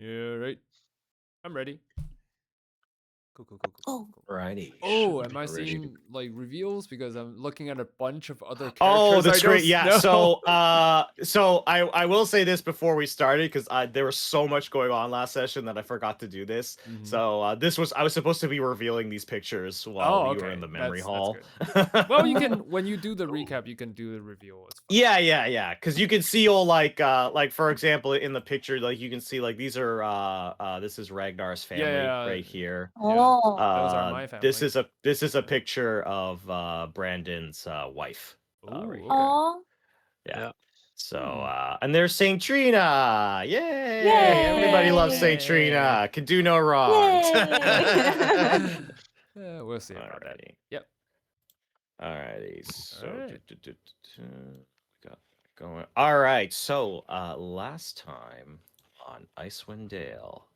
Yeah, right. I'm ready. Cool. Oh. Alrighty. Oh, am I Ready to- seeing like reveals? Because I'm looking at a bunch of other Oh, characters. the I screen. don't Yeah. know. So I will say this before we started because there was so much going on last session that I forgot to do this. Mhm. So I was supposed to be revealing these pictures while Oh, we were okay. in the memory That's hall. good. Well, you can when you do the recap, you can do the reveal. It's fine. Yeah. Because you can see all like for example in the picture, like you can see like these are this is Ragnar's family Yeah. right here. Yeah. Oh. Those are my family. This is a picture of Brandon's wife Ooh, right here. okay. Oh. Yeah. So Hmm. and there's Saint Trina. Yay! Yay! Everybody loves Saint Trina. Can do no wrong. Yay! We'll see about that. Alrighty. Yep. Alrighty. So Alright. we got going. All right. So last time on Icewind Dale,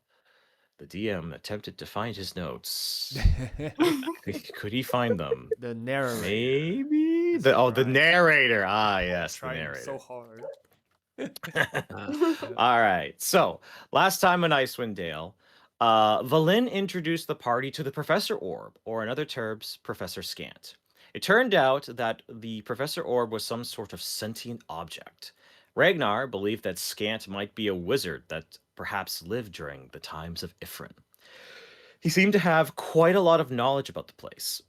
the DM attempted to find his notes. Could he find them? The narrator. Maybe is the trying. narrator. Ah, yes, the Trying narrator. so hard. All right. So last time in Icewind Dale, Velynne introduced the party to the Professor Orb, or in other terms, Professor Scant. It turned out that the Professor Orb was some sort of sentient object. Regnar believed that Scant might be a wizard that perhaps lived during the times of Ifrin. He seemed to have quite a lot of knowledge about the place.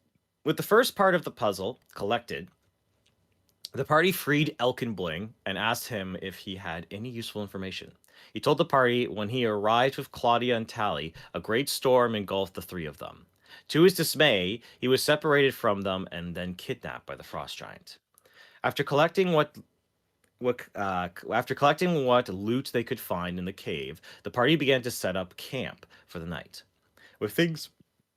With the first part of the puzzle collected, the party freed Elkenbling and asked him if he had any useful information. He told the party when he arrived with Claudia and Tally, a great storm engulfed the three of them. To his dismay, he was separated from them and then kidnapped by the frost giant. After collecting after collecting what loot they could find in the cave, the party began to set up camp for the night. With things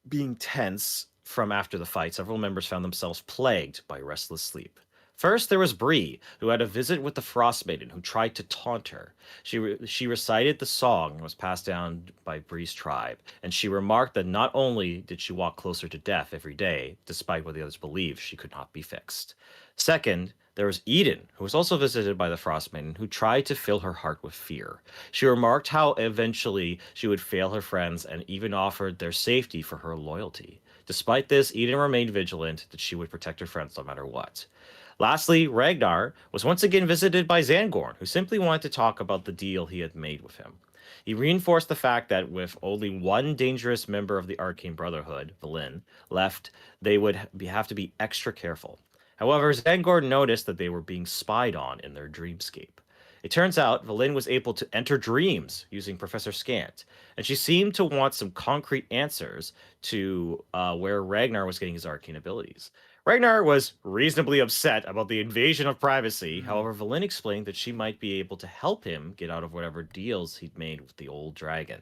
being tense from after the fight, several members found themselves plagued by restless sleep. First, there was Bree, who had a visit with the Frost Maiden, who tried to taunt her. She recited the song that was passed down by Bree's tribe, and she remarked that not only did she walk closer to death every day, despite what the others believed, she could not be fixed. Second, there was Ydin, who was also visited by the Frost Maiden, who tried to fill her heart with fear. She remarked how eventually she would fail her friends and even offered their safety for her loyalty. Despite this, Ydin remained vigilant that she would protect her friends no matter what. Lastly, Regnar was once again visited by Zangorn, who simply wanted to talk about the deal he had made with him. He reinforced the fact that with only one dangerous member of the Arcane Brotherhood, Velynne, left, they would have to be extra careful. However, Zangorn noticed that they were being spied on in their dreamscape. It turns out Velynne was able to enter dreams using Professor Scant, and she seemed to want some concrete answers to where Regnar was getting his arcane abilities. Regnar was reasonably upset about the invasion of privacy. However, Velynne explained that she might be able to help him get out of whatever deals he'd made with the old dragon.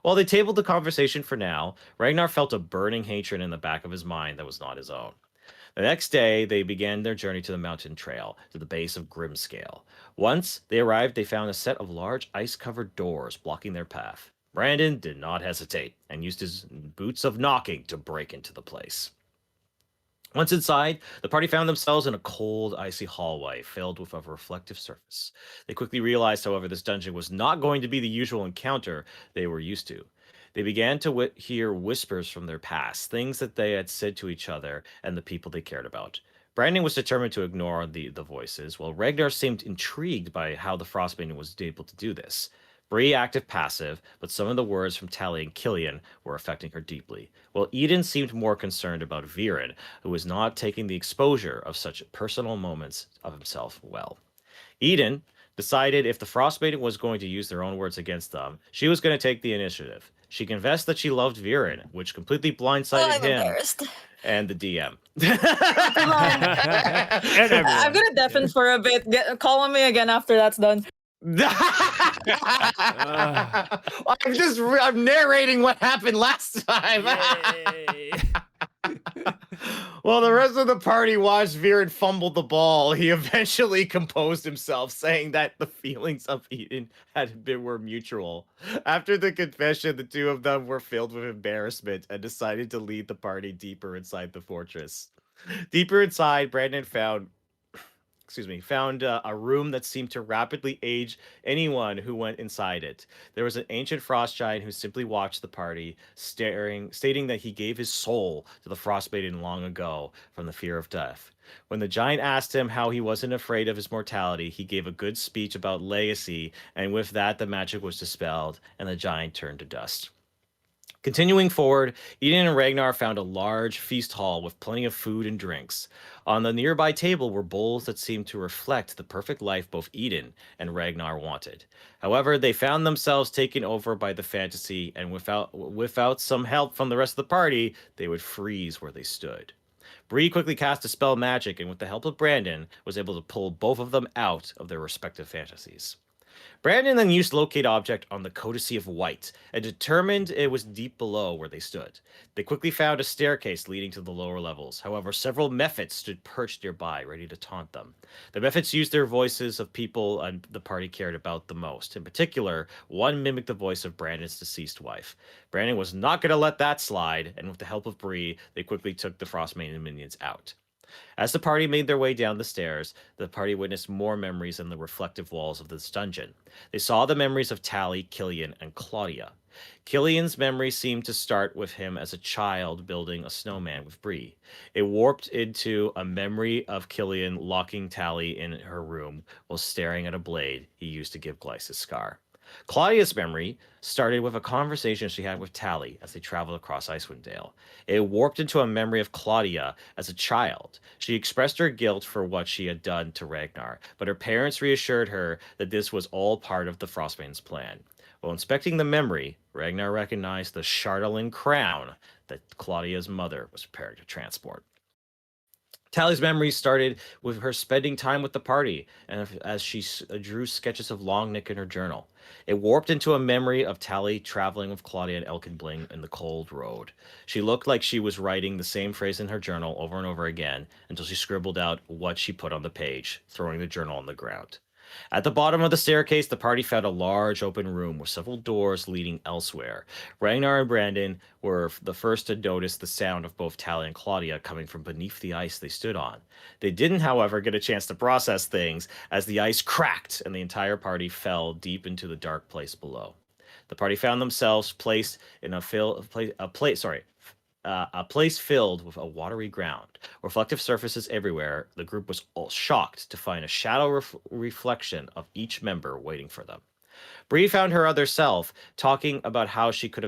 While they tabled the conversation for now, Regnar felt a burning hatred in the back of his mind that was not his own. The next day, they began their journey to the mountain trail, to the base of Grimscale. Once they arrived, they found a set of large ice-covered doors blocking their path. Brandon did not hesitate and used his boots of knocking to break into the place. Once inside, the party found themselves in a cold, icy hallway filled with a reflective surface. They quickly realized, however, this dungeon was not going to be the usual encounter they were used to. They began to hear whispers from their past, things that they had said to each other and the people they cared about. Brandon was determined to ignore the voices, while Regnar seemed intrigued by how the Frostbane was able to do this. Bree acted passive, but some of the words from Tally and Killian were affecting her deeply, while Ydin seemed more concerned about Viren, who was not taking the exposure of such personal moments of himself well. Ydin decided if the Frostmaiden was going to use their own words against them, she was going to take the initiative. She confessed that she loved Viren, which completely blindsided I'm him embarrassed. and the DM. And everyone. I'm gonna deafen for a bit. Call on me again after that's done. I'm narrating what happened last time. Yay. While the rest of the party watched Viren fumble the ball, he eventually composed himself, saying that the feelings of Ydin were mutual. After the confession, the two of them were filled with embarrassment and decided to lead the party deeper inside the fortress. Deeper inside, Brandon found found a room that seemed to rapidly age anyone who went inside it. There was an ancient frost giant who simply watched the party, stating that he gave his soul to the frost maiden long ago from the fear of death. When the giant asked him how he wasn't afraid of his mortality, he gave a good speech about legacy, and with that, the magic was dispelled, and the giant turned to dust. Continuing forward, Ydin and Regnar found a large feast hall with plenty of food and drinks. On the nearby table were bowls that seemed to reflect the perfect life both Ydin and Regnar wanted. However, they found themselves taken over by the fantasy, and without some help from the rest of the party, they would freeze where they stood. Bree quickly cast a spell magic, and with the help of Brandon, was able to pull both of them out of their respective fantasies. Brandon then used locate object on the Codicy of White and determined it was deep below where they stood. They quickly found a staircase leading to the lower levels. However, several mephits stood perched nearby, ready to taunt them. The mephits used their voices of people and the party cared about the most. In particular, one mimicked the voice of Brandon's deceased wife. Brandon was not going to let that slide, and with the help of Bree, they quickly took the Frostmaiden minions out. As the party made their way down the stairs, the party witnessed more memories in the reflective walls of this dungeon. They saw the memories of Tally, Killian, and Claudia. Killian's memory seemed to start with him as a child building a snowman with Bree. It warped into a memory of Killian locking Tally in her room while staring at a blade he used to give Glyce his scar. Claudia's memory started with a conversation she had with Tally as they traveled across Icewind Dale. It warped into a memory of Claudia as a child. She expressed her guilt for what she had done to Regnar, but her parents reassured her that this was all part of the Frostmaiden's plan. While inspecting the memory, Regnar recognized the Chardalyn crown that Claudia's mother was preparing to transport. Tally's memories started with her spending time with the party, and as she drew sketches of Long Nick in her journal. It warped into a memory of Tally traveling with Claudia and Elkenbling in the cold road. She looked like she was writing the same phrase in her journal over and over again until she scribbled out what she put on the page, throwing the journal on the ground. At the bottom of the staircase, the party found a large open room with several doors leading elsewhere. Regnar and Brandon were the first to notice the sound of both Tally and Claudia coming from beneath the ice they stood on. They didn't, however, get a chance to process things as the ice cracked and the entire party fell deep into the dark place below. The party found themselves placed in a place filled with a watery ground. Reflective surfaces everywhere, the group was all shocked to find a shadow reflection of each member waiting for them. Bree found her other self, talking about how she should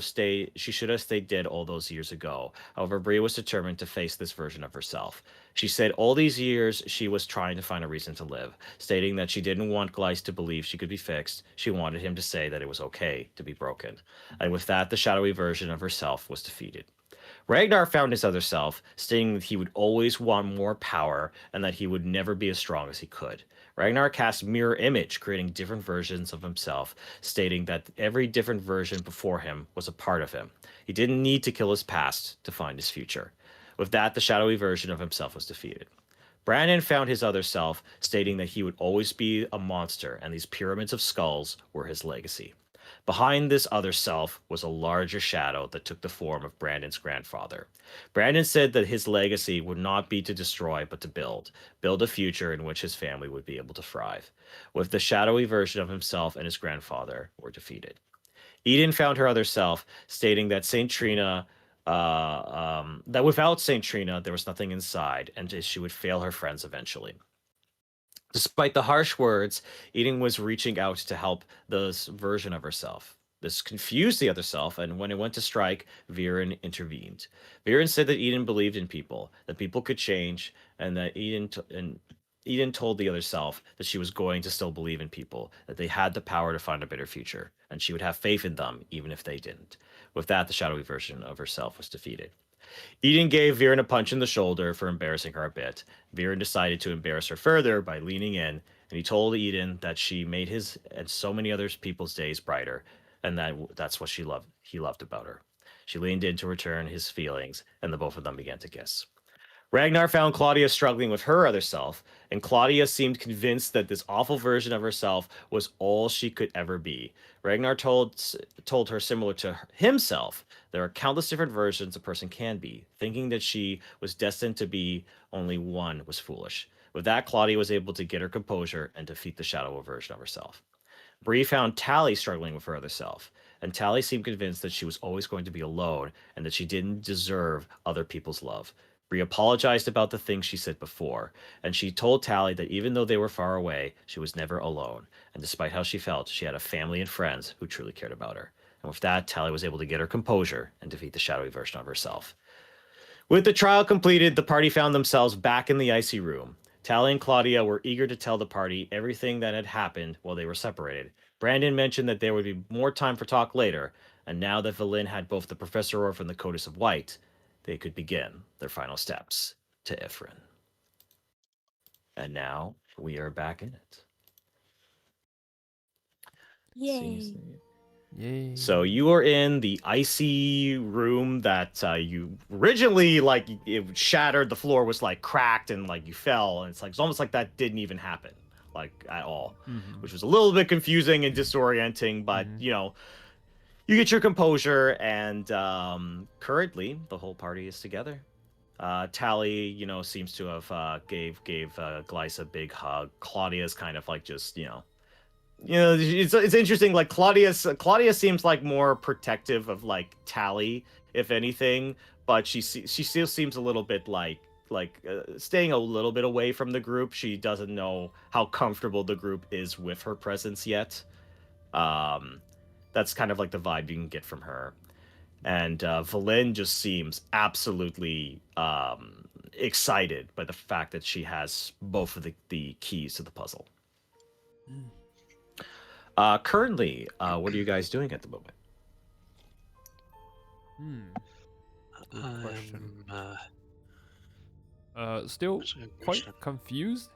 have stayed dead all those years ago. However, Bree was determined to face this version of herself. She said all these years she was trying to find a reason to live, stating that she didn't want Glyce to believe she could be fixed. She wanted him to say that it was okay to be broken. And with that, the shadowy version of herself was defeated. Regnar found his other self, stating that he would always want more power and that he would never be as strong as he could. Regnar cast Mirror Image, creating different versions of himself, stating that every different version before him was a part of him. He didn't need to kill his past to find his future. With that, the shadowy version of himself was defeated. Brandon found his other self, stating that he would always be a monster and these pyramids of skulls were his legacy. Behind this other self was a larger shadow that took the form of Brandon's grandfather. Brandon said that his legacy would not be to destroy, but to build a future in which his family would be able to thrive. With the shadowy version of himself and his grandfather were defeated. Ydin found her other self, stating that that without Saint Trina, there was nothing inside, and she would fail her friends eventually. Despite the harsh words, Ydin was reaching out to help this version of herself. This confused the other self, and when it went to strike, Velynne intervened. Velynne said that Ydin believed in people, that people could change, and that Ydin told the other self that she was going to still believe in people, that they had the power to find a better future, and she would have faith in them even if they didn't. With that, the shadowy version of herself was defeated. Ydin gave Velynne a punch in the shoulder for embarrassing her a bit. Velynne decided to embarrass her further by leaning in, and he told Ydin that she made his and so many other people's days brighter, and that's what he loved about her. She leaned in to return his feelings, and the both of them began to kiss. Regnar found Claudia struggling with her other self, and Claudia seemed convinced that this awful version of herself was all she could ever be. Regnar told her, similar to himself, there are countless different versions a person can be. Thinking that she was destined to be only one was foolish. With that, Claudia was able to get her composure and defeat the shadow version of herself. Bree found Tally struggling with her other self, and Tally seemed convinced that she was always going to be alone and that she didn't deserve other people's love. Bree apologized about the things she said before, and she told Tally that even though they were far away, she was never alone, and despite how she felt, she had a family and friends who truly cared about her. And with that, Tally was able to get her composure and defeat the shadowy version of herself. With the trial completed, the party found themselves back in the icy room. Tally and Claudia were eager to tell the party everything that had happened while they were separated. Brandon mentioned that there would be more time for talk later, and now that Velynne had both the Professor Orph and the Codice of White, they could begin their final steps to Ifrin. And now we are back in it. Yay. Yay. So you are in the icy room that you originally like it shattered. The floor was like cracked and like you fell, and it's almost like that didn't even happen like at all, which was a little bit confusing and disorienting. But you know, you get your composure, and currently the whole party is together. Tally, you know, seems to have gave Glyce a big hug. Claudia's kind of like just it's interesting. Like Claudia seems like more protective of like Tally, if anything, but she still seems a little bit like staying a little bit away from the group. She doesn't know how comfortable the group is with her presence yet. That's kind of like the vibe you can get from her. And Velynne just seems absolutely excited by the fact that she has both of the keys to the puzzle. Currently, what are you guys doing at the moment? Good question. Still quite confused.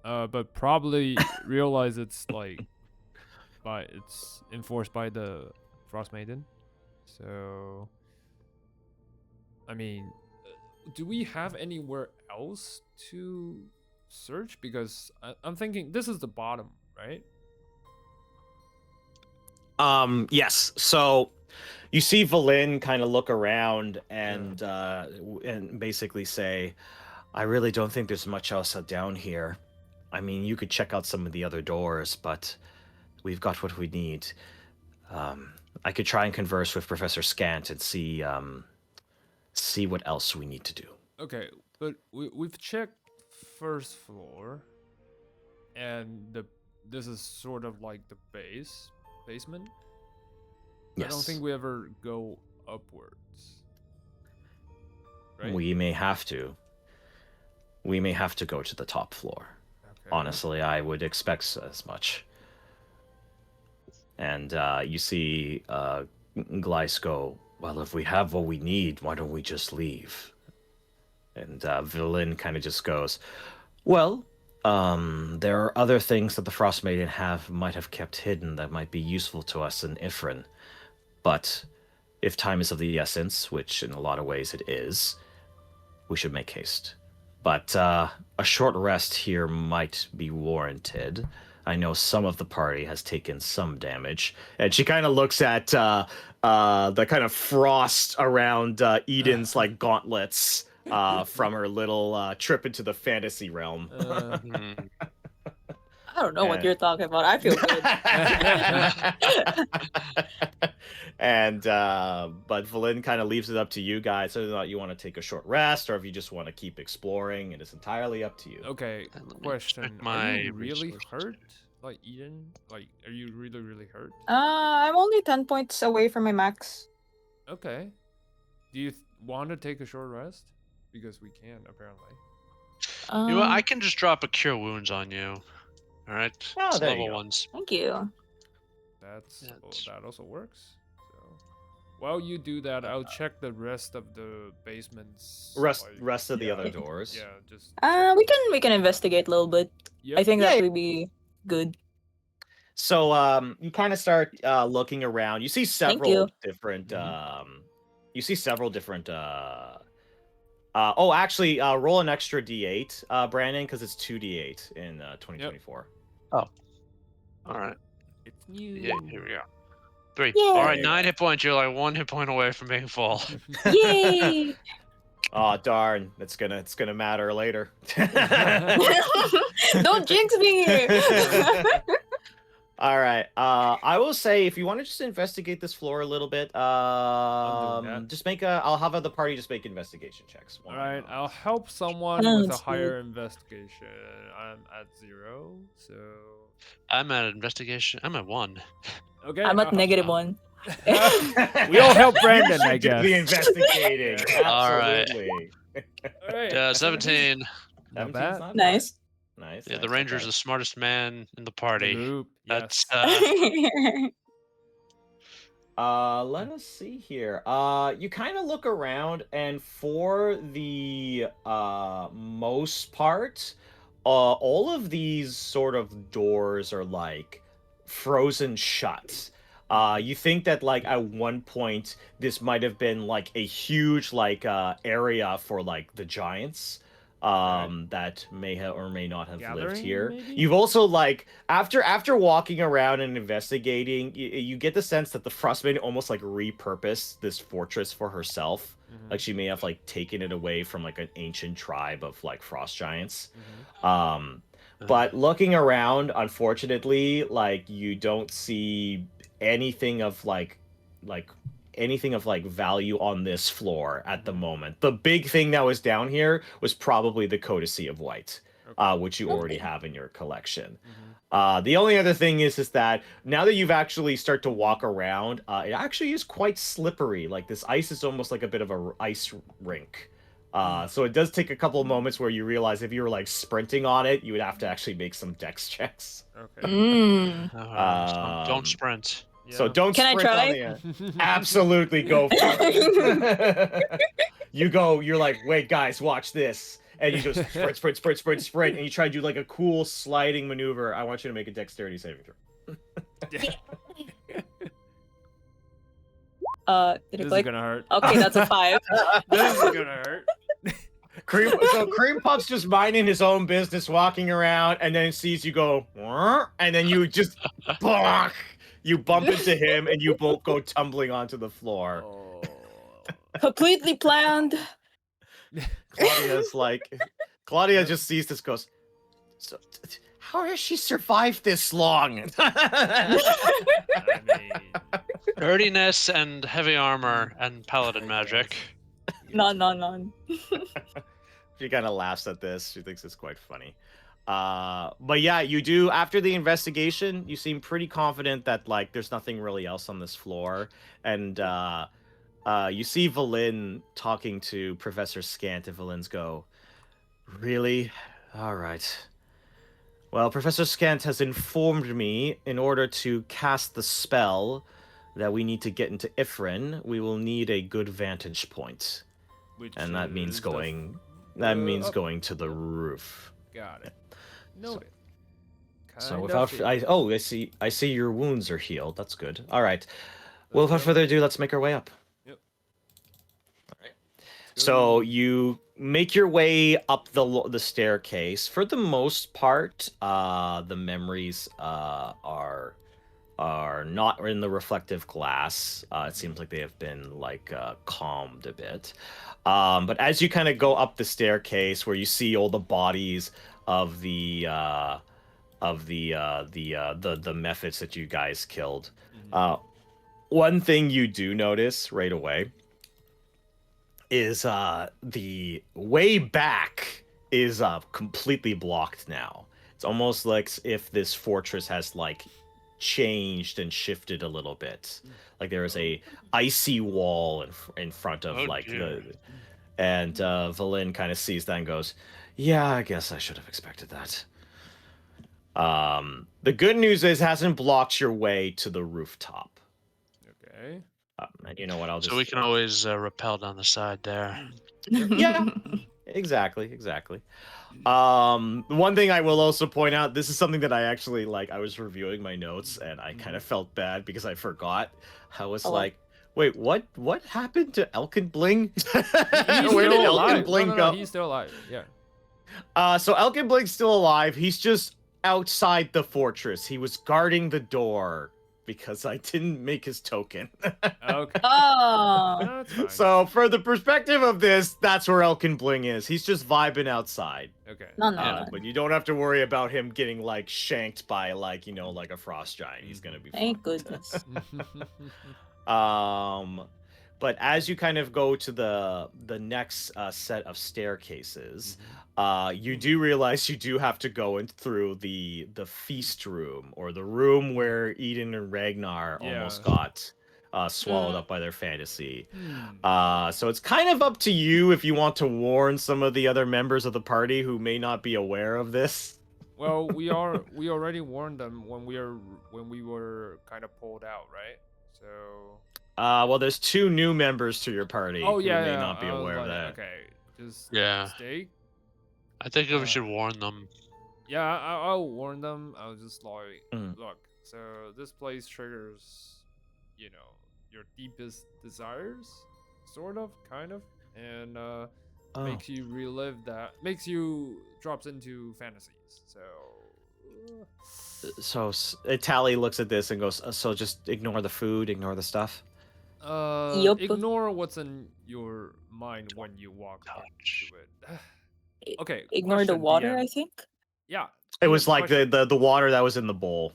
But probably realize it's like it's enforced by the Frost Maiden. So I mean, do we have anywhere else to search? Because I'm thinking this is the bottom, right? Yes. So you see Velynne kind of look around and basically say, I really don't think there's much else down here. I mean, you could check out some of the other doors, but we've got what we need. I could try and converse with Professor Scant and see what else we need to do. Okay, but we've checked first floor, and this is sort of like the basement. Yes. I don't think we ever go upwards. Right? We may have to. We may have to go to the top floor. Okay. Honestly, I would expect as much. And you see Glyce go, well, if we have what we need, why don't we just leave? And Velynne kind of just goes, well, there are other things that the Frost Maiden might have kept hidden that might be useful to us in Ifrin. But if time is of the essence, which in a lot of ways it is, we should make haste. But a short rest here might be warranted. I know some of the party has taken some damage. And she kind of looks at the kind of frost around Ydin's like gauntlets from her little trip into the fantasy realm. I don't know what you're talking about. I feel good. And but Velynne kind of leaves it up to you guys whether or not you want to take a short rest or if you just want to keep exploring. It is entirely up to you. Okay, question. Are you really hurt? Like Ydin? Like, are you really hurt? I'm only 10 points away from my max. Okay. Do you want to take a short rest? Because we can, apparently. You know what, I can just drop a cure wounds on you. All right. Oh, It's there you level go. ones. Thank you. That also works. So, while you do that, I'll check the rest of the basements. Rest of the other doors. Yeah, just. We can investigate a little bit. Yep. I think that would be good. So you kind of start looking around. You see several different you see several different actually roll an extra d8 Brandon, because it's 2d8 in 2024. Oh, all right. It's new. Yeah, here we go. 3. Yay. All right, 9 hit points. You're like 1 hit point away from being full. Yay! Oh darn, it's gonna matter later. Don't jinx me. All right. I will say if you want to just investigate this floor a little bit, that. just make a. I'll have the party just make investigation checks. All right, I'll help someone with a Sounds higher investigation. I'm at 0, so I'm at investigation. I'm at 1. okay. I'm at -1. We all help Brandon, You I should do guess. the investigating. All right. Absolutely. All right. 17. Not 17's bad. not Nice. bad. Nice. Yeah, nice, the ranger's okay. the smartest man in the party. Group. That's Yes. Let us see here. You kind of look around, and for the most part, all of these sort of doors are like frozen shut. You think that like at one point this might have been like a huge like area for like the giants that may have or may not have lived Gathering, here. maybe? You've also like after walking around and investigating, you get the sense that the Frostmaiden almost like repurposed this fortress for herself. Mhm. Like she may have like taken it away from like an ancient tribe of like frost giants. Mhm. But looking around, unfortunately, like you don't see anything of anything of like value on this floor at the moment. The big thing that was down here was probably the Codicy of White, Okay. which you already have in your collection. Mhm. The only other thing is that now that you've actually start to walk around, it actually is quite slippery. Like this ice is almost like a bit of a ice rink. So it does take a couple of moments where you realize if you were like sprinting on it, you would have to actually make some dex checks. Okay. don't sprint. So Yeah. don't Can I sprint on try? the end. Absolutely go for it. You're like, wait, guys, watch this. And you just sprint, and you try to do like a cool sliding maneuver. I want you to make a dexterity saving throw. Did This it is click? gonna hurt. Okay, that's a 5. This is gonna hurt. Cream Puff's just minding his own business, walking around, and then sees you go, "Wah," and then you just bonk. You bump into him, and you both go tumbling onto the floor. Oh. Completely planned. Claudia just sees this, goes, so, how has she survived this long? I mean, Sturdiness and heavy armor and paladin magic. None. She kind of laughs at this. She thinks it's quite funny. But yeah, you do, after the investigation, you seem pretty confident that like there's nothing really else on this floor. And you see Velynne talking to Professor Scant, and Velynne's go, really? All right. Well, Professor Scant has informed me in order to cast the spell that we need to get into Ifrin, we will need a good vantage point. And that means is going up. going to the roof. Got it. Noted. So without I see your wounds are healed. That's good. All right. Well, without further ado, let's make our way up. Yep. All right. So you make your way up the staircase. For the most part, the memories are not in the reflective glass. It seems like they have been like calmed a bit. But as you kind of go up the staircase, where you see all the bodies of the methods that you guys killed, one thing you do notice right away is the way back is completely blocked now. It's almost like if this fortress has like changed and shifted a little bit. Like there is a icy wall in front of and Velynne kind of sees that and goes, yeah, I guess I should have expected that. The good news is it hasn't blocked your way to the rooftop. Okay. And you know what, I'll just... So we can always rappel down the side there. Yeah, exactly. One thing I will also point out, this is something that I actually like. I was reviewing my notes and I kind of felt bad because I forgot. I was like, wait, what happened to Elkin Bling? Where did Elkin Bling go? He's still alive. Yeah. So Elkin Bling's still alive. He's just outside the fortress. He was guarding the door because I didn't make his token. Okay. Oh. That's fine. So for the perspective of this, that's where Elkin Bling is. He's just vibing outside. Okay. No, no, no. But you don't have to worry about him getting like shanked by like, you know, like a frost giant. He's gonna be Thank fine. goodness. But as you kind of go to the next set of staircases, you do realize you do have to go in through the feast room, or the room where Ydin and Regnar almost got swallowed up by their fantasy. So it's kind of up to you if you want to warn some of the other members of the party who may not be aware of this. Well, we already warned them when we were kind of pulled out, right? So. Well, there's 2 new members to your party Oh yeah, who may yeah. not be I was aware of like, that. Okay, just Yeah. stay. I think we should warn them. Yeah, I'll warn them. I was just like, Mm. look, so this place triggers, you know, your deepest desires, sort of, kind of, and makes you relive that, makes you drops into fantasies. So. Tally looks at this and goes, so just ignore the food, ignore the stuff. Yup. Ignore what's in your mind when you walk into it. Okay. Ignore the question, water, DM. I think. Yeah. It was DM like question. the water that was in the bowl.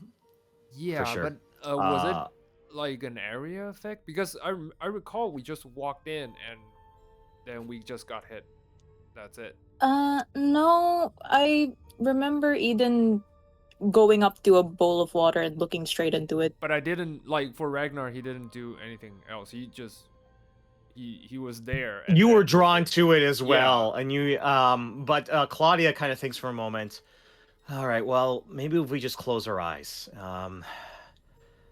Yeah, sure. but was it like an area effect? Because I recall we just walked in and then we just got hit. That's it. No, I remember Eden going up to a bowl of water and looking straight into it. But I didn't, like, for Regnar, he didn't do anything else. He just he was there. And You were then- drawn to it as well, and you but Claudia kind of thinks for a moment. All right, well, maybe if we just close our eyes.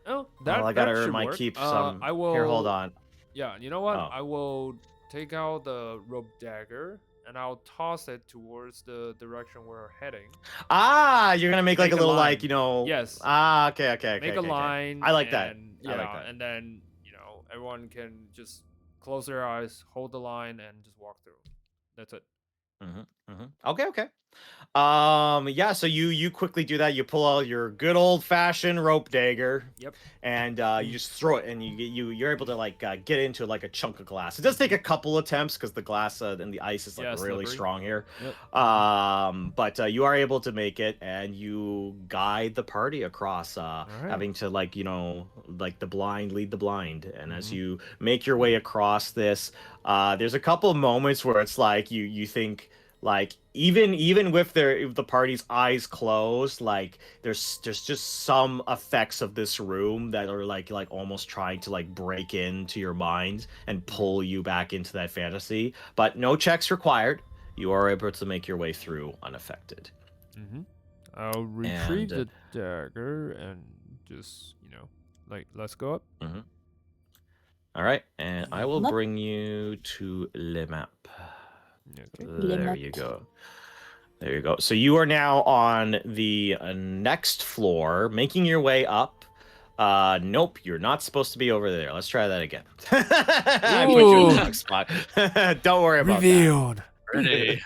Oh, that I gotta that earn should my work. keep. Some. I will. Here, hold on. Yeah, you know what? Oh. I will take out the rope dagger and I'll toss it towards the direction we're heading. You're gonna make like Make a a little line. like, you know. Yes. Okay. Make a line. I like that. and- I Yeah, like that. and then everyone can just close their eyes, hold the line, and just walk through. That's it. Okay. Yeah, so you quickly do that. You pull out your good old fashioned rope dagger. Yep. And you just throw it, and you're able to like get into like a chunk of glass. It does take a couple attempts because the glass and the ice is like really slippery. strong here. Yep. But you are able to make it, and you guide the party across, having to like like the blind lead the blind. And as you make your way across this, there's a couple of moments where it's like you think. Like even with the party's eyes closed, like there's just some effects of this room that are like almost trying to like break into your mind and pull you back into that fantasy. But no checks required. You are able to make your way through unaffected. I'll retrieve the dagger and just like let's go up. All right, and I will bring you to Le Map. Okay. There you go. There you go. So you are now on the next floor, making your way up. Nope, you're not supposed to be over there. Let's try that again. I put you in the next spot. Don't worry about Revealed. Ready.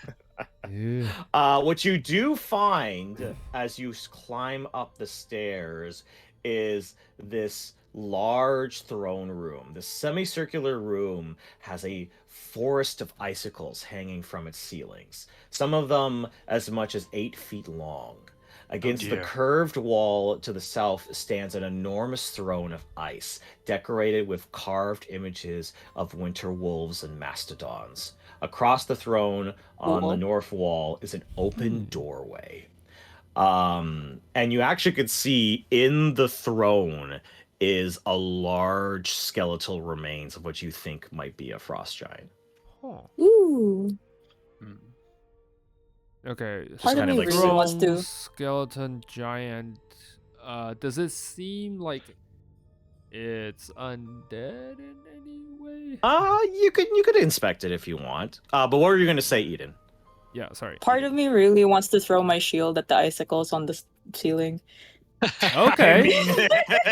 Yeah. What you do find as you climb up the stairs is this large throne room. The semicircular room has a forest of icicles hanging from its ceilings, some of them as much as 8 feet long. Against the curved wall to the south stands an enormous throne of ice, decorated with carved images of winter wolves and mastodons. Across the throne on the north wall is an open doorway. And you actually could see in the throne is a large skeletal remains of what you think might be a frost giant. Ooh. Okay. Part of kind of me like really wants to. Skeleton giant. Does it seem like it's undead in any way? You could inspect it if you want. But what were you gonna say, Eden? Yeah, sorry. Part of me really wants to throw my shield at the icicles on the ceiling. Okay.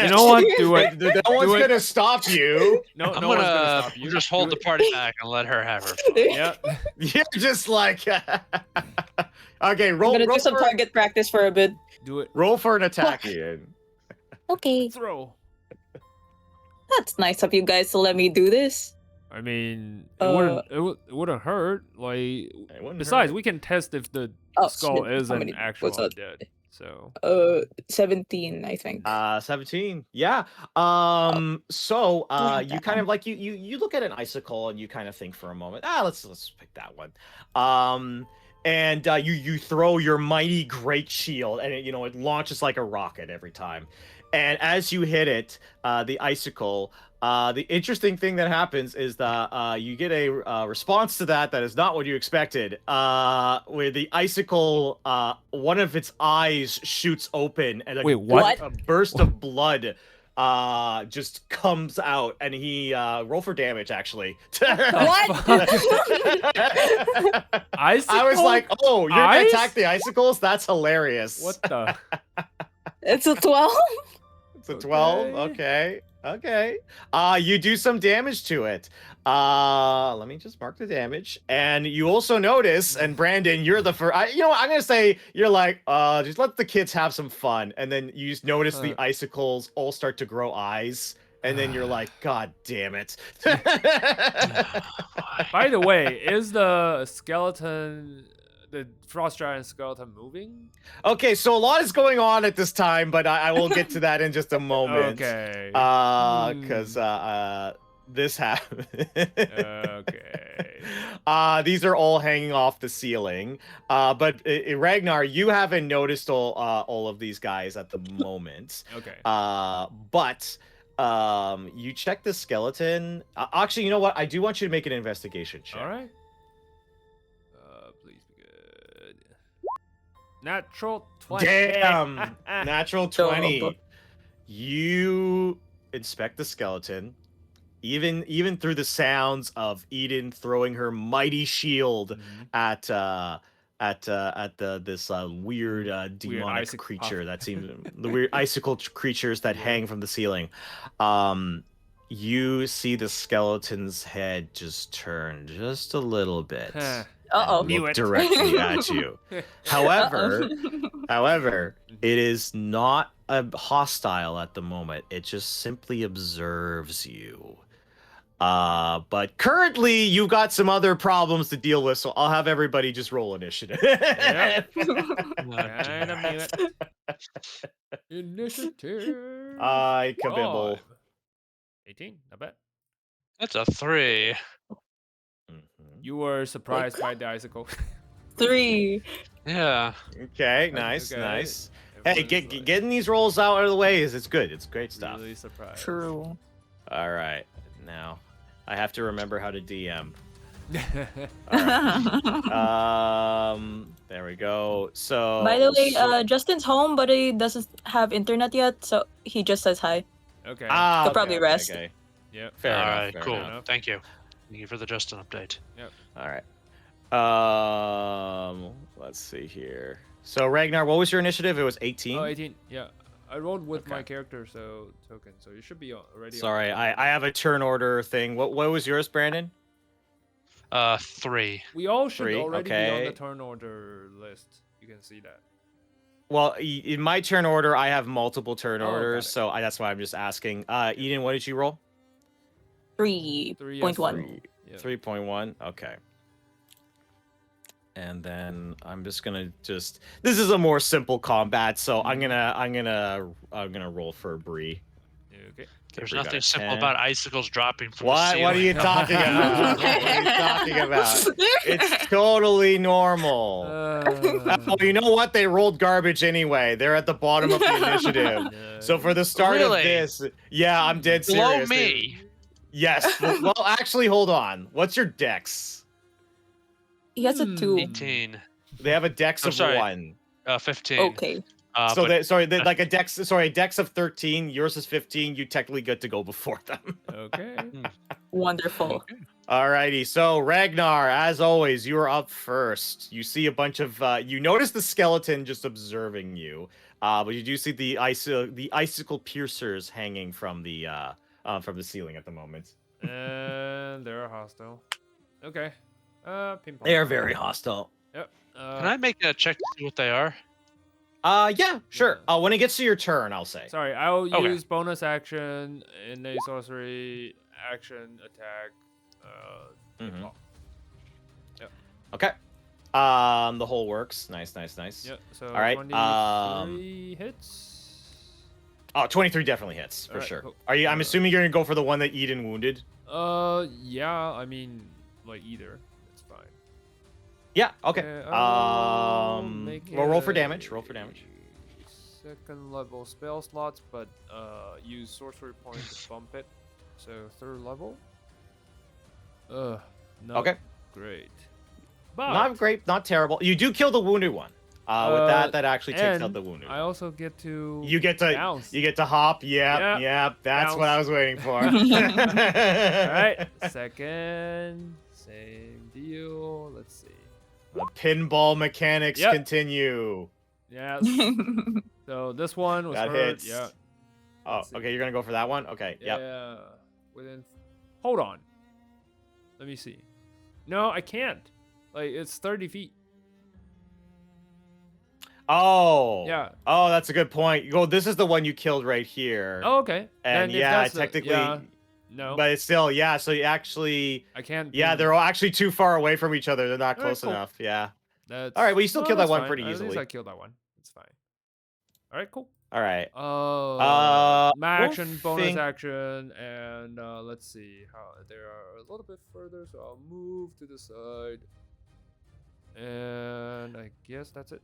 You know what? Do it. No one's it. gonna stop you. No, I'm no one's gonna gonna stop you. just Do hold the it. party back and let her have her fun. Yeah. You're just like okay. I'm Roll gonna do some for, target practice for a bit. Do it. roll for an attack, Ian. Okay. Throw. That's nice of you guys to let me do this. I mean, it wouldn't hurt. Like, It wouldn't besides, hurt. we can test if the Oh, skull shit. is How an many- actual what's that? undead. So 17, I think. 17. Yeah. So Damn, you kind damn. of like you look at an icicle and you kind of think for a moment. Let's pick that one. And you throw your mighty great shield, and it launches like a rocket every time. And as you hit it, the icicle, the interesting thing that happens is that you get a response to that is not what you expected. Where the icicle, one of its eyes shoots open, and Wait, what? a burst of blood just comes out, and he roll for damage actually. What? I was like, oh, you're gonna Eyes? attack the icicles? That's hilarious. what the? It's a 12. It's a 12. Okay. You do some damage to it. Let me just mark the damage. And you also notice, and Brandon, you're the first. I'm gonna say you're like, just let the kids have some fun. And then you just notice the icicles all start to grow eyes. And then you're like, God damn it. By the way, is the skeleton, the frost giant skeleton, moving? Okay, so a lot is going on at this time, but I will get to that in just a moment. Okay. Because this happened. Okay. These are all hanging off the ceiling. But Regnar, you haven't noticed all of these guys at the moment. Okay. But you check the skeleton. Actually, you know what? I do want you to make an investigation check. All right. Please be good. Natural 20. Damn! Natural 20. Dope. You inspect the skeleton. Even through the sounds of Ydin throwing her mighty shield at this weird demonic icicle- creature that seems the weird icicle creatures that hang from the ceiling. You see the skeleton's head just turn just a little bit. Huh. Uh-oh. and Knew look it. directly at you. However, it is not hostile at the moment. It just simply observes you. But currently you've got some other problems to deal with, so I'll have everybody just roll initiative. Yep. Kind of knew it. Initiative. I kabibble. 18, not bad. That's a 3. Mhm. You were surprised by the icicle. 3. Yeah. Okay, nice, Okay. nice. Hey, Everyone's like, getting these rolls out of the way it's good. It's great stuff. Really surprised. True. All right, now I have to remember how to DM. There we go. So By the way, Justin's home, but he doesn't have internet yet, so he just says hi. Okay. He'll probably rest. Okay. Yep. Fair All enough. right. fair Cool. enough. Thank you. Thank you for the Justin update. All right. Let's see here. So Ragnar, what was your initiative? It was 18. Oh, 18. Yeah. I rolled with my Okay. character, so token. So you should be already. Sorry, I have a turn order thing. What was yours, Brandon? 3. We all should 3, already be on okay. the turn order list. You can see that. Well, in my turn order, I have multiple turn Oh, got orders, it. so that's why I'm just asking. Eden, what did you roll? 3.1. Yeah. 3.1. Okay. And then I'm just gonna this is a more simple combat, so I'm gonna roll for Bree. Okay. There's Bree got nothing a simple 10. about icicles dropping from the What? ceiling. What are you talking about? What are you talking about? It's totally normal. Oh, you know what? They rolled garbage anyway. They're at the bottom of the initiative. So for the start Really? of this, yeah, I'm dead Below serious. me. Yes. Well, actually, hold on. What's your dex? He has a 2. 18. They have a dex I'm of sorry. 1. 15. Okay. So but like a dex of 13. Yours is 15. You technically get to go before them. Okay. Wonderful. Alrighty, so Ragnar, as always, you are up first. You see a bunch of you notice the skeleton just observing you, but you do see the icicle piercers hanging from the ceiling at the moment. And they're hostile. Okay. Ping pong. They are very hostile. Yep. can I make a check to see what they are? Yeah, sure. Yeah. When it gets to your turn, I'll say. Sorry, I'll Okay. use bonus action in a sorcery action attack. Mhm. Oh, Okay. The whole works. Nice. yeah. So All right. 23 hits. Oh, 23 definitely hits for Alright, sure. cool. Are you? I'm assuming you're gonna go for the one that Ydin wounded. Yeah. I mean, like either. It's fine. Yeah. Okay. I will make Well, roll for it damage. Roll for damage. Second level spell slots, but use sorcery point to bump it. So third level. Not Okay. great. But Not great. Not terrible. You do kill the wounded one. With that actually takes out and the wounded I one. also get to You get to bounce. you get to hop. Yep. Yeah. Yep. That's what I was waiting for. All right, second, same deal. Let's see. The pinball mechanics Yep. continue. Yes. So this one was That hurt. hits. Yeah. Oh, Let's see. okay. You're gonna go for that one. Okay. Yep. Yeah. Within. Hold on. Let me see. No, I can't. Like it's 30 feet. Oh. Yeah. Oh, that's a good point. You go. This is the one you killed right here. Oh, okay. And Then if yeah, that's the- technically. yeah, no, But it's still, yeah. So you actually, I can't. yeah, ping. they're all actually too far away from each other. They're not Alright, close cool. enough. Yeah. That's, All right. Well, you still no, killed that that's one fine. pretty At least easily. I killed that one. It's fine. All right, cool. All right. My we'll action, bonus think- action, and let's see how they are a little bit further. So I'll move to the side, and I guess that's it.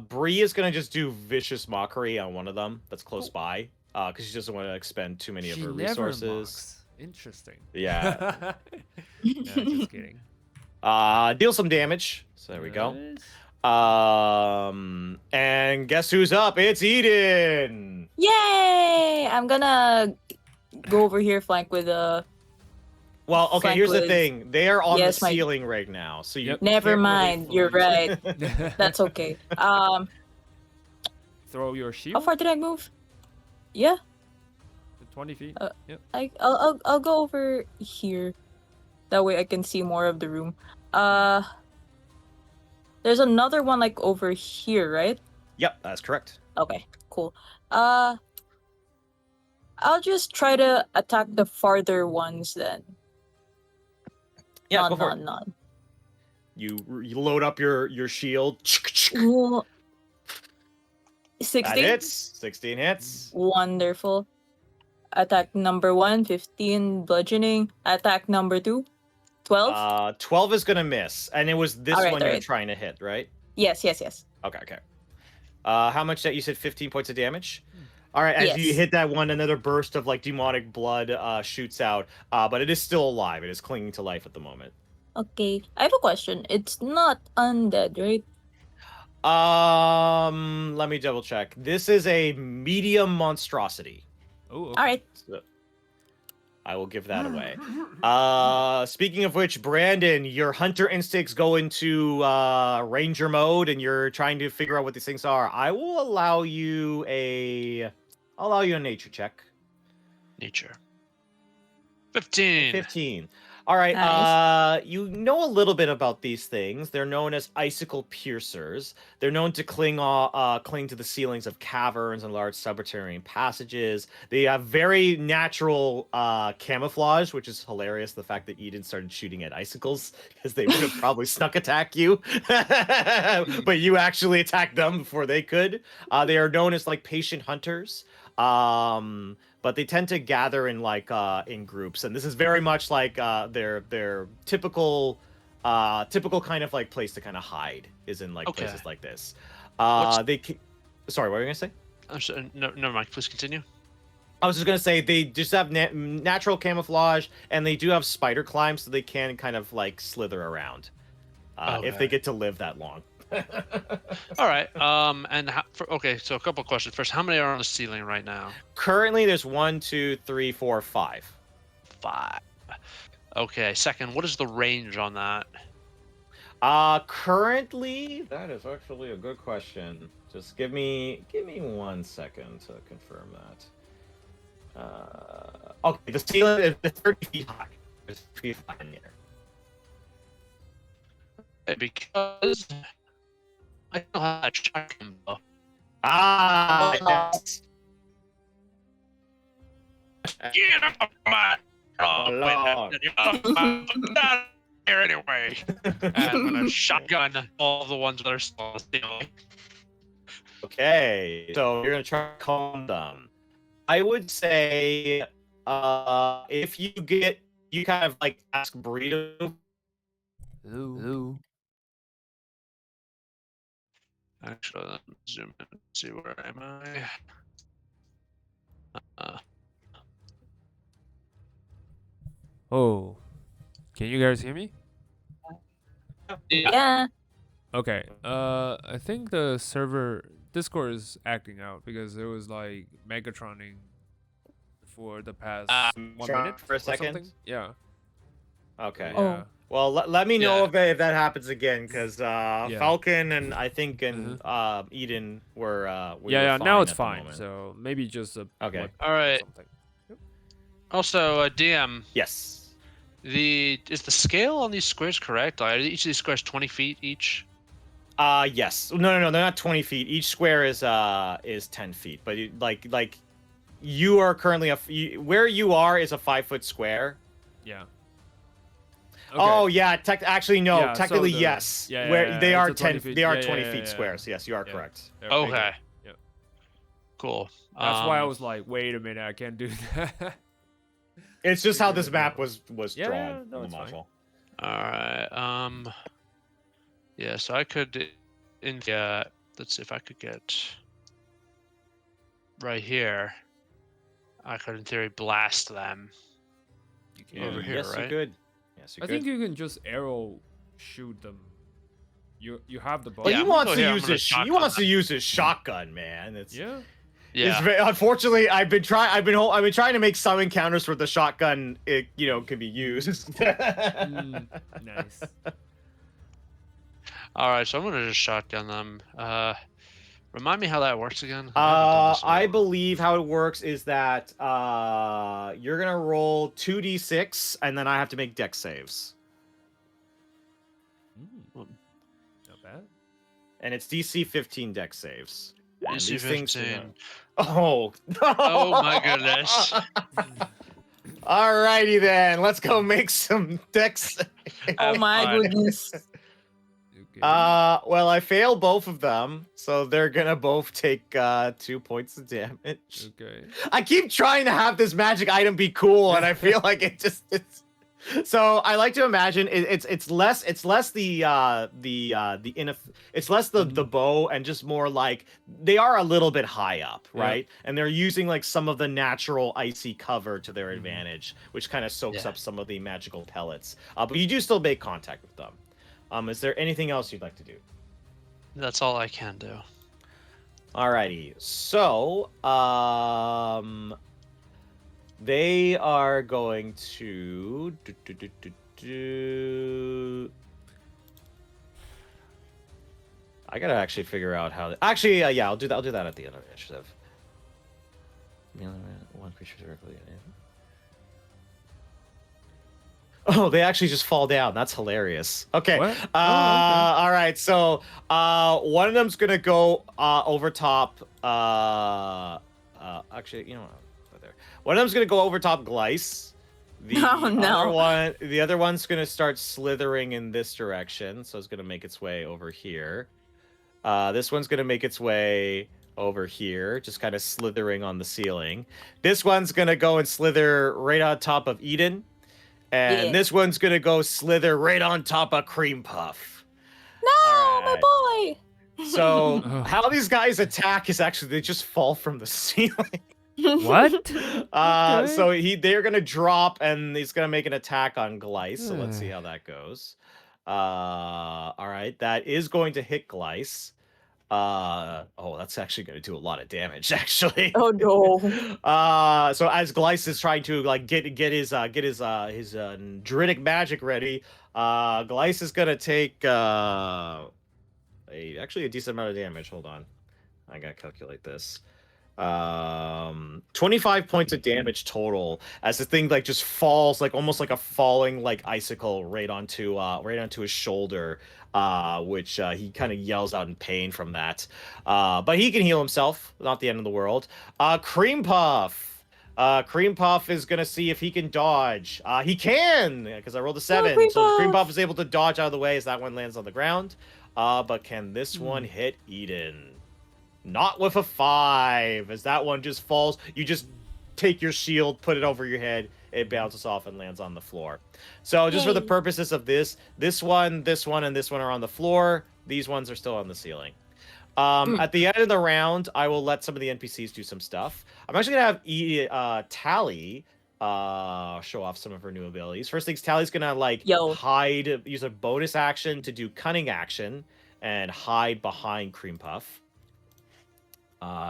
Bree is gonna just do vicious mockery on one of them that's close Cool. by, because she doesn't want to expend too many of She her never resources. mocks. Interesting. Yeah. No, just kidding. Deal some damage. So there we go. Nice. And guess who's up? It's Ydin. Yay! I'm gonna go over here, flank with Well, okay. Flank Here's the with- thing. They are on Yes, the my- ceiling right now, so you. Yep. Never can't really mind, you're flank. right. That's okay. Throw your shield. How far did I move? Yeah, 20 feet. Yep. I'll go over here. That way I can see more of the room. There's another one like over here, right? Yep, that's correct. Okay, cool. I'll just try to attack the farther ones then. Yeah, go for it. None. You load up your shield. Ooh. That 16? hits. 16 hits. Wonderful. Attack number 1, 15 bludgeoning. Attack number 2, 12? 12 is gonna miss, and it was this Alright, one you're alright. trying to hit, right? Yes. Okay. How much that you said? 15 points of damage. All right, as you Yes. hit that one, another burst of like demonic blood shoots out, but it is still alive. It is clinging to life at the moment. Okay. I have a question. It's not undead, right? Let me double check. This is a medium monstrosity. Oh, okay. Alright. So I will give that away. Speaking of which, Brandon, your hunter instincts go into ranger mode, and you're trying to figure out what these things are. I will allow you a nature check. Nature. 15. 15. All right. Nice. You know a little bit about these things. They're known as icicle piercers. They're known to cling to the ceilings of caverns and large subterranean passages. They have very natural camouflage, which is hilarious. The fact that Ydin started shooting at icicles, because they would have probably snuck attack you, but you actually attacked them before they could. They are known as like patient hunters. But they tend to gather in like in groups, and this is very much like their typical kind of like place to kind of hide is in like Okay. places like this. What's- Sorry, what were you gonna say? I'm sorry, no, never mind. Please continue. I was just gonna say they just have natural camouflage, and they do have spider climb, so they can kind of like slither around if they Okay. get to live that long. All right. And okay. So a couple questions. First, how many are on the ceiling right now? Currently, there's 1, 2, 3, 4, 5. 5. Okay. Second, what is the range on that? Currently, that is actually a good question. Just give me 1 second to confirm that. Okay, the ceiling is 30 feet high. There's 30 feet high in the air. Because I still have that shotgun though. Ah, yes. Get off my Oh, Lord. not here anyway. And I'm gonna shotgun all the ones that are still on the ceiling. Okay, so you're gonna try to calm them. I would say, if you kind of like ask Burrito. Hello. Actually, let me zoom in and see where am I. Oh, can you guys hear me? Yeah. Okay. I think the server Discord is acting out because it was like Megatroning for the past 1 Try minute for a or second? something. Yeah. Okay. Oh. Yeah. Well, let me know Yeah. if that happens again, because Falcon and I think Ydin were we were Yeah. fine Now it's at the fine. moment. So maybe just a Okay. blip All or right. something. Also, DM. Yes. Is the scale on these squares correct? Are each of these squares 20 feet each? Yes. No, they're not 20 feet. Each square is 10 feet. But like you are currently where you are is a 5-foot square. Yeah. Oh yeah, actually no, Yeah, so technically the- yes. yeah, Where yeah, they it's are a 20 10 feet. they are Yeah, 20 yeah, feet yeah, squares. Yes, you are yeah. correct. There- Okay. Yeah. Cool. That's why I was like, wait a minute, I can't do that. It's just how this Figured it map out. was Yeah, drawn yeah, no, on the it's fine. module. All right. Yeah. So I could, let's see if I could get right here. I could, in theory, blast them You can. over here, Yes, right? you could. Yes, you I could. think you can just arrow shoot them. You have the bow. Well, Yeah, he I'm gonna wants go to here, I'm use gonna his he shotgun wants to them. use his shotgun, man. It's Yeah. Yeah. unfortunately I've been trying to make some encounters where the shotgun can be used. Nice. All right. So I'm gonna just shotgun them. Remind me how that works again. I haven't done this in a I while. believe how it works is that you're gonna roll 2d6 and then I have to make dex saves. Not bad. And it's DC 15 dex saves. And DC these things 15. Oh. Oh my goodness. Alrighty then, let's go make some dex. Oh my fun. goodness. Okay. Well, I failed both of them, so they're gonna both take 2 points of damage. Okay. I keep trying to have this magic item be cool, and I feel like it's. So I like to imagine it's less the bow and just more like they are a little bit high up, Yeah. right? And they're using like some of the natural icy cover to their advantage, which kind of soaks Yeah. up some of the magical pellets. But you do still make contact with them. Is there anything else you'd like to do? That's all I can do. Alrighty, so they are going to I gotta actually figure out how. Actually, yeah, I'll do that. I'll do that at the end of the initiative. One creature directly. Oh, they actually just fall down. That's hilarious. Okay. What? All right. So, one of them's gonna go over top. Actually, you know what? There. One of them's gonna go over top Glyce. Oh, no. The other one's gonna start slithering in this direction, so it's gonna make its way over here. This one's gonna make its way over here, just kind of slithering on the ceiling. This one's gonna go and slither right on top of Ydin. And this one's gonna go slither right on top of Cream Puff. No, my boy. So how these guys attack is actually they just fall from the ceiling. What? So they're gonna drop and he's gonna make an attack on Glyce. So let's see how that goes. All right, that is going to hit Glyce. Oh, that's actually going to do a lot of damage, actually. Oh no. So as Glyce is trying to like get his druidic magic ready, Glyce is gonna take actually a decent amount of damage. Hold on, I gotta calculate this. 25 points of damage total as the thing like just falls like almost like a falling like icicle right onto his shoulder, which he kind of yells out in pain from that. But he can heal himself, not the end of the world. Cream Puff. Cream Puff is gonna see if he can dodge. He can, because I rolled a 7. Cream So Cream Puff! Puff is able to dodge out of the way as that one lands on the ground. But can this one hit Ydin? Not with a 5, as that one just falls. You just take your shield, put it over your head, it bounces off and lands on the floor. So just for the Yay. purposes of this one, and this one are on the floor. These ones are still on the ceiling. At the end of the round, I will let some of the NPCs do some stuff. I'm actually gonna have Tally show off some of her new abilities. First things, Tally's gonna like hide, use a bonus action to do cunning action and hide behind Cream Puff.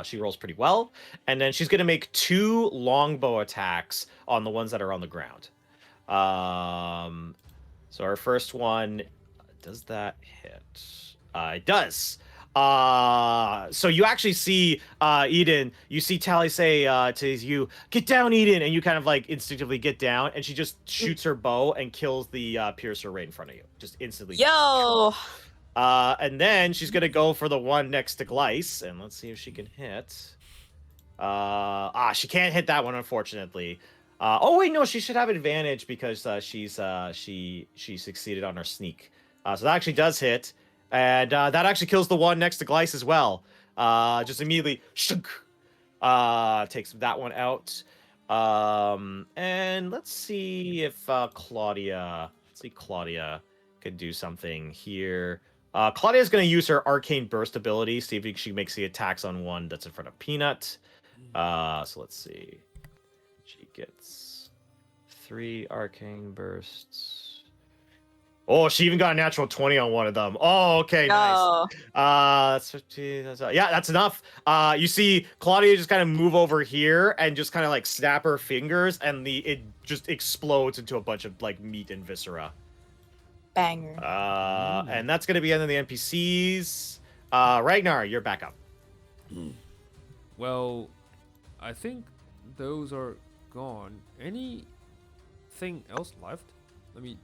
She rolls pretty well, and then she's gonna make 2 longbow attacks on the ones that are on the ground. So our first one, does that hit? It does. So you actually see Ydin. You see Tally say to you, "Get down, Ydin," and you kind of like instinctively get down, and she just shoots her bow and kills the piercer right in front of you, just instantly. Yo! And then she's gonna go for the one next to Glyce, and let's see if she can hit. She can't hit that one, unfortunately. Oh wait, no, she should have advantage because she succeeded on her sneak. So that actually does hit, and that actually kills the one next to Glyce as well. Just immediately, takes that one out. And let's see if Claudia could do something here. Claudia's going to use her Arcane Burst ability, see if she makes the attacks on one that's in front of Peanut. So let's see. She gets 3 Arcane Bursts. Oh, she even got a natural 20 on one of them. Oh, okay, nice. That's 50, yeah, that's enough. You see Claudia just kind of move over here and just kind of like snap her fingers, and it just explodes into a bunch of like meat and viscera. Banger. And that's going to be the end of the NPCs. Regnar, you're back up. Well, I think those are gone. Anything else left? Let me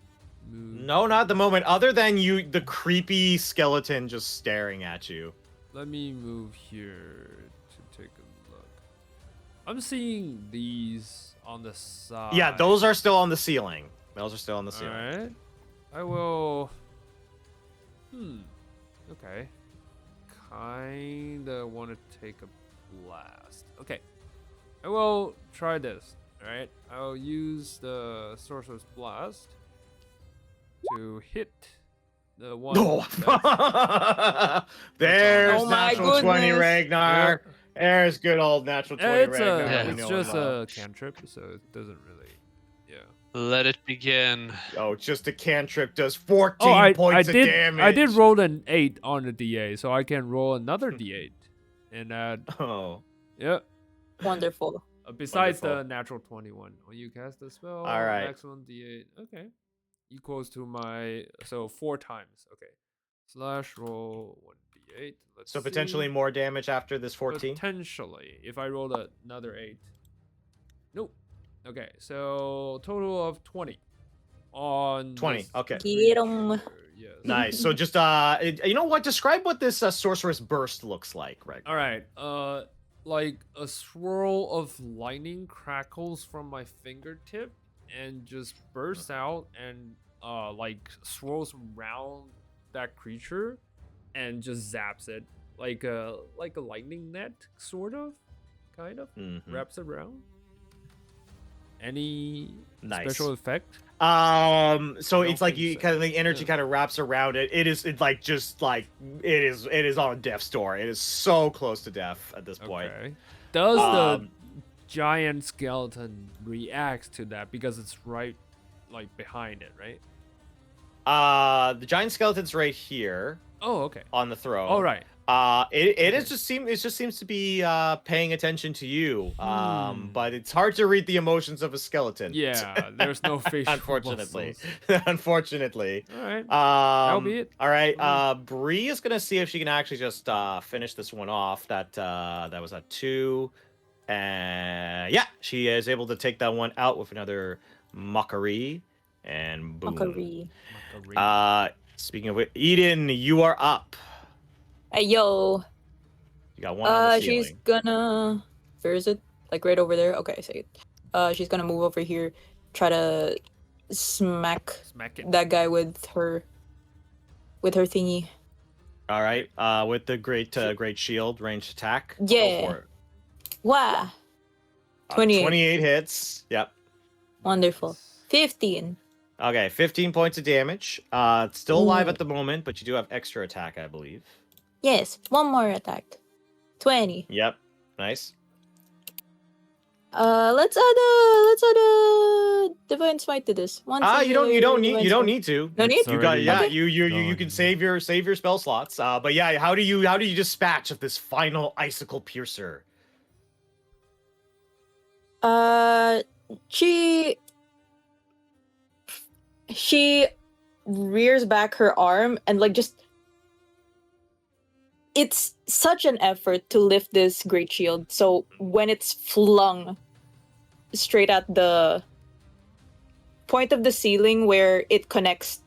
move. No, not at the moment. Other than the creepy skeleton just staring at you. Let me move here to take a look. I'm seeing these on the side. Yeah, those are still on the ceiling. Alright. I will... Okay. Kinda want to take a blast. Okay. I will try this. Alright. I'll use the Sorcerer's Blast to hit the one. There's Oh my natural 20 goodness. Regnar. There's good old natural 20 Regnar. It's just a cantrip, so it doesn't really... Let it begin. Oh, just a cantrip does 14 points of damage. I did roll an 8 on the D8, so I can roll another D8 and add. Oh. Yeah. Wonderful. Besides the natural 21, when you cast the spell, all right, maximum D8. Okay. Equals to my 4 times. Okay. Slash roll 1d8. Let's so see. Potentially more damage after this 14. Potentially, if I roll another 8. Nope. Okay, so total of 20 on 20. Okay. Get 'em. Yes. Nice. So just you know what? Describe what this sorceress burst looks like, right? All right. Like a swirl of lightning crackles from my fingertip and just bursts out and like swirls around that creature and just zaps it like a lightning net, sort of, kind of wraps around. Any special effect? So it's like you kind of the energy kind of wraps around it. It is it is on death's door. It is so close to death at this point. Okay. Does the giant skeleton react to that because it's right like behind it, right? The giant skeleton's right here. Oh, okay. On the throne. All right. It just seems to be paying attention to you. But it's hard to read the emotions of a skeleton. Yeah, there's no facial Unfortunately. muscles. Unfortunately. All right. That'll be it. All right. Bree is gonna see if she can actually just finish this one off. That was a 2. And yeah, she is able to take that one out with another mockery. And boom. Mockery. Speaking of it, Ydin, you are up. Hey, yo. You got one on the ceiling. She's gonna. Where is it? Like right over there. Okay, I see it. She's gonna move over here, try to smack it. that guy with her thingy. All right. With the great shield, ranged attack. Yeah. Go for it. Wow. 28. 28 hits. Yep. Wonderful. 15. Okay, 15 points of damage. It's still alive Ooh. at the moment, but you do have extra attack, I believe. Yes, one more attack. 20. Yep. Nice. Let's add a divine smite to this. One You don't singular need to. No need? It's You got already yeah, Okay. you can save your spell slots. But yeah, how do you dispatch of this final icicle piercer? She rears back her arm and like just it's such an effort to lift this great shield. So when it's flung straight at the point of the ceiling where it connects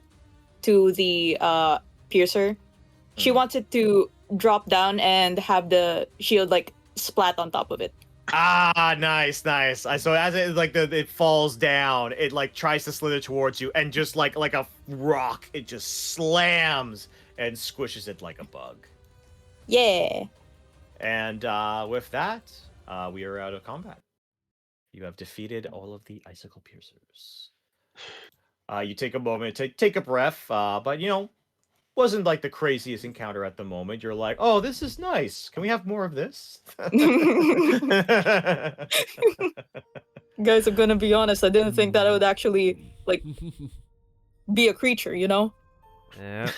to the piercer, she wants it to drop down and have the shield like splat on top of it. Nice. So as it falls down, it like tries to slither towards you, and just like a rock, it just slams and squishes it like a bug. Yeah. And with that, we are out of combat. You have defeated all of the icicle piercers. You take a moment, take a breath, but wasn't like the craziest encounter at the moment. You're like, oh, this is nice. Can we have more of this? Guys, I'm gonna be honest, I didn't think that I would actually like be a creature, you know? Yeah.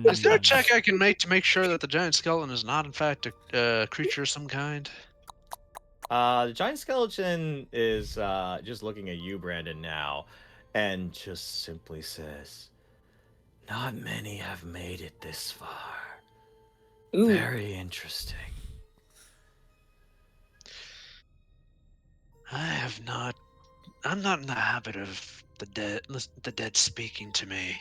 Is there a check I can make to make sure that the giant skeleton is not, in fact, a creature of some kind? The giant skeleton is just looking at you, Brandon, now, and just simply says, "Not many have made it this far. Ooh. Very interesting." I'm not in the habit of the dead speaking to me.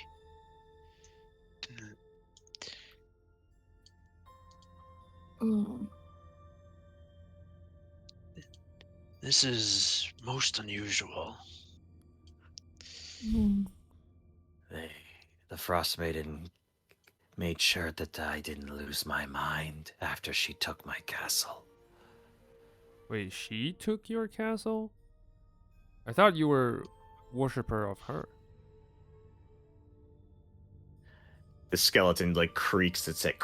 Mm. This is most unusual. Mm. The Frost Maiden made sure that I didn't lose my mind after she took my castle. Wait, she took your castle? I thought you were worshipper of her. The skeleton like creaks its head,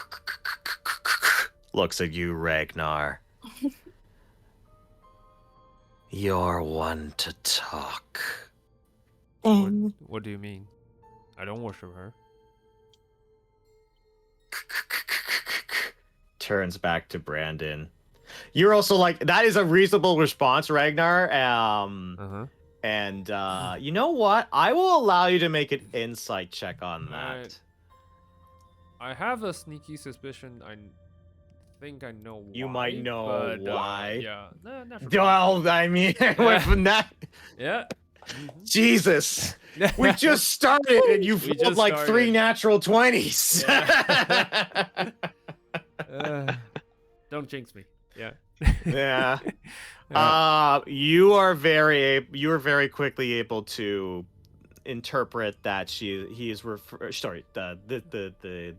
looks at you, Regnar. You're one to talk. What do you mean? I don't worship her. Turns back to Brandon. You're also like, that is a reasonable response, Regnar. And you know what? I will allow you to make an insight check on that. I have a sneaky suspicion. I think I know why. You might know but, why. Yeah. Nah, not sure. Well, I mean, from that. Yeah. Jesus. We just started and you We rolled just like started. 3 natural 20s. Don't jinx me. Yeah. Yeah. You are very quickly able to interpret that the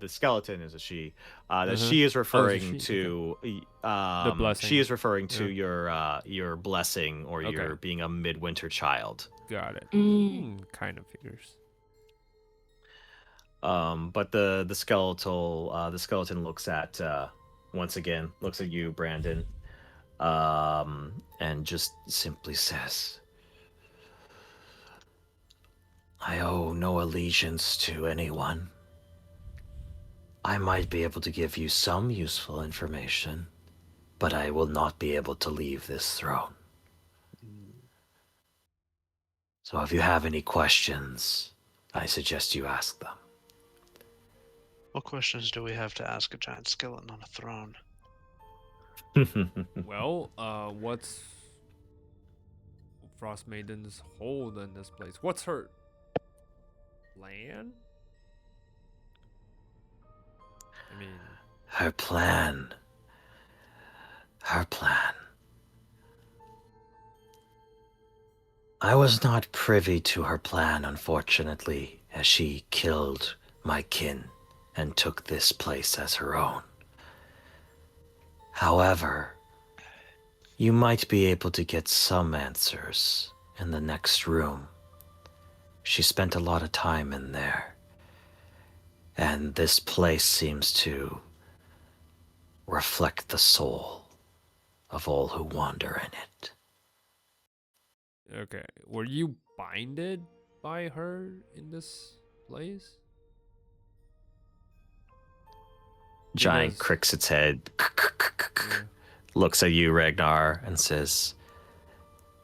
skeleton is a she. That she is referring to The blessing. she is referring to your blessing, or your being a midwinter child. Got it. Kind of figures. But the skeleton looks at once again looks at you, Brandon, and just simply says, "I owe no allegiance to anyone. I might be able to give you some useful information, but I will not be able to leave this throne. So if you have any questions, I suggest you ask them. What questions do we have to ask a giant skeleton on a throne? Well, what's Frost Maiden's hold in this place? What's her plan? I mean, Her plan. Her plan. I was not privy to her plan, unfortunately, as she killed my kin and took this place as her own. However, you might be able to get some answers in the next room. She spent a lot of time in there, and this place seems to reflect the soul of all who wander in it. okay. Were you binded by her in this place? Giant Because- cricks its head, Yeah. looks at you, Regnar, and says,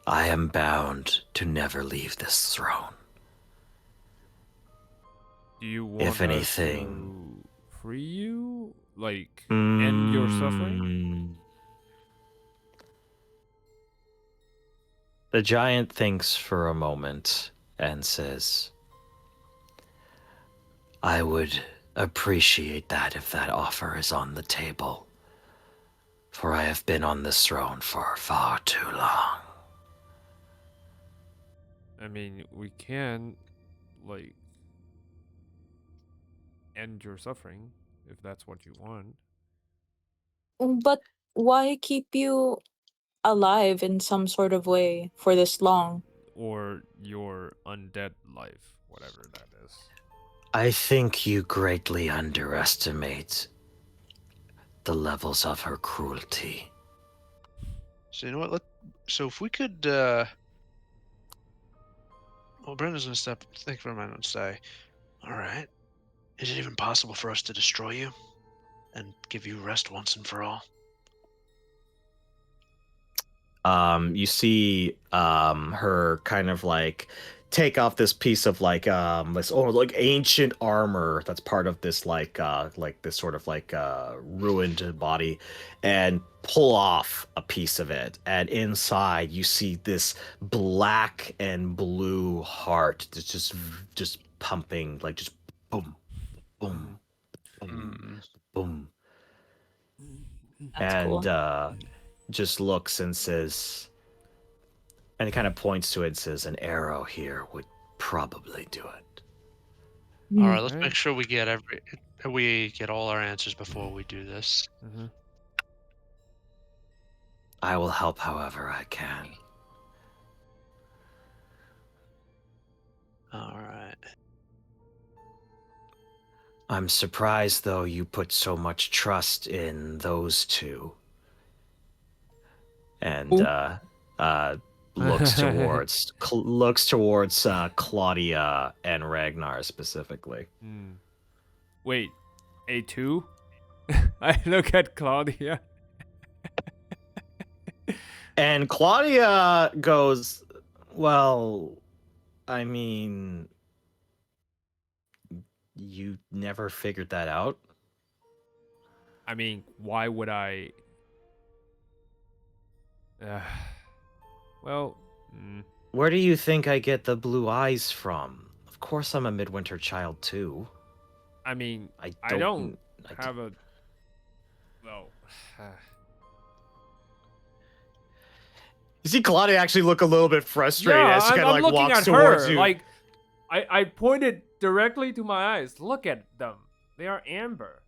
I am bound to never leave this throne. Do you want If us anything- to free you? Like, end your suffering? Mm. The giant thinks for a moment and says, I would appreciate that if that offer is on the table, for I have been on this throne for far too long. I mean, we can, like, end your suffering if that's what you want. But why keep you alive in some sort of way for this long? Or your undead life, whatever that is. I think you greatly underestimate the levels of her cruelty. So you know what? So if we could, well, Brenda's gonna think for a minute and say, "All right, is it even possible for us to destroy you and give you rest once and for all?" You see her kind of like take off this piece of like like ancient armor that's part of this like this sort of like ruined body, and pull off a piece of it, and inside you see this black and blue heart that's just pumping, like just boom boom boom boom. That's And cool. just looks and says, and he kind of points to it and says, an arrow here would probably do it. All right, let's Alright. make sure we get all our answers before we do this. Mm-hmm. I will help however I can. All right. I'm surprised, though, you put so much trust in those two. And looks towards Claudia and Regnar specifically. Wait, A2? I look at Claudia. And Claudia goes, well, I mean, you never figured that out? I mean, why would I? Well, Where do you think I get the blue eyes from? Of course I'm a midwinter child too. I mean, I I don't have a. Well, You see Claudia actually look a little bit frustrated yeah, as she kind of I'm like looking walks at towards her. you. Like, I pointed directly to my eyes. Look at them. They are amber.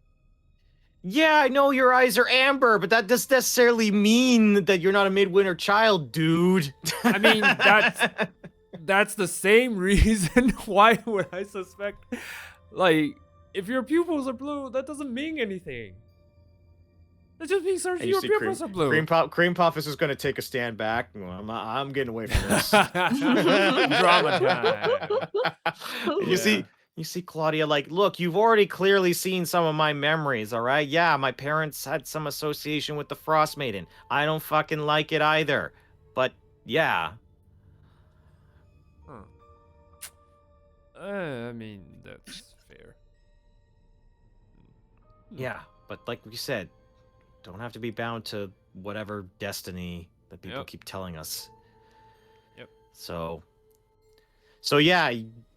Yeah, I know your eyes are amber, but that doesn't necessarily mean that you're not a midwinter child, dude. I mean, that's the same reason. Why would I suspect? Like, if your pupils are blue, that doesn't mean anything. That just means And your see pupils are blue. Cream Puff is just going to take a stand back. Well, I'm getting away from this. Drama time. You see, You see Claudia like, look, you've already clearly seen some of my memories, all right? Yeah, my parents had some association with the Frost Maiden. I don't fucking like it either. But yeah. Huh. I mean, that's fair. Yeah, but like we said, don't have to be bound to whatever destiny that people Yep. keep telling us. Yep. So yeah,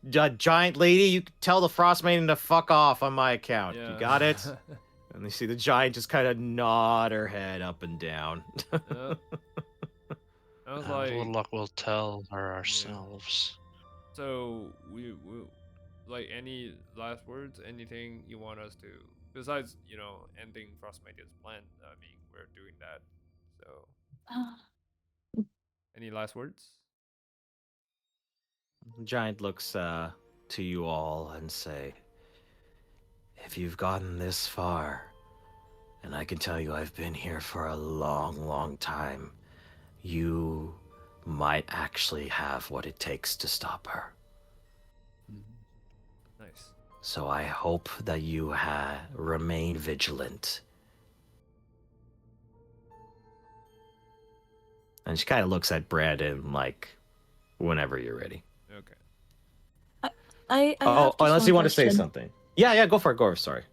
giant lady, you can tell the Frost Maiden to fuck off on my account. Yeah. You got it? And you see the giant just kind of nod her head up and down. Yep. I was With a like, little luck, we'll tell her ourselves. so we like any last words, anything you want us to besides ending Frostmaiden's plan. I mean, we're doing that. So any last words? Giant looks to you all and say, if you've gotten this far, and I can tell you I've been here for a long, long time, you might actually have what it takes to stop her. Nice. So I hope that you remain vigilant. And she kind of looks at Brandon like, whenever you're ready. Okay. I Oh, have just unless one you want to say question. something. Yeah, go for it. Go. Sorry.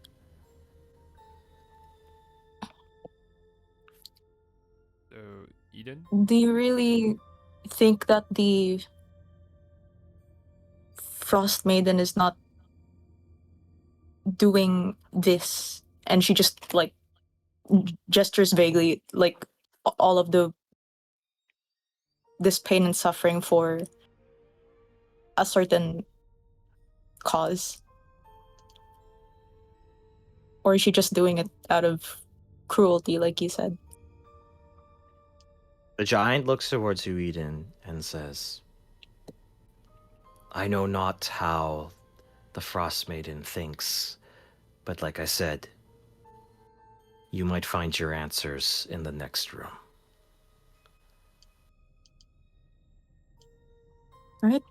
So Eden. Do you really think that the Frost Maiden is not doing this, and she just like gestures vaguely, like all of this pain and suffering for a certain cause? Or is she just doing it out of cruelty, like you said? The giant looks towards you, Eden, and says, I know not how the Frost Maiden thinks, but like I said, you might find your answers in the next room. Alright.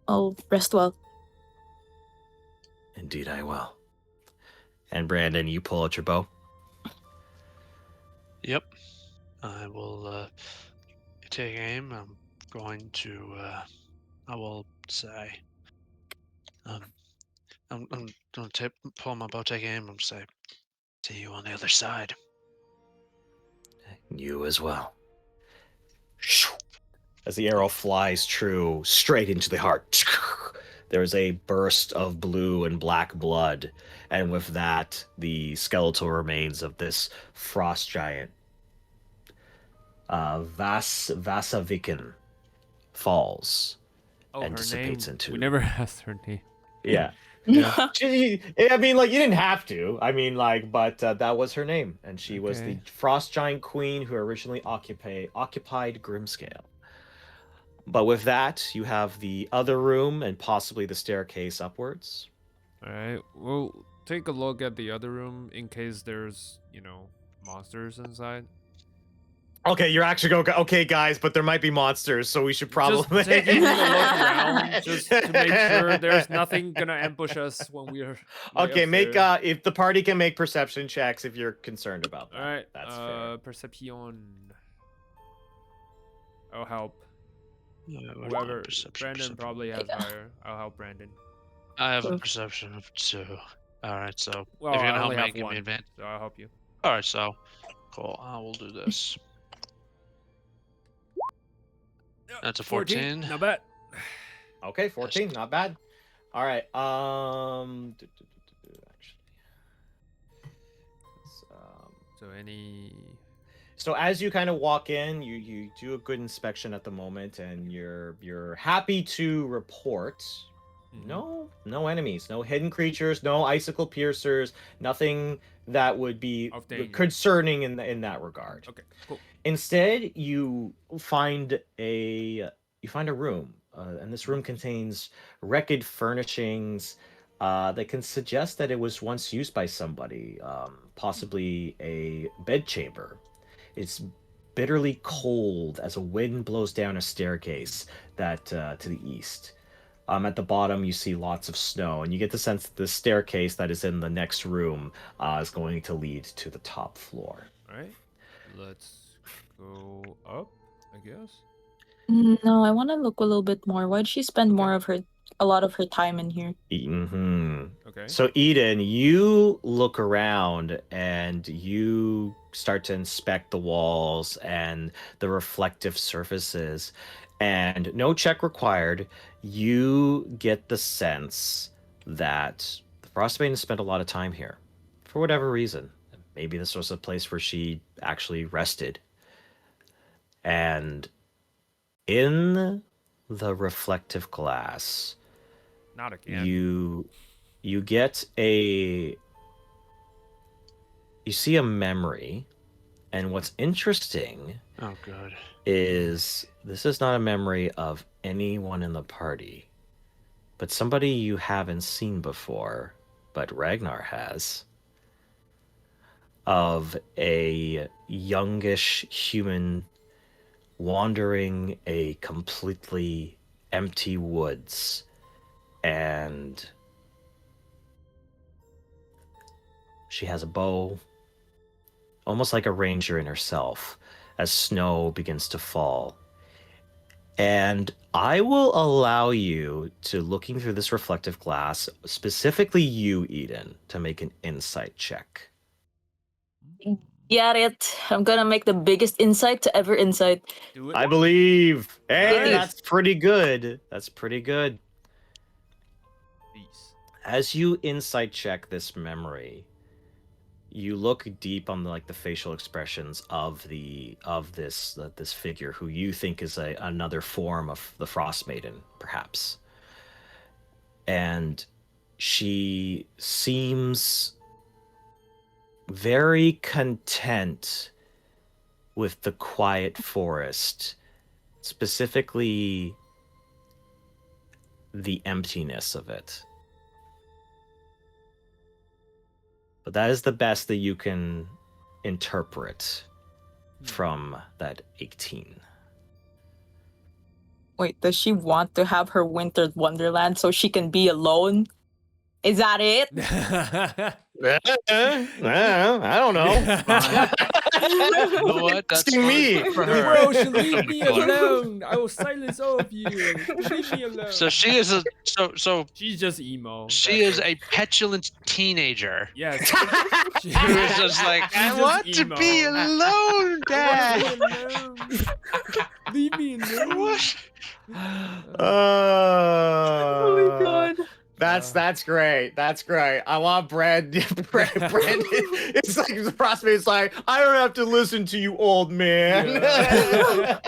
I'll rest well. Indeed I will. And Brandon, you pull out your bow? Yep. I will take aim. I'm going to. I will say. I'm going to pull my bow, take aim. I'm say, see you on the other side. You as well. As the arrow flies true, straight into the heart, there's a burst of blue and black blood, and with that, the skeletal remains of this frost giant, Vasavikin, falls Oh, and her dissipates name. into. We never asked her name. Yeah. I mean, like, you didn't have to. I mean, like, but that was her name, and she was the Okay. frost giant queen who originally occupied Grimscale. But with that, you have the other room and possibly the staircase upwards. All right. We'll take a look at the other room in case there's monsters inside. Okay, you're actually going. Okay, guys, but there might be monsters, so we should probably Just taking a look around just to make sure there's nothing gonna ambush us when we're Okay, make upstairs. if the party can make perception checks if you're concerned about that. All right. That's fair. Perception. I'll help. Where's my Whoever. perception? Brandon probably has higher. I'll help Brandon. I have a Cool. perception of 2. All right, so Well, if you're I gonna help only me, have give me one, advantage. so I'll help you. All right, so cool. I will do this. That's a 14. Not bad. Okay, 14, not bad. All right. Actually, So any. So as you kind of walk in, you do a good inspection at the moment, and you're happy to report no enemies, no hidden creatures, no icicle piercers, nothing that would be Of danger. concerning in that regard. Okay, cool. Instead, you find a room, and this room contains wrecked furnishings that can suggest that it was once used by somebody, possibly a bedchamber. It's bitterly cold as a wind blows down a staircase that to the east. At the bottom, you see lots of snow, and you get the sense that the staircase that is in the next room is going to lead to the top floor. All right, let's go up, I guess. No, I want to look a little bit more. Why'd she spend Okay. a lot of her time in here? Okay. So, Eden, you look around and you start to inspect the walls and the reflective surfaces, and no check required. You get the sense that the Frostmaiden spent a lot of time here for whatever reason. Maybe this was a place where she actually rested. And in the reflective glass, Not again. you get you see a memory, and what's interesting Oh, God. is this is not a memory of anyone in the party, but somebody you haven't seen before, but Regnar has, of a youngish human wandering a completely empty woods, and she has a bow, almost like a ranger in herself, as snow begins to fall. And I will allow you to, looking through this reflective glass, specifically you, Eden, to make an insight check. Get it. I'm gonna make the biggest insight to ever insight. Do it. I believe. Hey, Nice. that's pretty good. That's pretty good. Peace. As you insight check this memory, you look deep on the facial expressions of this figure who you think is another form of the Frost Maiden, perhaps. And she seems very content with the quiet forest, specifically the emptiness of it. But that is the best that you can interpret from that 18. Wait, does she want to have her winter wonderland so she can be alone? Is that it? I don't know. You know what? That's Asking me. fine for her. Bro, she leave me alone. I will silence all of you. Leave me alone. So she is a so She's just emo. she That's is it. a petulant teenager Yes. She who is just like, she's I just want to emo. be alone, Dad. Leave me alone. What? Oh my god. That's great. That's great. I want Brandon. It's like the prospect's like, I don't have to listen to you, old man. Yeah.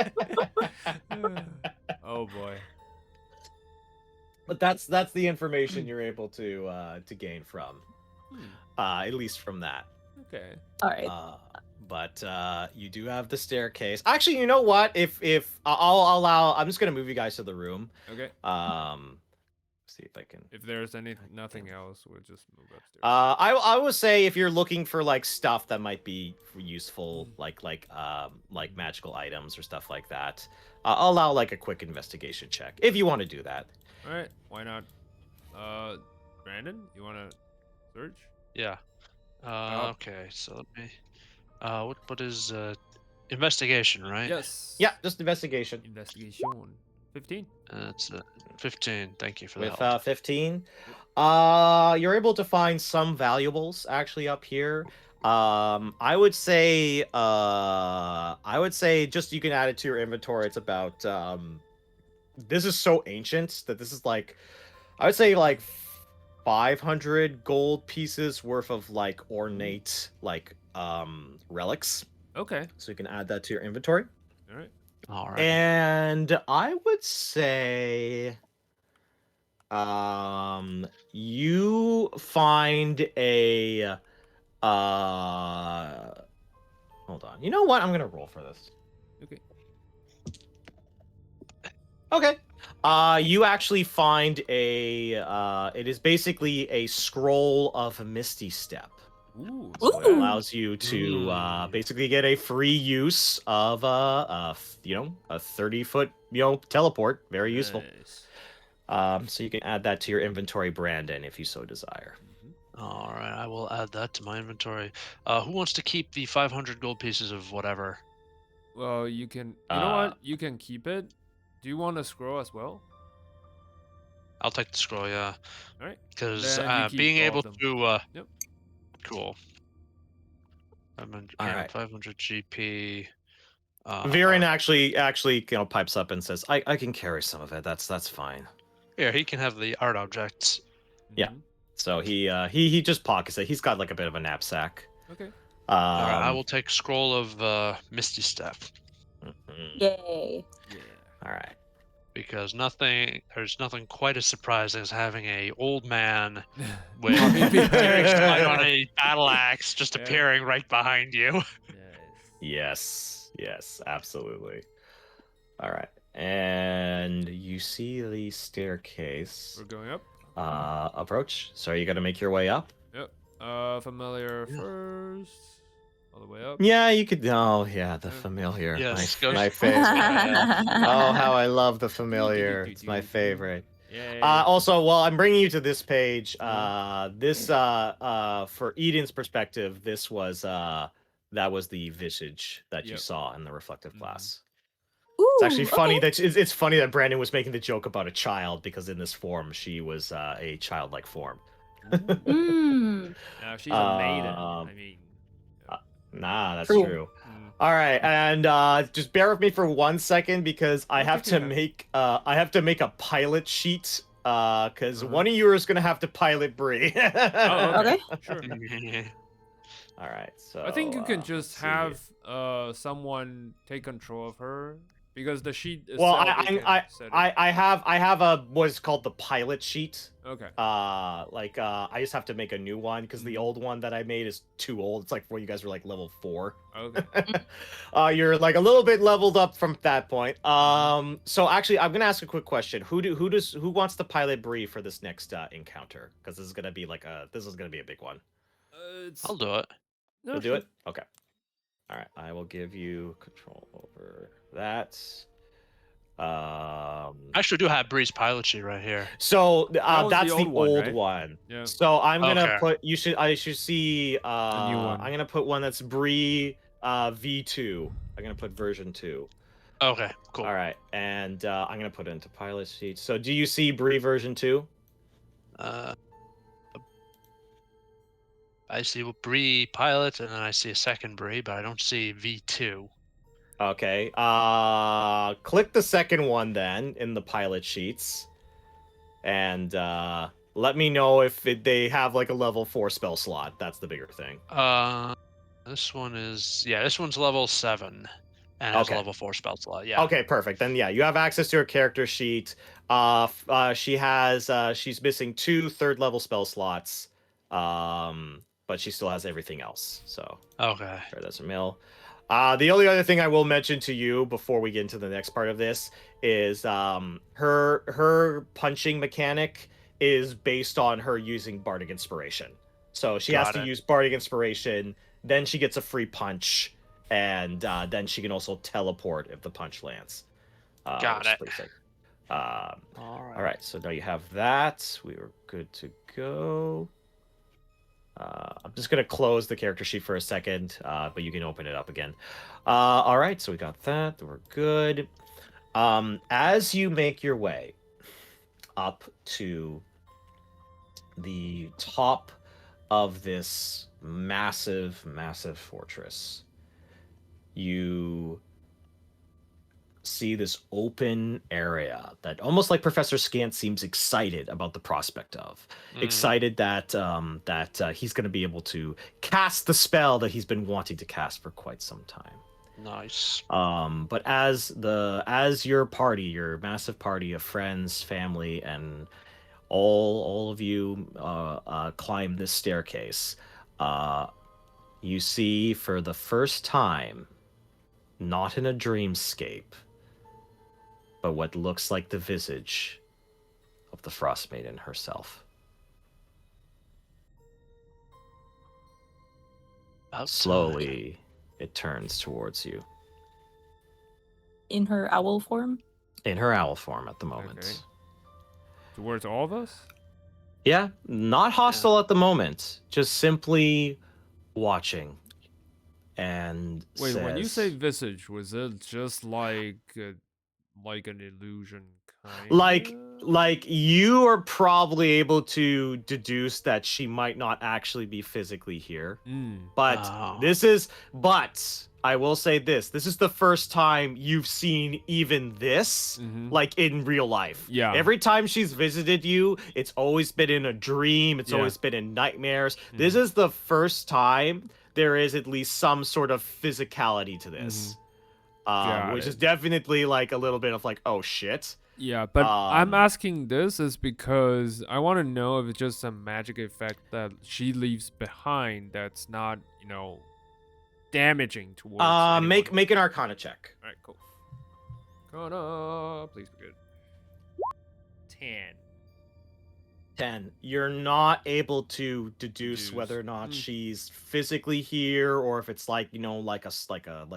Oh boy. But that's the information you're able to gain from, at least from that. Okay. All right. But you do have the staircase. Actually, you know what? If I'll allow, I'm just gonna move you guys to the room. Okay. See if I can. If there's nothing else, we'll just move upstairs. I would say if you're looking for stuff that might be useful, like magical items or stuff like that, I'll allow a quick investigation check if you want to do that. All right. Why not? Brandon, you want to search? Yeah. Oh. Okay. So let me. What is investigation, right? Yes. Yeah, just investigation. Investigation. 15. That's 15. Thank you for With that. 15, you're able to find some valuables actually up here. I would say just you can add it to your inventory. It's about this is so ancient that this is I would say 500 gold pieces worth of ornate relics. Okay. So you can add that to your inventory. All right. All right. And I would say you find a hold on. You know what? I'm gonna roll for this. Okay. Okay. You actually find it is basically a scroll of Misty Step. Ooh. So it Ooh. allows you to basically get a free use of a 30-foot teleport. Very useful. Nice. So you can add that to your inventory, Brandon, if you so desire. All right, I will add that to my inventory. Who wants to keep the 500 gold pieces of whatever? Well, you can. You know what? You can keep it. Do you want a scroll as well? I'll take the scroll, yeah. All right. Because Then you keep being all able of them. to, Yep. cool. All right. 500 GP. Viren actually pipes up and says, I can carry some of it. That's fine. Yeah, he can have the art objects. Yeah. Mhm. So he just pockets it. He's got like a bit of a knapsack. Okay. All right, I will take scroll of Misty Step Yay. Yeah. All right. because there's nothing quite as surprising as having a old man with Popping carrying behind. on a battle axe just Yeah. appearing right behind you. Yes, absolutely. All right. And you see the staircase We're going up. approach. So are you going to make your way up? Yep. Familiar first. All the way up. Yeah, you could. Oh, yeah, the Yeah. familiar. Yes, my, go my for favorite. it. Oh, how I love the familiar. It's my favorite. Yeah. Also, while I'm bringing you to this page, Mhm. this for Eden's perspective, this was that was the visage that you Yep. saw in the reflective Mhm. glass. Ooh, It's actually funny okay. that it's funny that Brandon was making the joke about a child because in this form she was a childlike form. Mm, Yeah, she's a maiden. Um, I mean. Nah, that's true. true. All right, and just bear with me for 1 second because I Okay, have to okay. make a pilot sheet because Uh-huh. one of you is gonna have to pilot Bree. Oh, okay. Okay. Sure. All right, so I think you can let's just see. have someone take control of her because the sheet Well, itself you can set it. I have a what's called the pilot sheet. Okay. I just have to make a new one because the old one that I made is too old. It's like where you guys were like level 4. Okay. You're like a little bit leveled up from that point. So actually, I'm gonna ask a quick question. Who wants to pilot Bree for this next encounter? Because this is gonna be a big one. It's I'll do it. no, You'll do sure. it. Okay. All right. I will give you control over that. I actually do have Bree's pilot sheet right here. So was that's the the old one, old right? one. Yeah. So I'm gonna Okay. put I should see A new one. I'm gonna put one that's Bree V2. I'm gonna put version 2. Okay, cool. All right, and I'm gonna put it into pilot sheet. So do you see Bree version 2? I see Bree pilot, and then I see a second Bree, but I don't see V2. Okay. Click the second one then in the pilot sheets, and let me know if they have like a level 4 spell slot. That's the bigger thing. This one's level 7 and has a Okay. level 4 spell slot. Yeah. Okay, perfect. Then yeah, you have access to her character sheet. She's missing 2 third level spell slots. But she still has everything else. So Okay. there, that's a mill. The only other thing I will mention to you before we get into the next part of this is her punching mechanic is based on her using Bardic Inspiration. So she has Got to it. use Bardic Inspiration, then she gets a free punch, and then she can also teleport if the punch lands. Got it. Pretty sick. All All right, so now you have that. We are good to go. I'm just going to close the character sheet for a second, but you can open it up again. All right, so we got that. We're good. As you make your way up to the top of this massive, massive fortress, you see this open area that almost like Professor Scant seems excited about the prospect of. Excited that he's going to be able to cast the spell that he's been wanting to cast for quite some time. Nice. But as your party, your massive party of friends, family, and all of you climb this staircase, you see for the first time, not in a dreamscape, but what looks like the visage of the Frost Maiden herself. Outside. Slowly, it turns towards you. In her owl form? In her owl form at the moment. Okay. towards all of us? Yeah, not hostile at the moment, just simply watching. And Wait, when you say says, visage, was it just like an illusion kind? like you are probably able to deduce that she might not actually be physically here. But Oh. but I will say this is the first time you've seen even this like in real life. Yeah. Every time she's visited you, it's always been in a dream, it's Yeah. always been in nightmares. This is the first time there is at least some sort of physicality to this. Which is definitely like a little bit of like, oh shit. Yeah, but I'm asking this is because I want to know if it's just a magic effect that she leaves behind that's not, damaging towards anyone. Make an Arcana check. All right, cool. Arcana, please be good. 10. You're not able to deduce whether or not she's physically here or if it's like like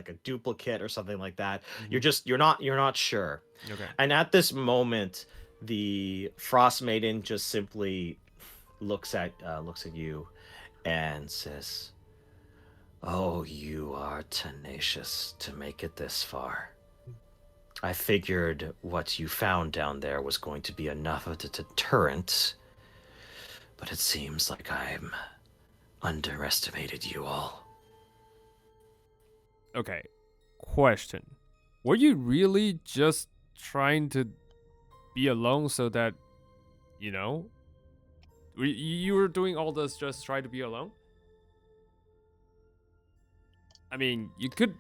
a duplicate or something like that. You're not sure. Okay. And at this moment, the Frost Maiden just simply looks at you and says, "Oh, you are tenacious to make it this far. I figured what you found down there was going to be enough of a deterrent, but it seems like I'm underestimated you all." Okay. Question. Were you really just trying to be alone so that, you were doing all this just try to be alone? I mean, you could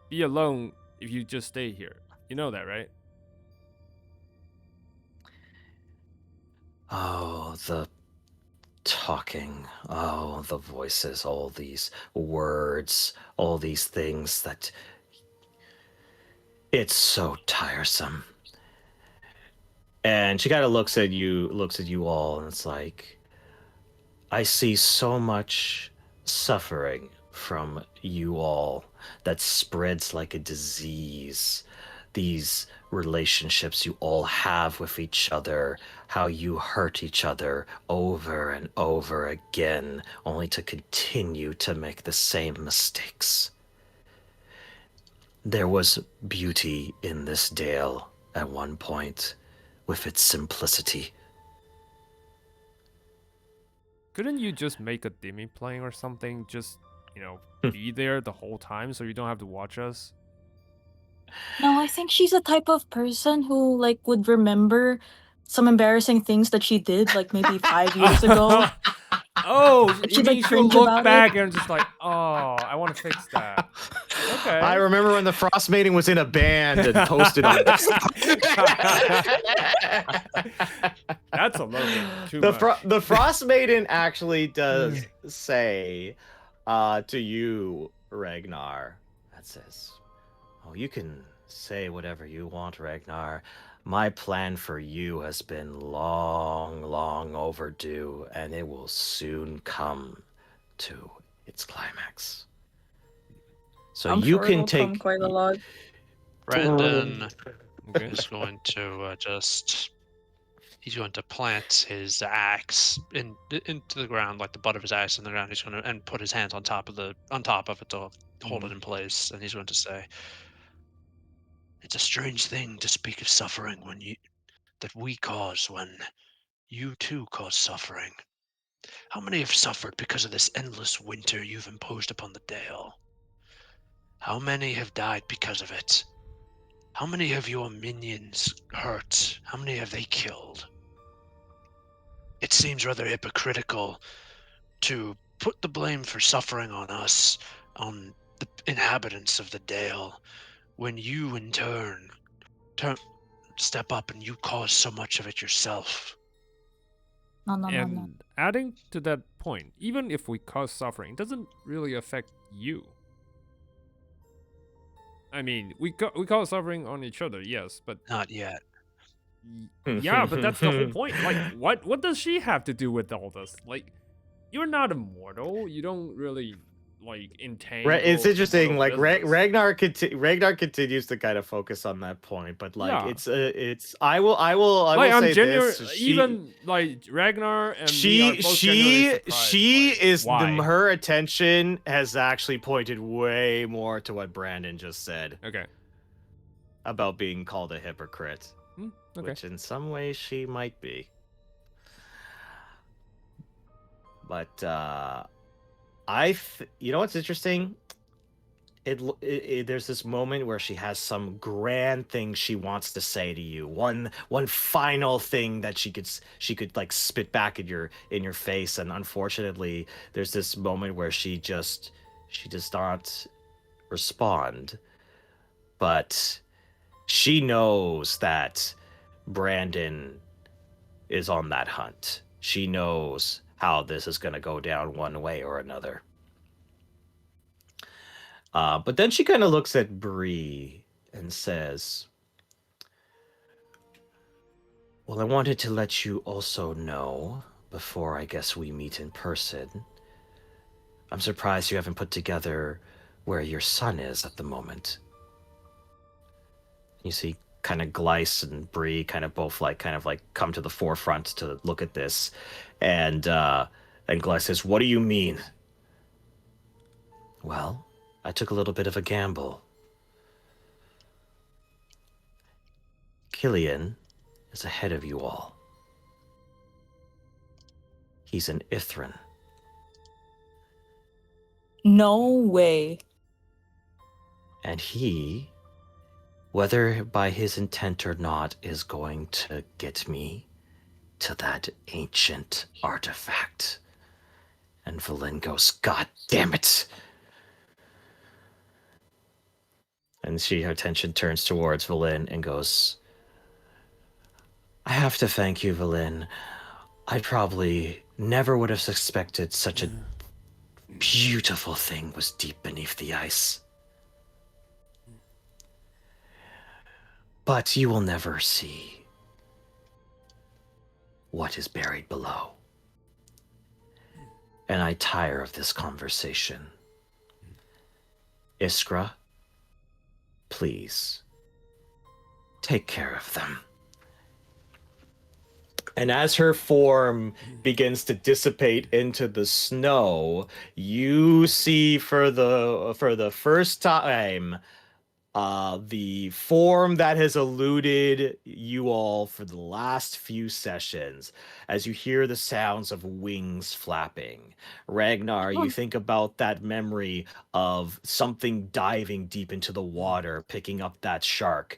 be alone if you just stay here. You know that, right? Oh, the talking, oh, the voices, all these words, all these things that it's so tiresome. And she kind of looks at you all, and it's like, I see so much suffering from you all that spreads like a disease. These relationships you all have with each other, how you hurt each other over and over again, only to continue to make the same mistakes. There was beauty in this dale at one point, with its simplicity. Couldn't you just make a demi plane or something? Just, be there the whole time so you don't have to watch us? No, I think she's the type of person who would remember some embarrassing things that she did maybe 5 years ago. Oh, you She'd mean she'll cringe look about back it. and just like, oh, I want to fix that. Okay. I remember when the Frost Maiden was in a band and posted on this. That's a little bit too much. The Frost Maiden actually does say to you, Regnar, that says, "Oh, you can say whatever you want, Regnar. My plan for you has been long, long overdue, and it will soon come to its climax. So I'm you sure can it'll come take quite a lot." Brandon Okay. is going to he's going to plant his axe into the ground, like the butt of his axe in the ground. He's going to and put his hands on top of it to hold it in place, and he's going to say, "It's a strange thing to speak of suffering that we cause when you too cause suffering. How many have suffered because of this endless winter you've imposed upon the Dale? How many have died because of it? How many have your minions hurt? How many have they killed? It seems rather hypocritical to put the blame for suffering on us, on the inhabitants of the Dale, when you in turn step up and you cause so much of it yourself." No. And adding to that point, even if we cause suffering, it doesn't really affect you. I mean, we cause suffering on each other, yes, but Not yet. yeah, but that's the whole point. Like, what does she have to do with all this? Like, you're not immortal. You don't really like entangled. It's interesting. Like business. Regnar continues to kind of focus on that point, but like Yeah. it's I will Like I'm say genuine. this. Even like Ragnar and me are both genuinely surprised. She like, is why? her attention has actually pointed way more to what Brandon just said Okay. about being called a hypocrite, Okay. which in some ways she might be. But you know what's interesting? There's this moment where she has some grand thing she wants to say to you. One final thing that she could like spit back at in your face, and unfortunately, there's this moment where she does not respond. But she knows that Brandon is on that hunt. She knows how this is going to go down one way or another. But then she kind of looks at Bree and says, well, I wanted to let you also know, before I guess we meet in person, I'm surprised you haven't put together where your son is at the moment. You see kind of Glyce and Bree kind of come to the forefront to look at this. And Glyce says, what do you mean? Well, I took a little bit of a gamble. Killian is ahead of you all. He's an Ithran. No way. And he, whether by his intent or not, is going to get me to that ancient artifact. And Velynne goes, God damn it! And her attention turns towards Velynne and goes, I have to thank you, Velynne. I probably never would have suspected such a beautiful thing was deep beneath the ice. But you will never see what is buried below. And I tire of this conversation. Iskra, please, take care of them. And as her form begins to dissipate into the snow, you see for the first time the form that has eluded you all for the last few sessions, as you hear the sounds of wings flapping. Regnar, you think about that memory of something diving deep into the water, picking up that shark.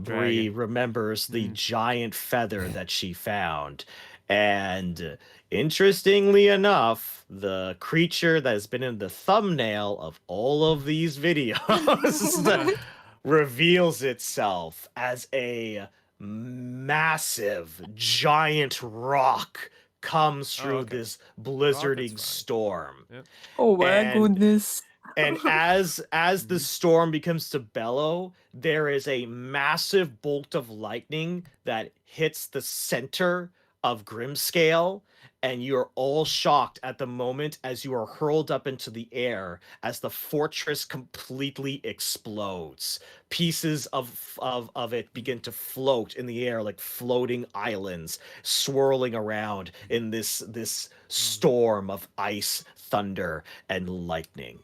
Bree remembers the giant feather that she found. And interestingly enough, the creature that has been in the thumbnail of all of these videos reveals itself as a massive, giant rock comes through this blizzarding storm. Yep. Oh my goodness. And as the storm becomes to bellow, there is a massive bolt of lightning that hits the center of Grimscale, and you're all shocked at the moment as you are hurled up into the air as the fortress completely explodes. Pieces of it begin to float in the air like floating islands, swirling around in this storm of ice, thunder, and lightning.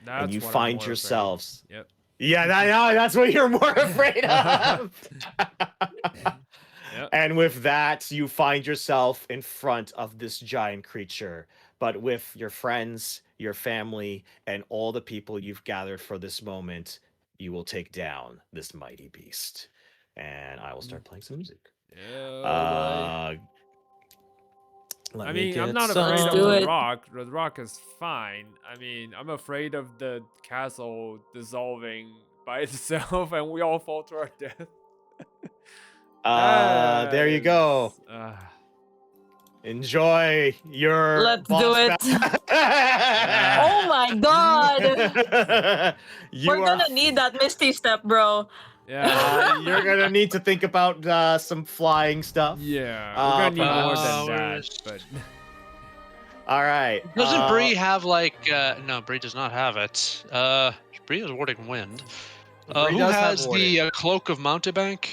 That's and you what find I'm yourselves. Yep. Yeah, that's what you're more afraid of. Yep. And with that, you find yourself in front of this giant creature, but with your friends, your family, and all the people you've gathered for this moment, you will take down this mighty beast. And I will start playing some music. Yeah. Let I me mean, I'm get not afraid some- of do the it. rock. The rock is fine. I mean, I'm afraid of the castle dissolving by itself and we all fall to our death. There you go. Enjoy your Let's boss do it. battle. Oh my god. You We're gonna need that Misty Step, bro. Yeah. You're gonna need to think about some flying stuff. Yeah. We're gonna need more than perhaps. that, but All right. Doesn't Bree have like? No, Bree does not have it. Bree has warding wind. Bree Who does have has warding. the cloak of mountebank?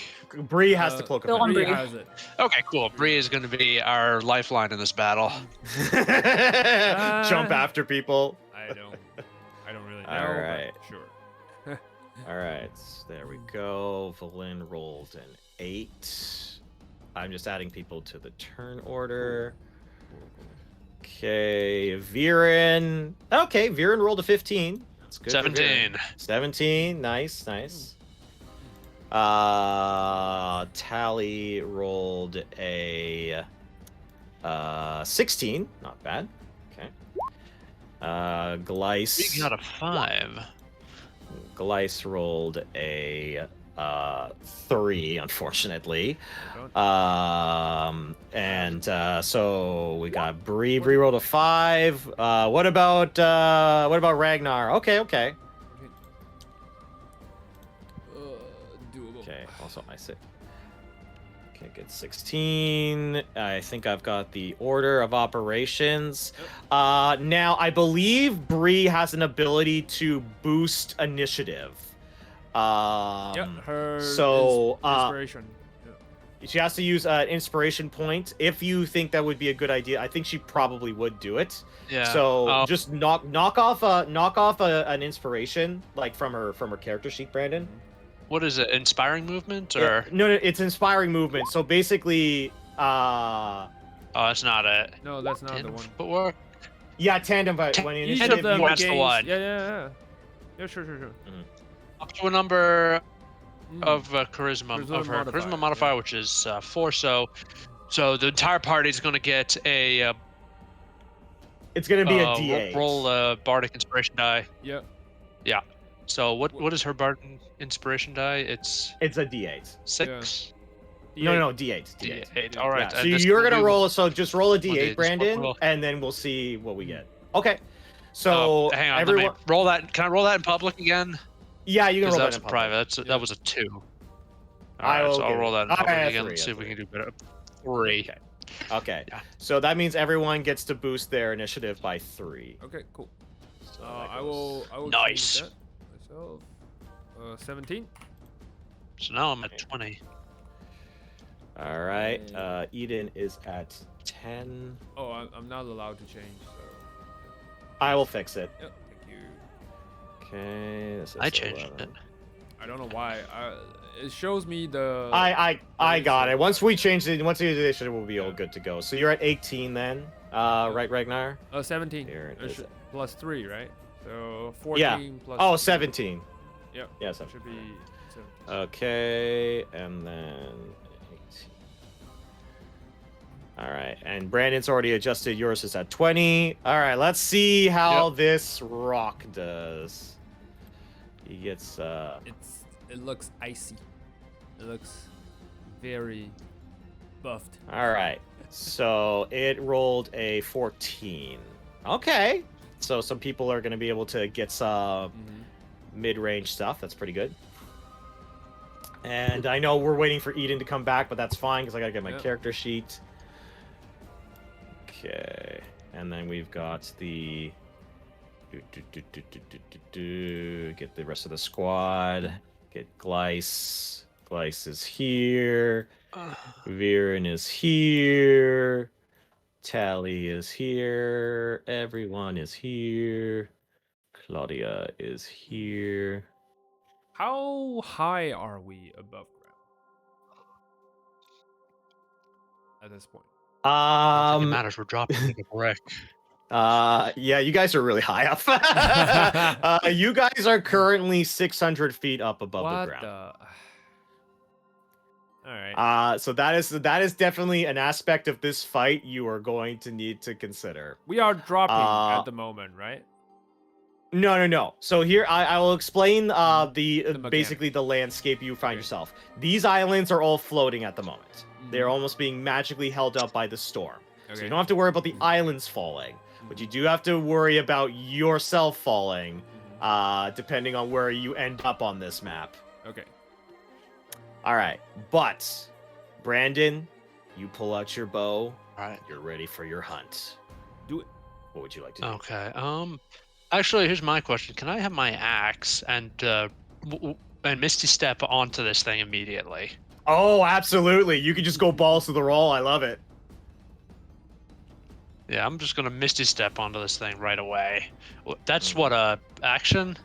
Bree has the cloak of Go on, Vantage. Bree Bree. has it. Okay, cool. Bree is going to be our lifeline in this battle. Jump after people. I don't really know, All right. but sure. All right, there we go. Velynne rolled an 8. I'm just adding people to the turn order. Okay, Viren. Okay, Viren rolled a 15. That's good. for 17. Viren. 17. Nice, nice. Tally rolled a 16. Not bad. Okay. Glyce. We got a 5. Glyce rolled a 3, unfortunately. So we got Bree. Bree rolled a 5. What about Regnar? Okay. Doable. Okay. Also, I say. Okay, good. 16. I think I've got the order of operations. Now I believe Bree has an ability to boost initiative. Her so, inspiration. She has to use an inspiration point. If you think that would be a good idea, I think she probably would do it. Yeah. So just knock off an inspiration like from her character sheet, Brandon. What is it? Inspiring movement or? No, it's inspiring movement. So basically, Oh, that's not it. No, that's not the Tandem one. footwork. yeah, tandem. But when Each initiative, of them you- That's the gains. one. Yeah, sure. Up to a number Mm. of charisma of her charisma modifier, which is 4. So the entire party is going to get a it's gonna be a D8. roll a bardic inspiration die. Yeah. Yeah. So what is her bardic inspiration die? It's It's a D8. 6. No, D8. D8. All right. Yeah, so and this you're will gonna do- roll. So just roll a D8, D8, this Brandon, will- and then we'll see what we get. Okay. So hang on. everyone, Let me roll that. Can I roll that in public again? yeah, you can Because roll that's that in public. private. That was a 2. I Alright, will so I'll give roll it- that in all public right, again. a Let's see if we 3. can do better. 3. Okay. Yeah. So that means everyone gets to boost their initiative by 3. Okay, cool. So I will Nice. change that myself. 17. So now I'm at 20. All right. Ydin is at 10. Oh, I'm not allowed to change. So. I will fix it. Yep. Thank you. Okay. This is I changed 11. it. I don't know why. It shows me the. I got it. Once we change it, once the initiative will be all good to go. So you're at 18 then, right, Regnar? 17. Here it is. Plus 3, right? So 14 Yeah. plus. Oh, 17. Yep. Yeah, Should 17. be 17. Okay, and then 18. All right, and Brandon's already adjusted. Yours is at 20. All right, let's see how this rock does. He gets It looks icy. It looks very buffed. all right. So it rolled a 14. Okay. So some people are going to be able to get some mid-range stuff. That's pretty good. And I know we're waiting for Ydin to come back, but that's fine because I got to get my character sheet. Okay. And then we've got the... Get the rest of the squad. Get Glyce. Glyce is here. Viren is here. Tally is here. Everyone is here. Claudia is here. How high are we above ground at this point? I don't think it matters. We're dropping like a brick. Yeah, you guys are really high up. You guys are currently 600 feet up above the ground. All right. So that is definitely an aspect of this fight you are going to need to consider. We are dropping at the moment, right? No. So here I will explain mechanic. basically the landscape you find yourself. These islands are all floating at the moment. They're almost being magically held up by the storm. So you don't have to worry about the islands falling, but you do have to worry about yourself falling, depending on where you end up on this map. Okay. All right, but Brandon, you pull out your bow. All right. You're ready for your hunt. Do it. What would you like to do? Okay. Actually, here's my question. Can I have my axe and Misty Step onto this thing immediately? Oh, absolutely. You can just go balls to the roll. I love it. Yeah, I'm just gonna Misty Step onto this thing right away. That's what action.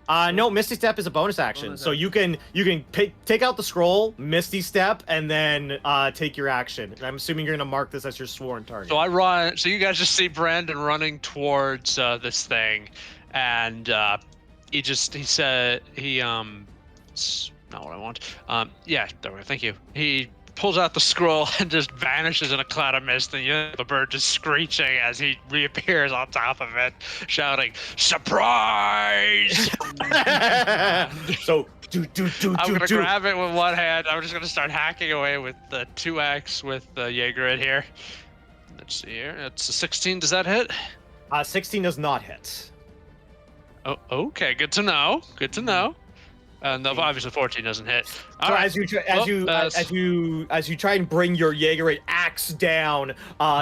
No, Misty Step is a bonus action. Bonus So action. you can take out the scroll, Misty Step, and then take your action. And I'm assuming you're gonna mark this as your sworn target. So I run. So you guys just see Brandon running towards this thing, and it's not what I want. Yeah, there we go. Thank you. He pulls out the scroll and just vanishes in a cloud of mist, and you hear the bird just screeching as he reappears on top of it, shouting, "Surprise!" So I'm gonna grab it with one hand. I'm just gonna start hacking away with the 2x with the Jaeger in here. Let's see here. It's a 16. Does that hit? 16 does not hit. Oh, okay. Good to know. Good to know. No, obviously 14 doesn't hit. All So right. as you try and bring your Jaegerite axe down,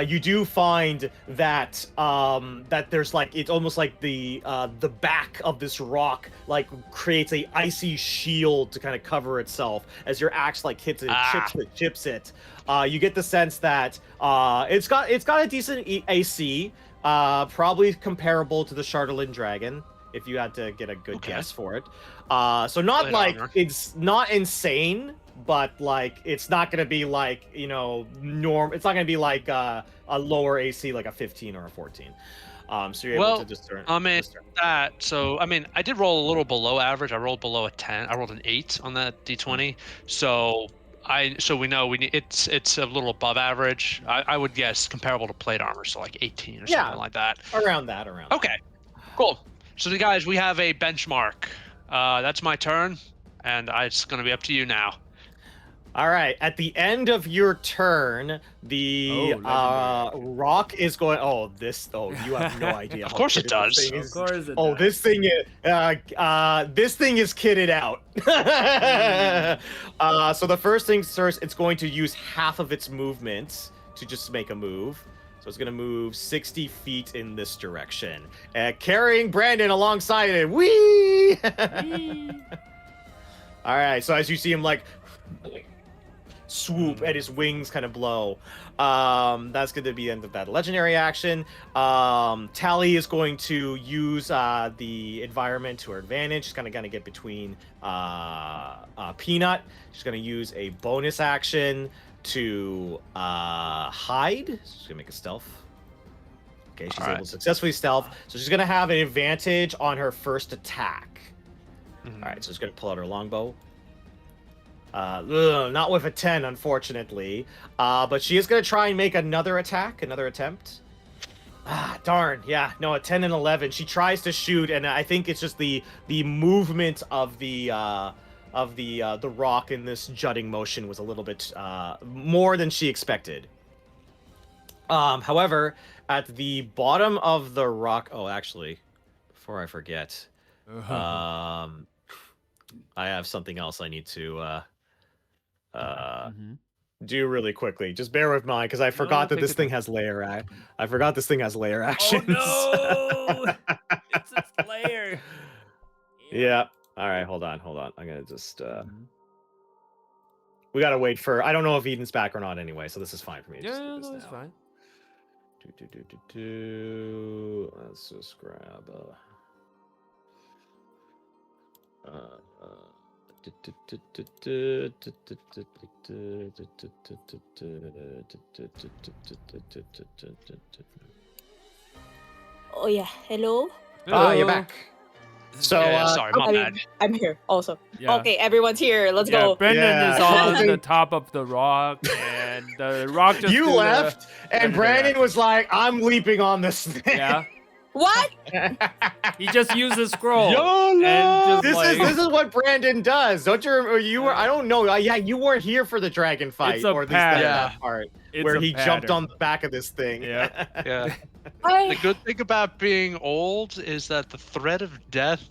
you do find that that there's like, it's almost like the back of this rock like creates a icy shield to kind of cover itself as your axe like hits it, chips it. You get the sense that it's got a decent AC, probably comparable to the Chardelin dragon, if you had to get a good guess for it. So not like it's not insane, but like it's not gonna be like, you know, it's not gonna be like a lower AC like a 15 or a 14. So you're able to discern. I did roll a little below average. I rolled below a 10. I rolled an 8 on that D20. So we know it's a little above average. I would guess comparable to plate armor, so like 18 or something like that. Around that. Okay, cool. So the guys, we have a benchmark. That's my turn, and it's going to be up to you now. All right. At the end of your turn, the rock is going. You have no idea. Of course it does. Of course it Oh, does. this thing is kitted out. So the first things first, it's going to use half of its movement to just make a move. So it's going to move 60 feet in this direction, carrying Brandon alongside it. Whee! All right. So as you see him like swoop and his wings kind of blow, that's going to be the end of that legendary action. Tally is going to use the environment to her advantage. She's going to get between Peanut. She's going to use a bonus action to hide. She's gonna make a stealth. Okay, she's able to successfully stealth, so she's gonna have an advantage on her first attack. All right, so she's gonna pull out her longbow. Not with a 10, unfortunately, but she is gonna try and make another attempt. Darn, yeah, no, a 10 and 11. She tries to shoot, and I think it's just the movement of the rock in this jutting motion was a little bit more than she expected. However, at the bottom of the rock, actually, before I forget, I have something else I need to do really quickly. Just bear with me, because I forgot that this thing has layer I forgot this thing has layer actions. Oh no! It's its layer. Yeah. All right, hold on. I'm gonna just we gotta wait for. I don't know if Eden's back or not anyway, so this is fine for me. It's fine. Let's just grab Oh yeah, hello. you're back. So sorry, my bad. I'm here also. Yeah. Okay, everyone's here. Let's go. Brandon is on the top of the rock, and the rock just you left, and Brandon was like, "I'm leaping on this thing." Yeah. What? He just used a scroll. YOLO! And just This is what Brandon does. Don't you remember? You were. I don't know. Yeah, you weren't here for the dragon fight It's a or pattern. that part where he jumped on the back of this thing. Yeah. Yeah. The good thing about being old is that the threat of death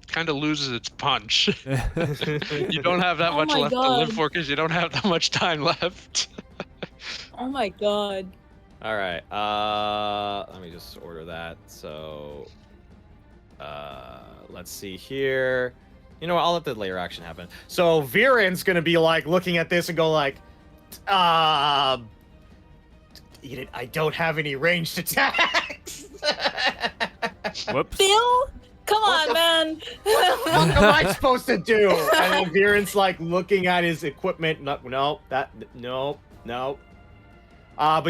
kind of loses its punch. You don't have that much left to live for because you don't have that much time left. Oh my god. All right. Let me just order that. So, let's see here. You know what? I'll let the layer action happen. So Viren's gonna be like looking at this and go like, Ydin, I don't have any ranged attacks. Whoops. Bill, come What on, man. What am I supposed to do? And then Viren's like looking at his equipment. No. But you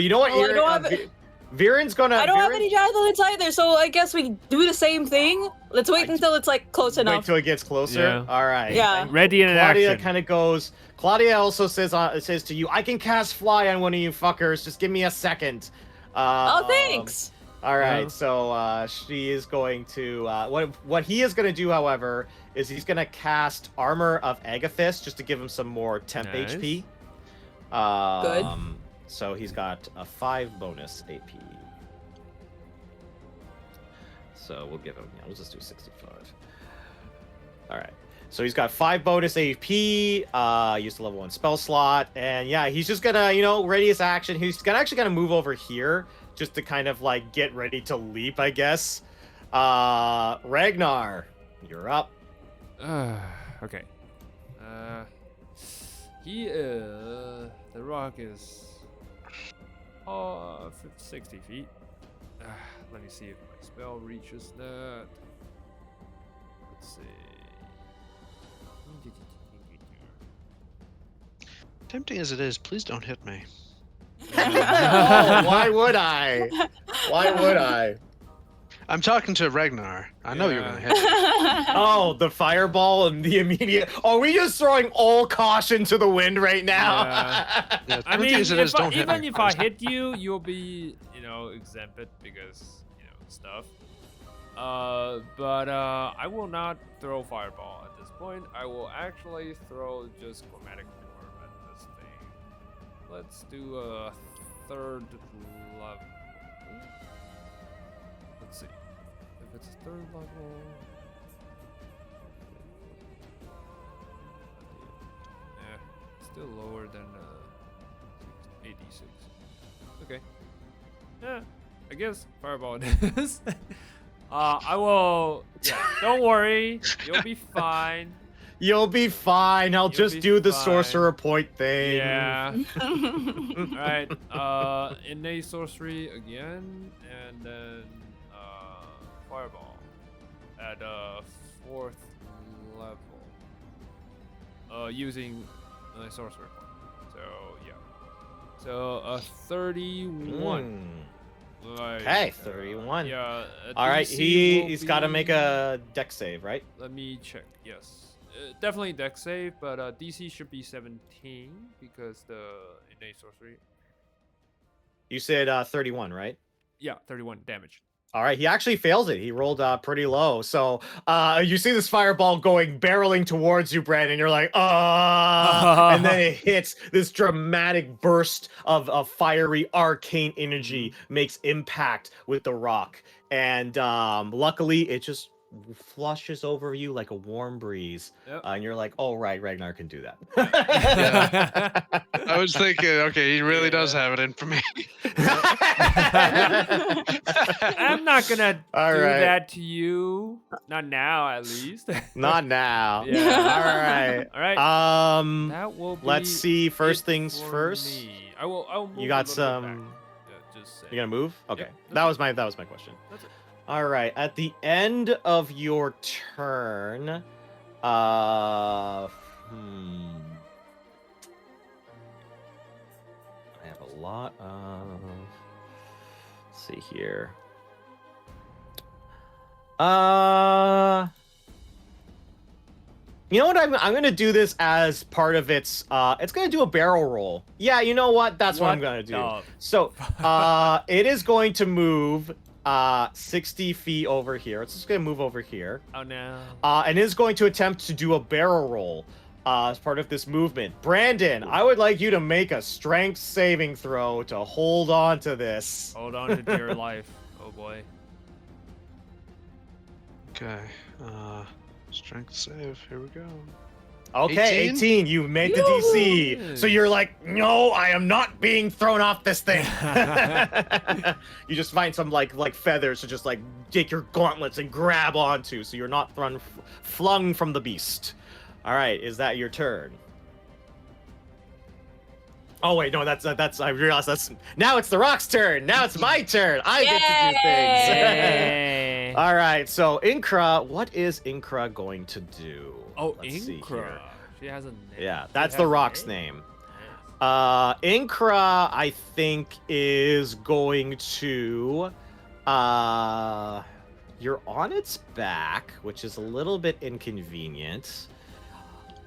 know what? Oh, I don't have Viren's gonna. I don't have any javelins either, so I guess we do the same thing. Let's wait until it's like close Wait enough. till it gets closer. Yeah. All right. Yeah. And Ready in Claudia action. kind of goes. Claudia also says to you, "I can cast fly on one of you fuckers. Just give me a second." Oh, thanks. All right, Yeah. so she is going to what he is going to do, however, is he's going to cast Armor of Agathis just to give him some more temp Nice. HP. Good. So he's got a 5 bonus AP. So we'll give him. Yeah, we'll just do 65. All right. So he's got 5 bonus AP. Used a level 1 spell slot, and yeah, he's just gonna, ready his action. He's actually gonna move over here just to kind of like get ready to leap, I guess. Regnar, you're up. Okay. The rock is 60 feet. Let me see if my spell reaches that. Let's see. Tempting as it is, please don't hit me. Oh, why would I? Why would I? I'm talking to Regnar. I know you're gonna hit me. Oh, the fireball and the immediate. Are we just throwing all caution to the wind right now? Yeah. Yeah, I tempting mean, as it is, don't hit even me. if I hit you, you'll be, exempted because, stuff. But I will not throw fireball at this point. I will actually throw just chromatic orb at this thing. Let's do a 3rd level. Let's see. If it's a 3rd level. Still lower than 86. Okay. Yeah, I guess fireball it is. I will. Yeah, don't worry. You'll be fine. You'll be fine. I'll You'll just be do the fine. sorcerer point thing. Yeah. Alright. Innate sorcery again, and then fireball at 4th level. Using a sorcerer point. So yeah. So 31. Like, Okay, 31. Yeah. All right, DC will he's got to make be- a deck save, right? Let me check. Yes. Definitely deck save, but DC should be 17 because the innate sorcery. You said 31, right? Yeah, 31 damage. All right, he actually fails it. He rolled pretty low. So you see this fireball going barreling towards you, Brandon. You're like, and then it hits. This dramatic burst of fiery arcane energy makes impact with the rock. And luckily, it just flushes over you like a warm breeze. Yep. And you're like, oh, right, Regnar can do that. I was thinking, okay, he really does have it in for me. I'm not gonna All do right. that to you. Not now, at least. Not now. Yeah. All All right. right. That will be. Let's see. First it things for first. me. I will move You got a little bit some. back. Yeah, just saying. You gonna move? Okay. Yep, that that's was my question. That's it. All right. At the end of your turn, I have a lot of. Let's see here. You know what? I'm gonna do this as part of its. It's gonna do a barrel roll. Yeah. You know what? That's what I'm gonna do. the So, it is going to move 60 feet over here. It's just gonna move over here. Oh no. And is going to attempt to do a barrel roll as part of this movement. Brandon, I would like you to make a strength saving throw to hold on to this. Hold on to dear life. Oh boy. Okay. Strength save. Here we go. Okay, 18? 18. You made the DC. So you're like, no, I am not being thrown off this thing. You just find some like feathers to just like take your gauntlets and grab onto, so you're not flung from the beast. All right, is that your turn? Oh wait, no, that's I realized that's now it's the rock's turn. Now it's my turn. I get to do things. Yay. All right, so Inkra, what is Inkra going to do? Oh, Let's see Inkra. here. She has a name. Yeah, She that's has the a rock's name. Inkra, I think, is going to you're on its back, which is a little bit inconvenient.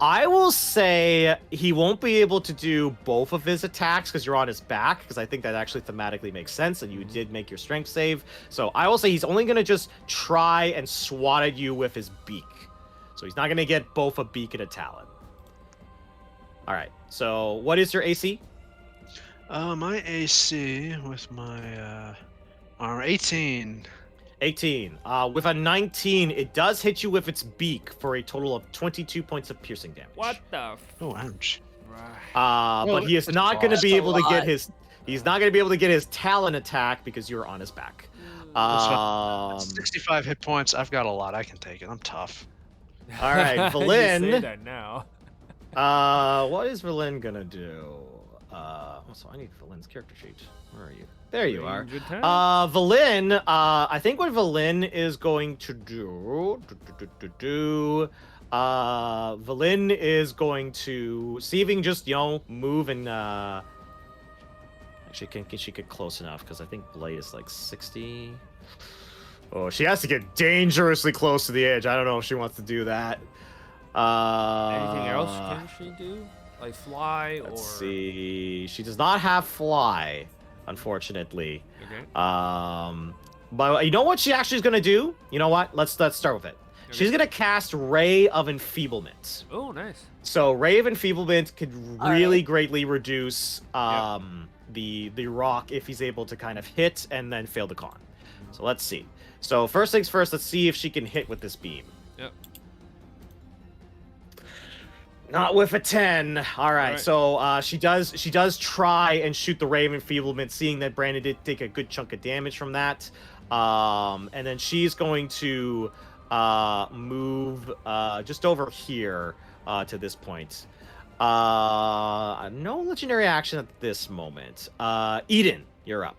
I will say he won't be able to do both of his attacks because you're on his back, because I think that actually thematically makes sense, and you did make your strength save. So I will say he's only going to just try and swat at you with his beak. So he's not going to get both a beak and a talon. All right, so what is your AC? My AC with my armor 18. 18. With a 19, it does hit you with its beak for a total of 22 points of piercing damage. What the? Oh, ouch. Right. But he is that's not going to be a able to get lot. his. He's not going to be able to get his talon attack because you're on his back. 65 hit points. I've got a lot. I can take it. I'm tough. All right, You say Velynne. that now. What is Velynne gonna do? So I need Velynne's character sheet. Where are you? There you are. Range attack? Velynne. I think what Velynne is going to do. Velynne is going to see if he can just move and actually can she get close enough, because I think Blade is like 60. Oh, she has to get dangerously close to the edge. I don't know if she wants to do that. Anything else can she do? Like fly or? Let's see. She does not have fly, unfortunately. Okay. But you know what she actually is gonna do? You know what? Let's start with it. Okay. She's gonna cast Ray of Enfeeblement. Oh, nice. So Ray of Enfeeblement could All really right. greatly reduce the rock if he's able to kind of hit and then fail the con. So let's see. So first things first, let's see if she can hit with this beam. Yep. Not with a 10. All right. So she does try and shoot the Ray of Enfeeblement, seeing that Brandon did take a good chunk of damage from that. And then she's going to move just over here to this point. No legendary action at this moment. Ydin, you're up.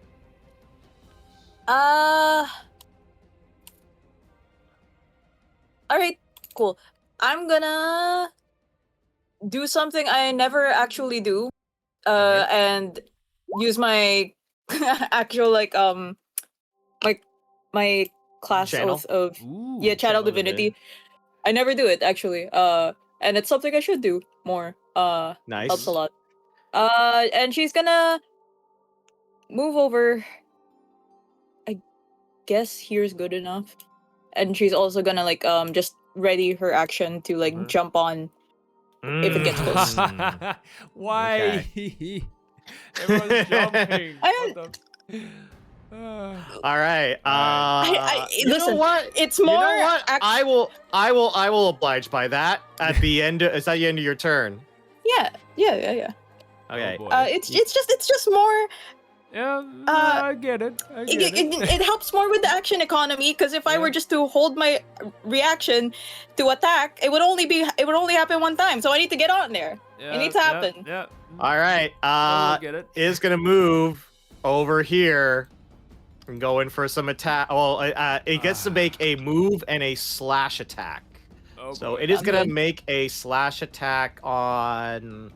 All right, cool. I'm gonna do something I never actually do, and use my actual my class Channel? of Ooh. channel Channel divinity. Divinity. I never do it actually. And it's something I should do more. Nice. Helps a lot. And she's gonna move over. I guess here's good enough. And she's also gonna just ready her action to Mhm. jump on if it gets close. Why? Everyone's jumping. What the- All right. You listen, know what? it's You more. know what? I will oblige by that. At the end, is that the end of your turn? Yeah. Okay. Oh, boy. It's just more. Yeah, I get it. I get it. It helps more with the action economy, because if I were just to hold my reaction to attack, it would only happen one time. So I need to get on there. Yeah, needs to happen. Yeah. All right. Totally get it. Is gonna move over here and go in for some attack. Well, it gets to make a move and a slash attack. Oh, So boy. it is gonna Okay. make a slash attack on.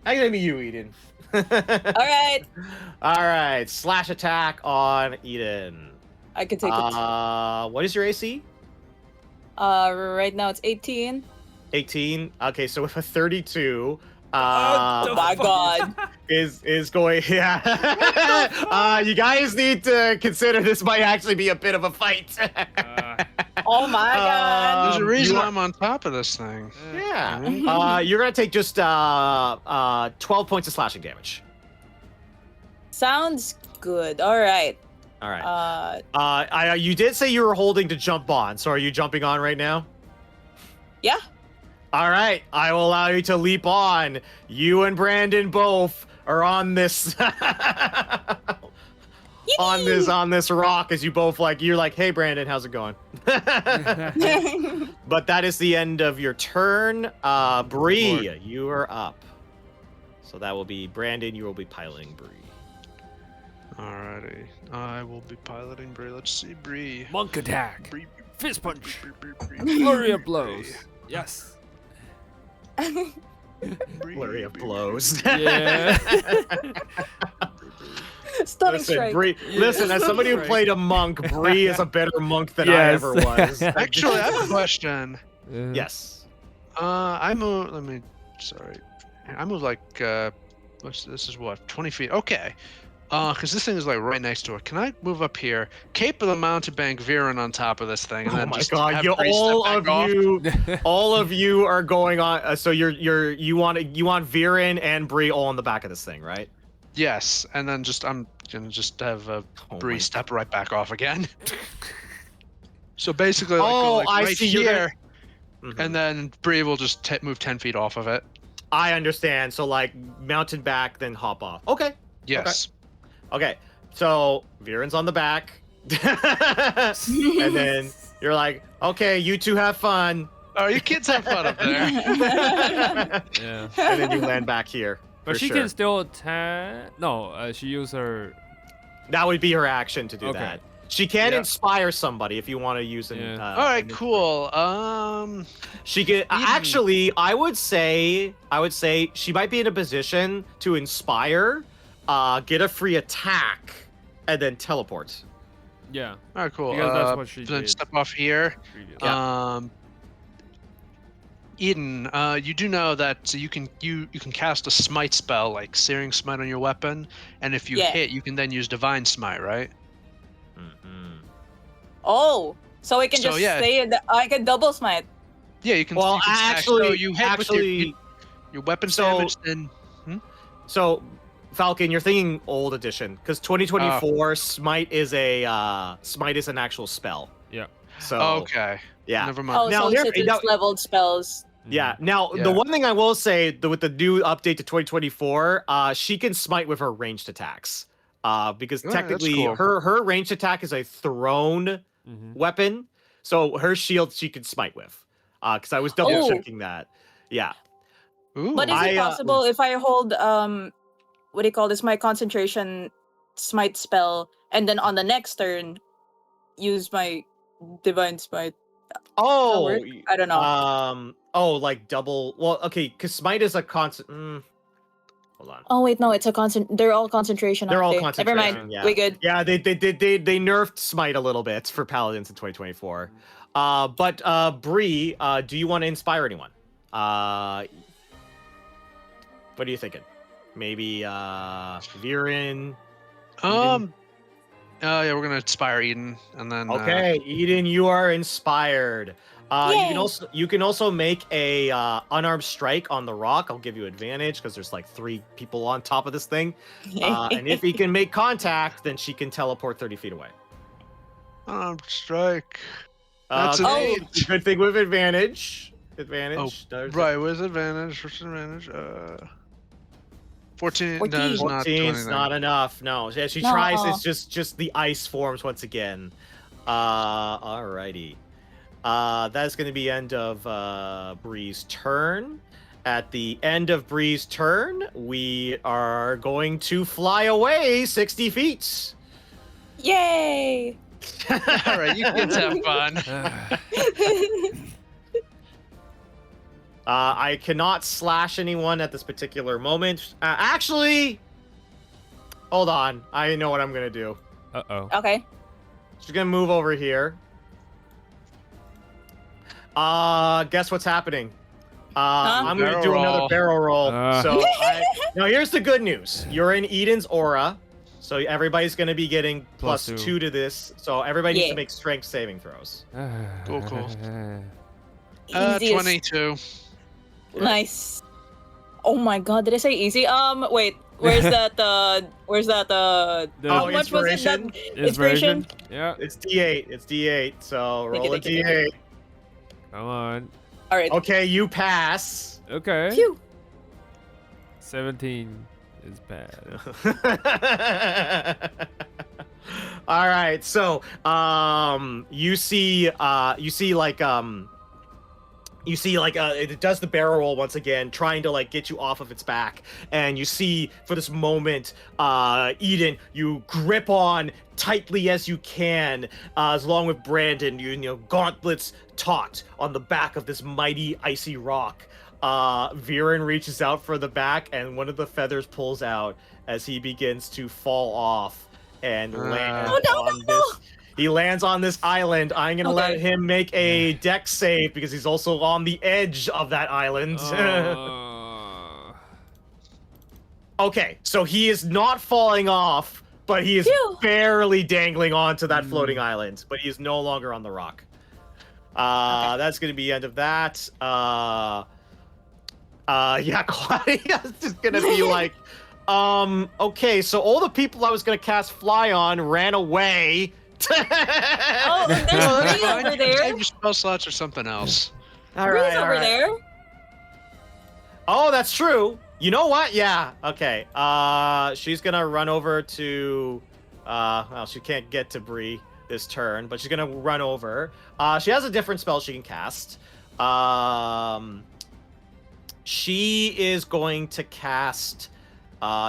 I'm gonna be you, Ydin. All right, All right, slash attack on Ydin. I can take it. What is your AC? Right now it's 18. 18. Okay, so with a 32, Oh my god. is going. Yeah. You guys need to consider this might actually be a bit of a fight. Oh my god. There's a You reason are- I'm on top of this thing. Yeah. You're gonna take just 12 points of slashing damage. Sounds good. All right. All right. You did say you were holding to jump on, so are you jumping on right now? Yeah. All right, I will allow you to leap on. You and Brandon both are on this on this rock as you both you're like, hey Brandon, how's it going? But that is the end of your turn. Bree, you are up. So that will be Brandon, you will be piloting Bree. Alrighty. I will be piloting Bree. Let's see, Bree. Monk attack. Bree. Fist punch. Bree. Flurry of blows. Yes. Flurry of blows. Yeah. Stunning Listen, strike. Bree, listen, as somebody who played a monk, Bree is a better monk than I Yes. ever was. Actually, I have a question. Yes. I move. Sorry. I move this is what, 20 feet? Okay. Because this thing is like right next to it. Can I move up here, cape of the mountebank, Velynne on top of this thing, and Oh then my just god, have you Bree step back off? all of you are going on. So you want Velynne and Bree all on the back of this thing, right? Yes, and then I'm gonna just have Oh Bree my- step right back off again. So basically, Oh, I right see, you're here, Mhm. and then Bree will just move 10 feet off of it. I understand. So mountain back, then hop off. Okay. Yes. Okay. So Velynne's on the back, and then you're like, okay, you two have fun, Oh, you kids have fun up there. Yeah. and then you land back here. But for she sure. can still attack. No, she used her. That would be her action to do Okay. that. She can Yeah. inspire somebody if you want to use an. Yeah. All right, an- cool. She could actually. I would say she might be in a position to inspire, get a free attack, and then teleport. Yeah. All right, cool. Because that's what she then did. step off here. Previously. Ydin, you do know that you can cast a smite spell like Searing Smite on your weapon, and if you Yeah. hit, you can then use Divine Smite, right? Mm-hmm. Oh, so we can So, just yeah. say that I can double smite. Yeah, you can. Well, you can stack. actually, so you hit with your weapon so- damage, then So, Falcon, you're thinking old edition because 2024 smite is an actual spell. Yeah. So okay. yeah. Never mind. Oh, Now, so here- since it's now- leveled spells. Yeah. Now, Yeah. the one thing I will say with the new update to 2024, she can smite with her ranged attacks. Because Oh, that's technically cool. her ranged attack is a thrown Mhm. weapon, so her shield she can smite with. Because I was double Oh. checking that. Yeah. Ooh. But is it possible if I hold what do you call this? My concentration smite spell, and then on the next turn, use my divine smite. Oh. work? I don't know. Like double. Well, okay, because smite is a constant. Hold on. Oh wait, no, it's a constant. They're all concentration. They're aren't all they? concentration. Never mind. Yeah. We good. Yeah, they nerfed smite a little bit for paladins in 2024. But Bree, do you want to inspire anyone? What are you thinking? Maybe Velynne. Yeah, we're gonna inspire Ydin, and then. Okay, Ydin, you are inspired. Yay. You can also make a unarmed strike on the rock. I'll give you advantage because there's 3 people on top of this thing. And if he can make contact, then she can teleport 30 feet away. Strike. That's an Okay, 8. good thing with advantage. Advantage. There's Right, with advantage. What's advantage? 14. No, it's not 14 is 29. not enough. No, yeah, she No. tries. It's just the ice forms once again. Alrighty. That's going to be end of Bree's turn. At the end of Bree's turn, we are going to fly away 60 feet. Yay! All right, you kids have fun. I cannot slash anyone at this particular moment. Actually, hold on. I know what I'm going to do. Uh-oh. Okay. She's going to move over here. Guess what's happening? I'm going to Barrel do another roll. barrel roll. Uh. Now here's the good news. You're in Eden's aura, so everybody's going to be getting plus Plus 2 2 to this. So everybody needs Yeah. to make strength saving throws. Cool. Easiest. 22. Nice. Oh my god, did I say easy? Wait. Where's that? Where's that? The How much was it? inspiration? That inspiration. Yeah. It's D8. It's D8. So Thank you, roll a thank you, D8. thank Come on. All right. Okay, you pass. Okay. Phew. 17 is bad. All right, so you see it does the barrel roll once again, trying to like get you off of its back, and you see for this moment, Ydin, you grip on tightly as you can, as along with Brandon, you know, gauntlets taut on the back of this mighty icy rock. Viren reaches out for the back, and one of the feathers pulls out as he begins to fall off and land on this. He lands on this island. I'm gonna let him make a dex save because he's also on the edge of that island. Okay, so he is not falling off, but he is barely dangling onto that floating island. But he is no longer on the rock. That's gonna be the end of that. Yeah, Claudia's just gonna be like, okay, so all the people I was gonna cast Fly on ran away. Oh, there's Bree over there. Save your spell slots or something else. Bree's over there. Oh, that's true. You know what? Yeah. Okay. She's gonna run over to. Well, she can't get to Bree this turn, but she's gonna run over. She has a different spell she can cast. She is going to cast.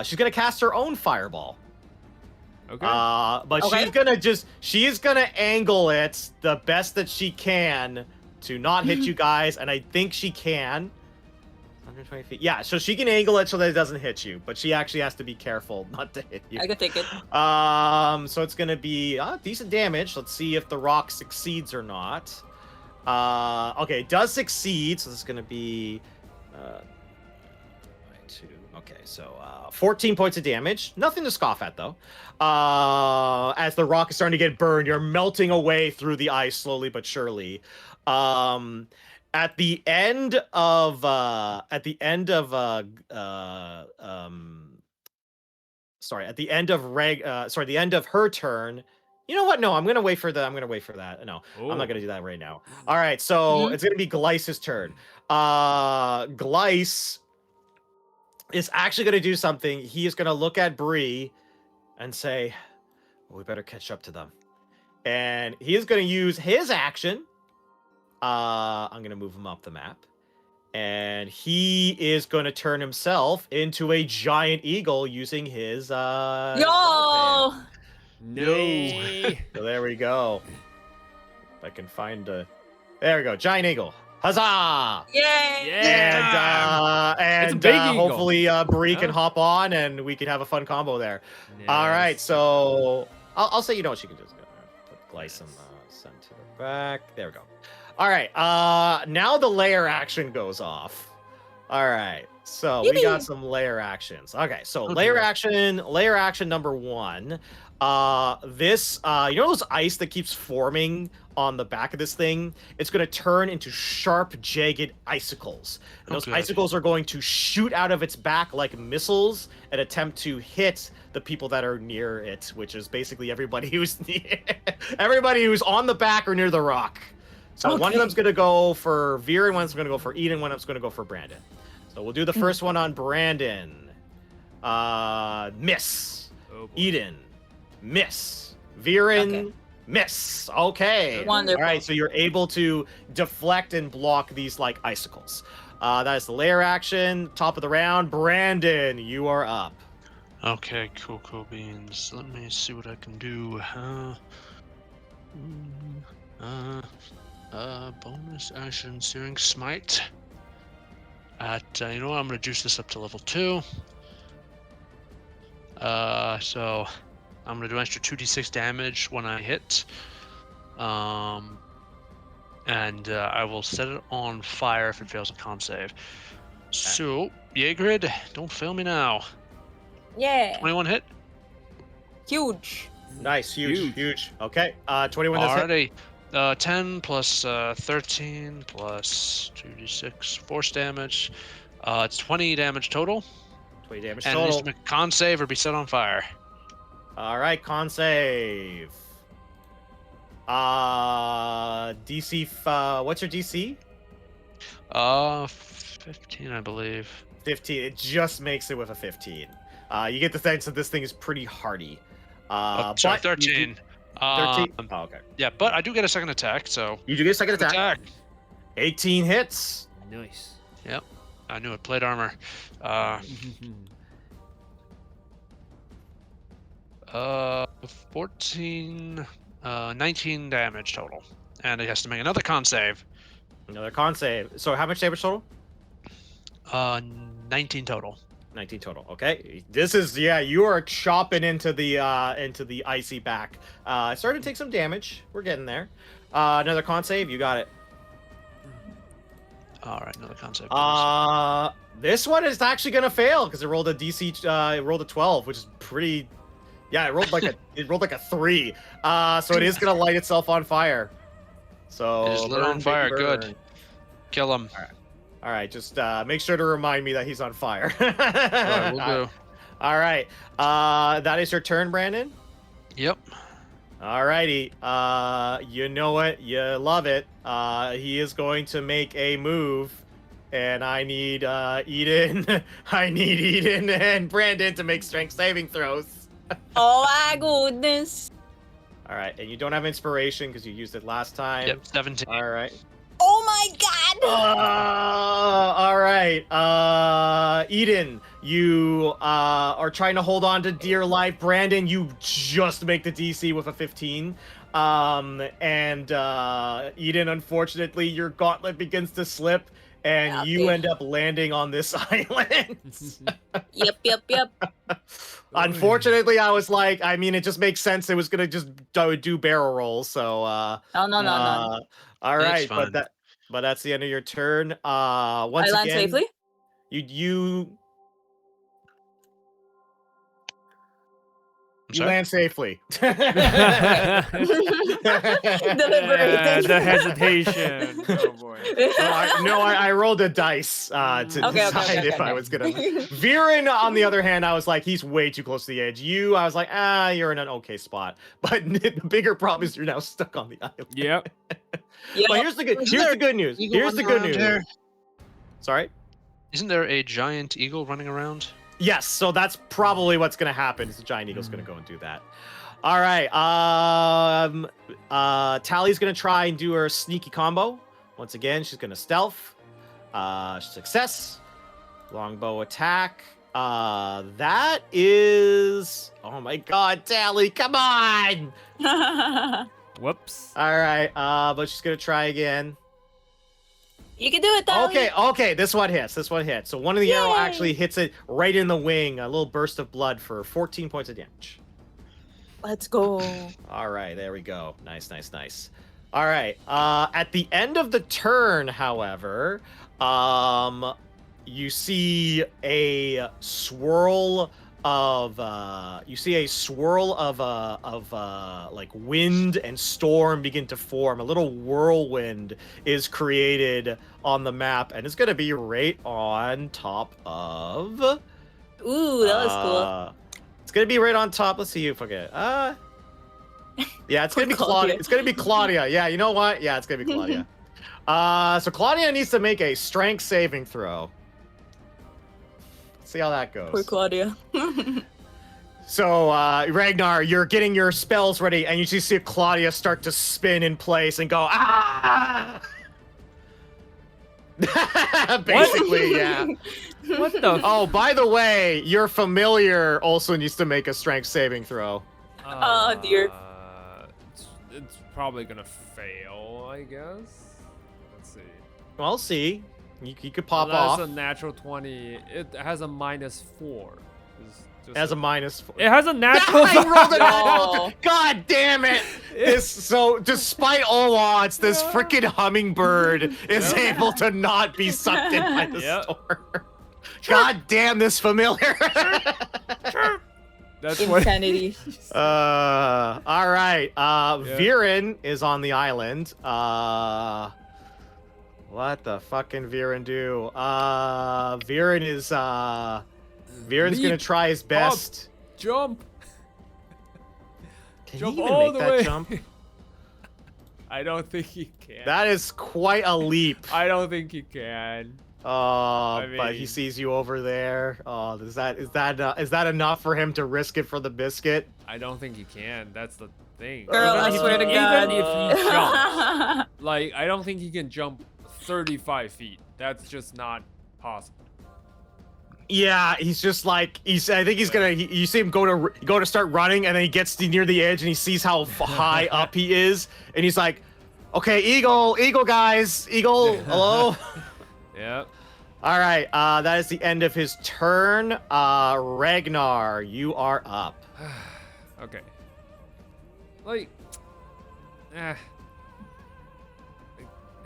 She's gonna cast her own fireball. Okay. But she's gonna angle it the best that she can to not hit you guys, and I think she can. 120 feet. Yeah, so she can angle it so that it doesn't hit you, but she actually has to be careful not to hit you. I can take it. So it's gonna be decent damage. Let's see if the rock succeeds or not. Okay, it does succeed, so this is gonna be 2. Okay, so 14 points of damage. Nothing to scoff at, though. As the rock is starting to get burned, you're melting away through the ice slowly but surely. At the end of her turn. You know what? No, I'm gonna wait for that. No, I'm not gonna do that right now. All right, so it's gonna be Glyce's turn. Glyce is actually gonna do something. He is gonna look at Bree and say, well, "We better catch up to them." And he is gonna use his action. I'm gonna move him up the map, and he is gonna turn himself into a giant eagle using his Yo! No. So there we go. If I can find a... There we go. Giant eagle. Huzzah! Yay! And big eagle. hopefully Bree can hop on and we can have a fun combo there. Yes. All right, so I'll say, you know what, she can just put Glyce in the center back. There we go. All right, now the layer action goes off. All right, so we got some layer actions. Okay, so layer action number 1. This, you know those ice that keeps forming on the back of this thing? It's going to turn into sharp, jagged icicles. And those icicles are going to shoot out of its back like missiles and attempt to hit the people that are near it, which is basically everybody who's on the back or near the rock. So one of them's going to go for Veer, and one's going to go for Ydin, one of them's going to go for Brandon. So we'll do the first one on Brandon. Miss. Ydin. Miss. Viren. Miss. Okay. Wonderful. All right, so you're able to deflect and block these like icicles. That is the layer action. Top of the round. Brandon, you are up. Okay, cool beans. Let me see what I can do. Bonus action, Searing Smite. You know what? I'm gonna juice this up to level 2. So I'm gonna do an extra 2d6 damage when I hit. And I will set it on fire if it fails a con save. So, Jaegrid, don't fail me now. Yeah. 21 hit. Huge. Nice, huge. Okay, 21 does hit. Alrighty. 10 plus 13 plus 2d6 force damage. It's 20 damage total. 20 damage And it needs total. to make a con save or be set on fire. All right, con save. DC. What's your DC? 15, I believe. 15. It just makes it with a 15. You get the sense that this thing is pretty hardy. Sorry, But you 13. do- 13. Oh, okay. Yeah, but I do get a second attack, so You do get a second attack. attack. 18 hits. Nice. Yep, I knew it. Plate armor. 14, 19 damage total, and it has to make another con save. Another con save. So how much damage total? 19 total. 19 total. Okay. This is you are chopping into the icy back. Starting to take some damage. We're getting there. Another con save. You got it. All right, another con save. This one is actually gonna fail because it rolled a DC. It rolled a 12, which is pretty. Yeah, it rolled like a 3. So it is gonna light itself on fire. So It is lit on burn, fire. big Good. burn. Kill him. All right, just make sure to remind me that he's on fire. Right, we'll do. All right, that is your turn, Brandon. Yep. All righty, you know what? You love it. He is going to make a move, and I need Ydin. I need Ydin and Brandon to make strength saving throws. Oh my goodness. All right, and you don't have inspiration because you used it last time. Yep. 17. All right. Oh my god. All right. Ydin, you are trying to hold on to dear life. Brandon, you just make the DC with a 15. And Ydin, unfortunately, your gauntlet begins to slip, and you end up landing on this island. Yep. Unfortunately, I was like, I mean, it just makes sense. It was gonna just do barrel rolls. So, No. all It's right, fine. but that's the end of your turn. Once I land again, safely? you I'm you sorry? land safely. Deliberating. The hesitation. Oh boy. I rolled a dice to decide if I was gonna. Viren, on the other hand, I was like, he's way too close to the edge. You, I was like, you're in an okay spot. But the bigger problem is you're now stuck on the island. Yep. But here's the good news. Eagle Here's the running good around news. here? Sorry. Isn't there a giant eagle running around? Yes, so that's probably what's gonna happen. Is the giant eagle's gonna go and do that. All right. Tally's gonna try and do her sneaky combo. Once again, she's gonna stealth. Success. Longbow attack. That is. Oh my God, Tally! Come on. Whoops. All right. But she's gonna try again. You can do it, Tally. Okay. This one hits. So one of the arrow Yay. actually hits it right in the wing. A little burst of blood for 14 points of damage. Let's go. All right, there we go. Nice. All right. At the end of the turn, however, you see a swirl of like wind and storm begin to form. A little whirlwind is created on the map, and it's gonna be right on top of. Ooh, that was cool. It's gonna be right on top. Let's see if I get. Yeah, it's gonna be Claudia. It's gonna be Claudia. Yeah, you know what? Yeah, it's gonna be Claudia. So Claudia needs to make a strength saving throw. Let's see how that goes. Poor Claudia. So, Regnar, you're getting your spells ready, and you just see Claudia start to spin in place and go, ah! Basically, yeah. What the? Oh, by the way, your familiar also needs to make a strength saving throw. Oh, dear. It's probably gonna fail, I guess. Let's see. Well, see. You could pop Well, off. that's a natural 20. It has a -4. It has a -4. It has a natural. I rolled a No. natural. God damn it! So, despite all odds, this freaking hummingbird is able to not be sucked in by the storm. God damn this familiar. That's what. Insanity. All right. Viren is on the island. What the fucking Viren do? Viren's Leap gonna try his best. Jump. Can Jump he even all make the that way. jump? I don't think he can. That is quite a leap. I don't think he can. But he mean- sees you over there. Oh, is that enough for him to risk it for the biscuit? I don't think he can. That's the thing. Girl, I Even if swear to he- God. Even if he jumps, like I don't think he can jump 35 feet. That's just not possible. Yeah, he's just like I think he's gonna. You see him go to start running, and then he gets near the edge, and he sees how high up he is, and he's like, "Okay, eagle, guys, eagle, hello." Yep. All right, that is the end of his turn. Regnar, you are up. Okay. Like, I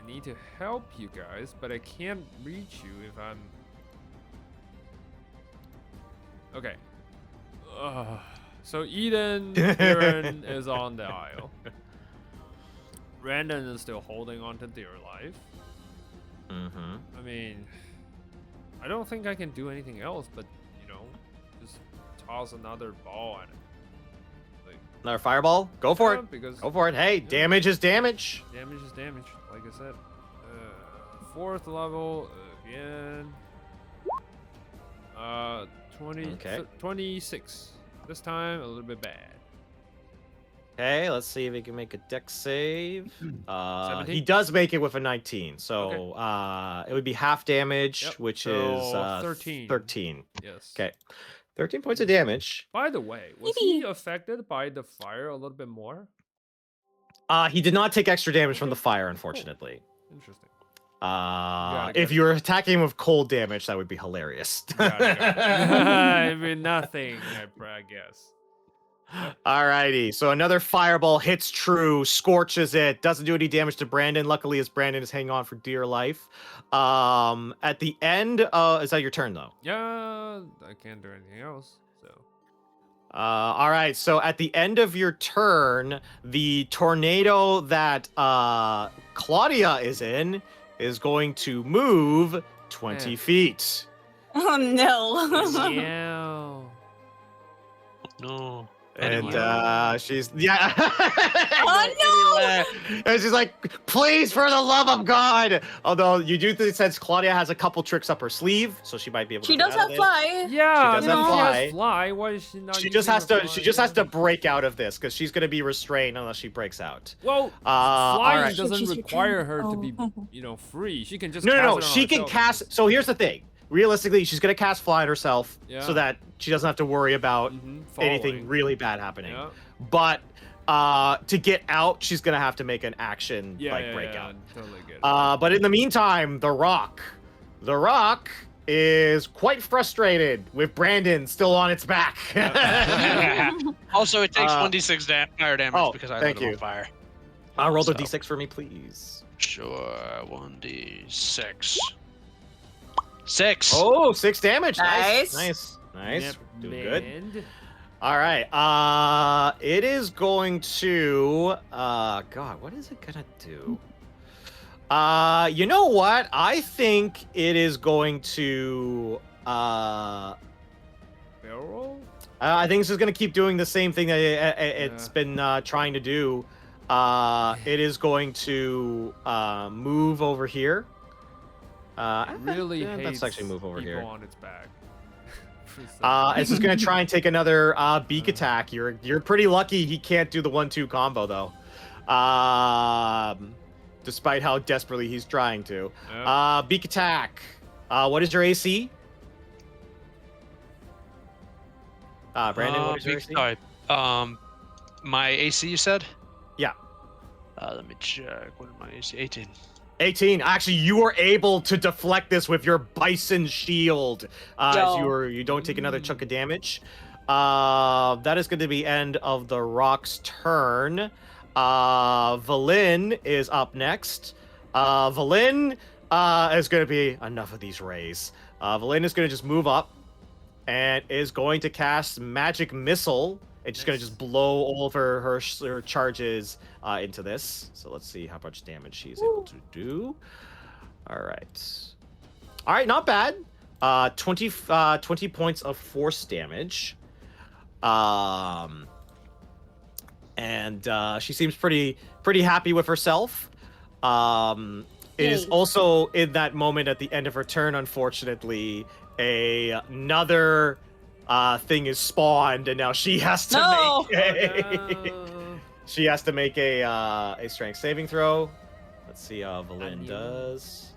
need to help you guys, but I can't reach you if I'm. Okay. So Ydin, Aaron is on the aisle. Brandon is still holding on to dear life. Mm-hmm. I mean, I don't think I can do anything else, but just toss another ball at it. Like, Another fireball. Go for yeah, it. Because Go for it. Hey, damage is damage. damage is damage, like I said. 4th level again. 20, Okay. 26. This time a little bit bad. Okay, let's see if he can make a dex save. He 17? does make it with a 19, so it would be half damage, Yep, which so is 13. 13. Yes. Okay, 13 points of damage. By the way, was he affected by the fire a little bit more? He did not take extra damage from the Okay, fire, unfortunately. Interesting. If you were attacking him with cold damage, that would be hilarious. Got it. I mean, nothing, I guess. Alrighty, so another fireball hits true, scorches it, doesn't do any damage to Brandon. Luckily, as Brandon is hanging on for dear life. At the end, is that your turn though? Yeah, I can't do anything else, so. All right, so at the end of your turn, the tornado that Claudia is in is going to move 20 feet. Oh no. Yeah. No. And Anyway. she's Oh and she's like, please, for the love of God. Although you do sense Claudia has a couple tricks up her sleeve, so she might be able to She get does out of have it. fly. Yeah, does I mean, have she fly. has fly. Why is she not She using just has her to. fly? She just has to break out of this because she's gonna be restrained unless she breaks out. Well, all flying right. doesn't She's require her returned. to be, free. She can just No, cast no, it no. on She can herself. cast. So here's the thing. Realistically, she's gonna cast fly on herself Yeah. so that she doesn't have to worry about anything Falling. really bad happening. Yeah. But to get out, she's gonna have to make an action break out. Totally get it. But in the meantime, the Rock is quite frustrated with Brandon still on its back. Also, it takes 1d6 fire damage oh, because I thank lit it you. on fire. Roll the So- d6 for me, please. Sure, 1d6. 6. Oh, 6 damage. Nice. Nice. Nice. Yep, Doing good. and- All right. It is going to. God, what is it gonna do? You know what? I think it is going to. Barrel? I think this is gonna keep doing the same thing that it's been trying to do. It is going to move over here. Really let's hates actually move over people here. on its back. For some It's just gonna try and take another beak attack. You're pretty lucky he can't do the 1-2 combo though. Despite how desperately he's trying to. Yep. Beak attack. What is your AC? Brandon, what is your AC? Sorry. My AC, you said? Yeah. Let me check. What is my AC? 18. 18. Actually, you were able to deflect this with your bison shield. As Yo. you don't take another chunk of damage. That is going to be end of the Rock's turn. Velynne is up next. Velynne is going to be enough of these rays. Velynne is going to just move up and is going to cast Magic Missile. It's just going to just blow all of her charges into this. So let's see how much damage she's able to do. All right, not bad. 20 points of force damage. and she seems pretty happy with herself. It is Yay. also in that moment at the end of her turn, unfortunately, another thing is spawned, and now she has to No! she has to make a strength saving throw. Let's see how Velynne does.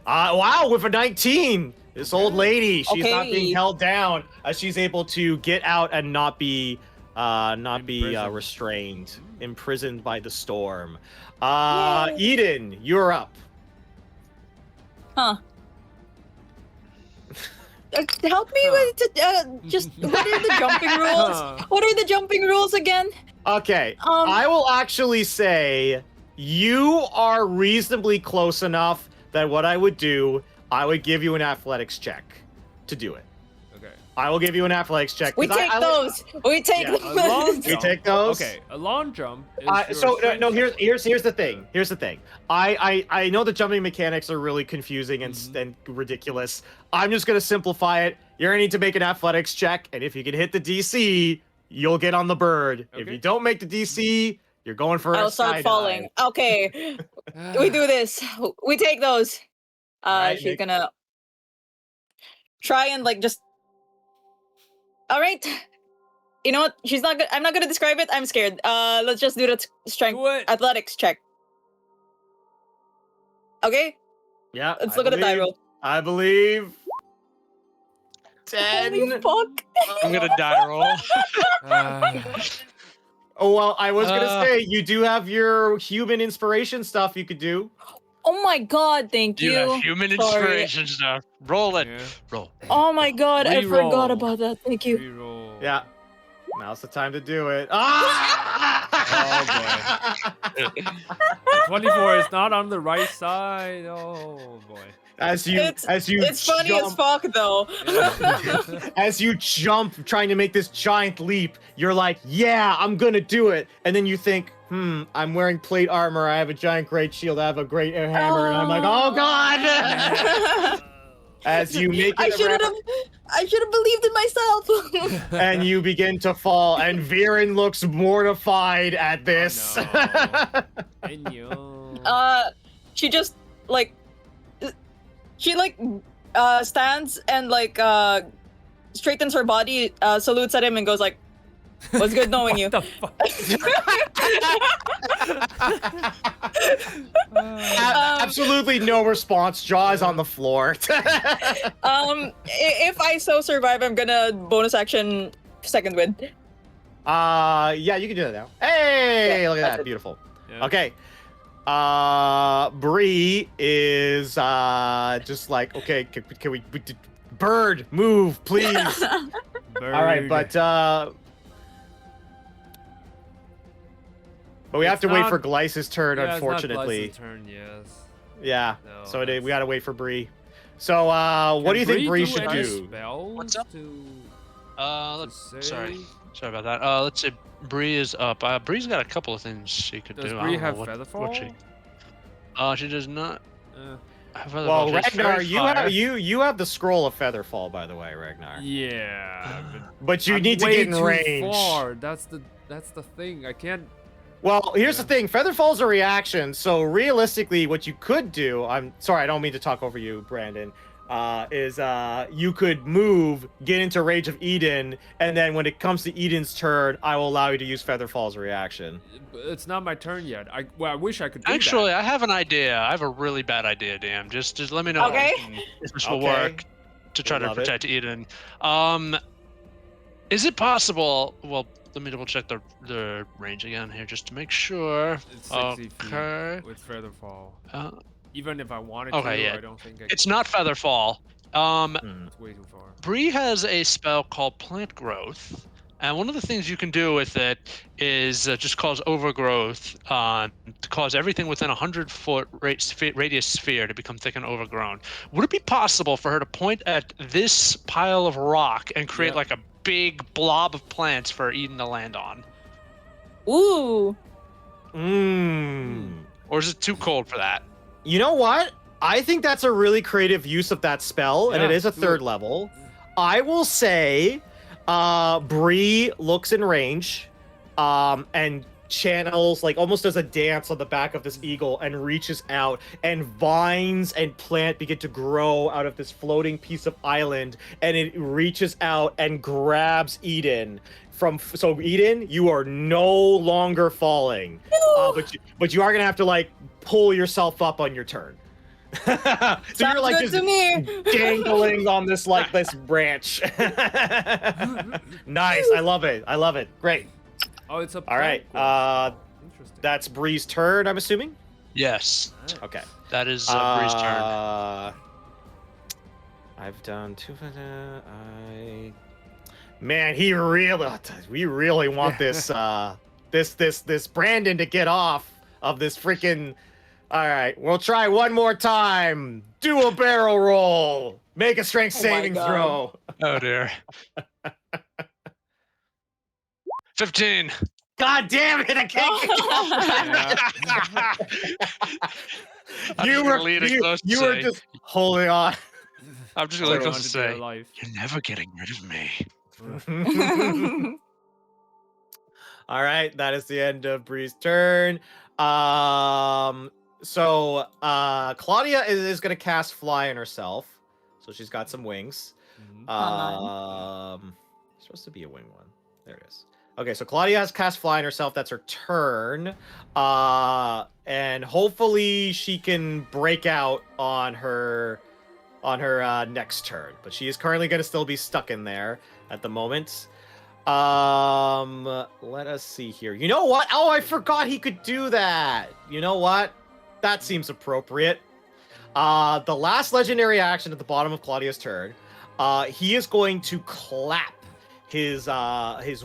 Wow, with a 19! This old lady, she's not being Okay. held down, as she's able to get out and not be Imprisoned. restrained, imprisoned by the storm. Yay. Ydin, you're up. Huh. Help me with just what are the jumping rules? What are the jumping rules again? Okay, I will actually say you are reasonably close enough that what I would do, I would give you an athletics check to do it. Okay. I will give you an athletics check. We take those. We take Yeah, A long those. We jump. take those. Okay, a long jump. Is So your no, strength here's check. the thing. Here's the thing. I know the jumping mechanics are really confusing and and ridiculous. I'm just gonna simplify it. You're gonna need to make an athletics check, and if you can hit the DC, you'll get on the bird. If Okay. you don't make the DC, you're going for a I'll start skydive. falling. Okay, we do this. We take those. Alright, She's make- gonna try and like just. All right. You know what? She's not good. I'm not gonna describe it. I'm scared. Let's just do the strength Do it. athletics check. Okay. Yeah. Let's I look at the die believe- roll. I believe. 10. Holy fuck! I'm gonna die roll. Oh well, I was gonna say you do have your human inspiration stuff you could do. Oh my god! Thank You you. have human Sorry. inspiration stuff. Roll it. Yeah. Roll. Oh my god! I Reroll. forgot about that. Thank you. Reroll. Yeah. Now's the time to do it. Ah! 24 is not on the right side. Oh boy. As you It's funny as jump, fuck though. Yeah. as you jump trying to make this giant leap, you're like, yeah, I'm gonna do it. And then you think, I'm wearing plate armor, I have a giant great shield, I have a great hammer, and I'm like, oh god! As you make I it should around, have. I should have believed in myself. and you begin to fall, and Viren looks mortified at this. Oh, no. She just like, she like, stands and like, straightens her body, salutes at him, and goes like, "What's good knowing you?" What the fuck? Absolutely no response. Jaw is on the floor. If I so survive, I'm gonna bonus action second wind. Yeah, you can do that now. Hey, Yeah, look at that's that, it. beautiful. Yeah. Okay. Bree is just like, okay, can we bird move, please? All right, but we have It's to wait not- for Glyce's turn, Yeah, it's not unfortunately. Glyce's turn, yes. Yeah. No, So we that's- gotta wait for Bree. So what do you think Bree should any do? Spells What's up? To Let's. Sorry. say? Sorry about that. Let's say Bree is up. Bree's got a couple of things she could Does do. I Bree don't know have what Featherfall? she does not Uh, have Well, Featherfall. She's Regnar, Fairy you Fire. you have the scroll of Featherfall, by the way, Regnar. yeah, But you I'm need to way get in too range. Far. That's the thing. I can't. Well, here's Yeah. the thing. Featherfall's a reaction, so realistically, what you could do, I'm sorry, I don't mean to talk over you, Brandon, is you could move, get into Rage of Ydin, and then when it comes to Eden's turn, I will allow you to use Featherfall as a reaction. It's not my turn yet. I wish I could do Actually, that. I have an idea. I have a really bad idea, Dan. Just let me know Okay. if this will Okay. work to try to Love it. protect Eden. Is it possible? Well, let me double check the range again here just to make sure. It's 60 Okay. feet with Featherfall. Uh, Even if I wanted Okay, to, yeah. I don't think I it's not Featherfall. It's way too far. Bree has a spell called Plant Growth, and one of the things you can do with it is just cause overgrowth to cause everything within a 100-foot radius sphere to become thick and overgrown. Would it be possible for her to point at this pile of rock and create Yeah. like a big blob of plants for Eden to land on? Ooh. Or is it too cold for that? You know what? I think that's a really creative use of that spell, and it Yeah, is a do third it. level. I will say, Bree looks in range, and channels, like almost does a dance on the back of this eagle and reaches out, and vines and plant begin to grow out of this floating piece of island, and it reaches out and grabs Ydin. So Ydin, you are no longer falling, but you are gonna have to like pull yourself up on your turn. So you're like good just to me. dangling on this branch. Nice, I love it. Great. Oh, it's a All right. Interesting. That's Bree's turn, I'm assuming. Yes, Okay. that is Bree's turn. I've done two. Man, we really want this this Brandon to get off of this freaking. All right, we'll try one more time. Do a barrel roll. Make a strength saving God. throw. Oh dear. 15. God damn it! I can't get you were just holding on. I'm just really close to Sorry, say, life. you're never getting rid of me. All right, that is the end of Bree's turn. So Claudia is gonna cast Fly on herself, so she's got some wings. Supposed to be a wing one. There it is. Okay, so Claudia has cast Fly on herself. That's her turn. And hopefully she can break out on her next turn. But she is currently going to still be stuck in there at the moment. Let us see here. You know what? Oh, I forgot he could do that. You know what? That seems appropriate. The last legendary action at the bottom of Claudia's turn, he is going to clap his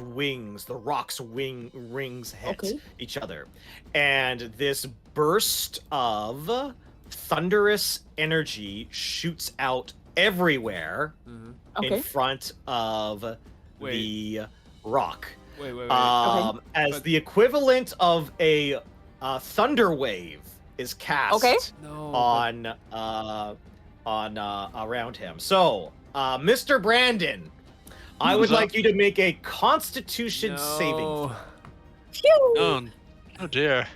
wings, the rock's rings hit each other, and this burst of thunderous energy shoots out everywhere in front of the rock. Wait. As the equivalent of a thunder wave is cast on around him. So, Mr. Brandon, I would like you to make a Constitution saving throw. Oh dear,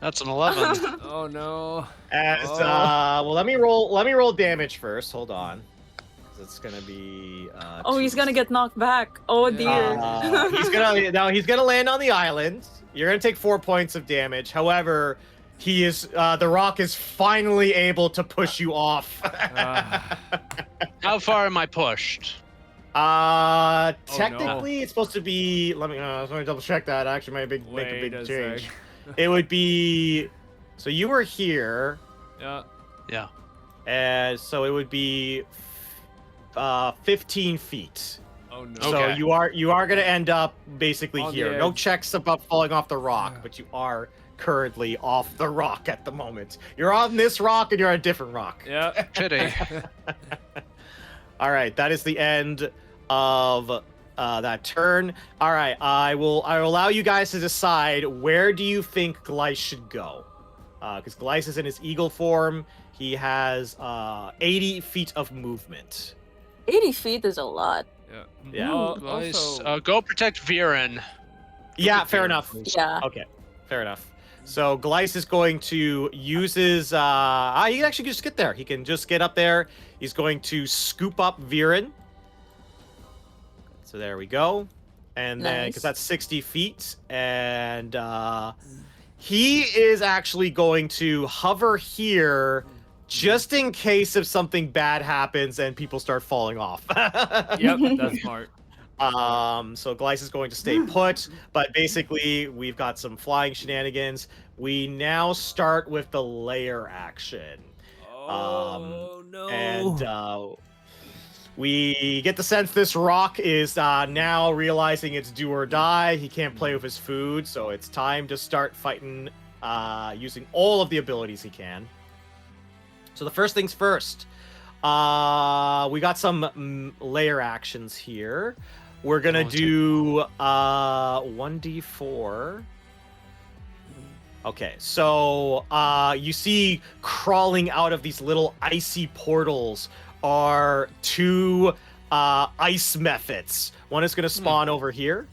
that's an 11. Oh no. Well, let me roll damage first. Hold on, 'cause it's gonna be. He's gonna get knocked back. Oh dear. He's gonna land on the island. You're gonna take 4 points of damage. However, he is the rock is finally able to push you off. How far am I pushed? Technically, it's supposed to be. Let me double check that. Actually, make a big change. It would be. So you were here. Yeah. And so it would be 15 feet. Oh no. So Okay. you are gonna end up basically On the here. No edge. checks about falling off the rock, but you are currently off the rock at the moment. You're on this rock and you're on a different rock. Yeah. Pity. All right, that is the end of that turn. All right, I will allow you guys to decide where do you think Glyce should go, because Glyce is in his eagle form. He has 80 feet of movement. 80 feet is a lot. Yeah. Also, Go protect Viren. Yeah, fair enough. Yeah. Okay, fair enough. So Glyce is going to use his. He can actually just get there. He can just get up there. He's going to scoop up Viren. So there we go. And then, because that's 60 feet. And he is actually going to hover here just in case if something bad happens and people start falling off. Yep, that's smart. So Glyce is going to stay put, but basically we've got some flying shenanigans. We now start with the layer action. Oh no. And we get the sense this rock is now realizing it's do or die. He can't play with his food, so it's time to start fighting using all of the abilities he can. So the first things first, we got some layer actions here. We're gonna do 1d4. Okay, so you see crawling out of these little icy portals are two ice methods. One is gonna spawn over here,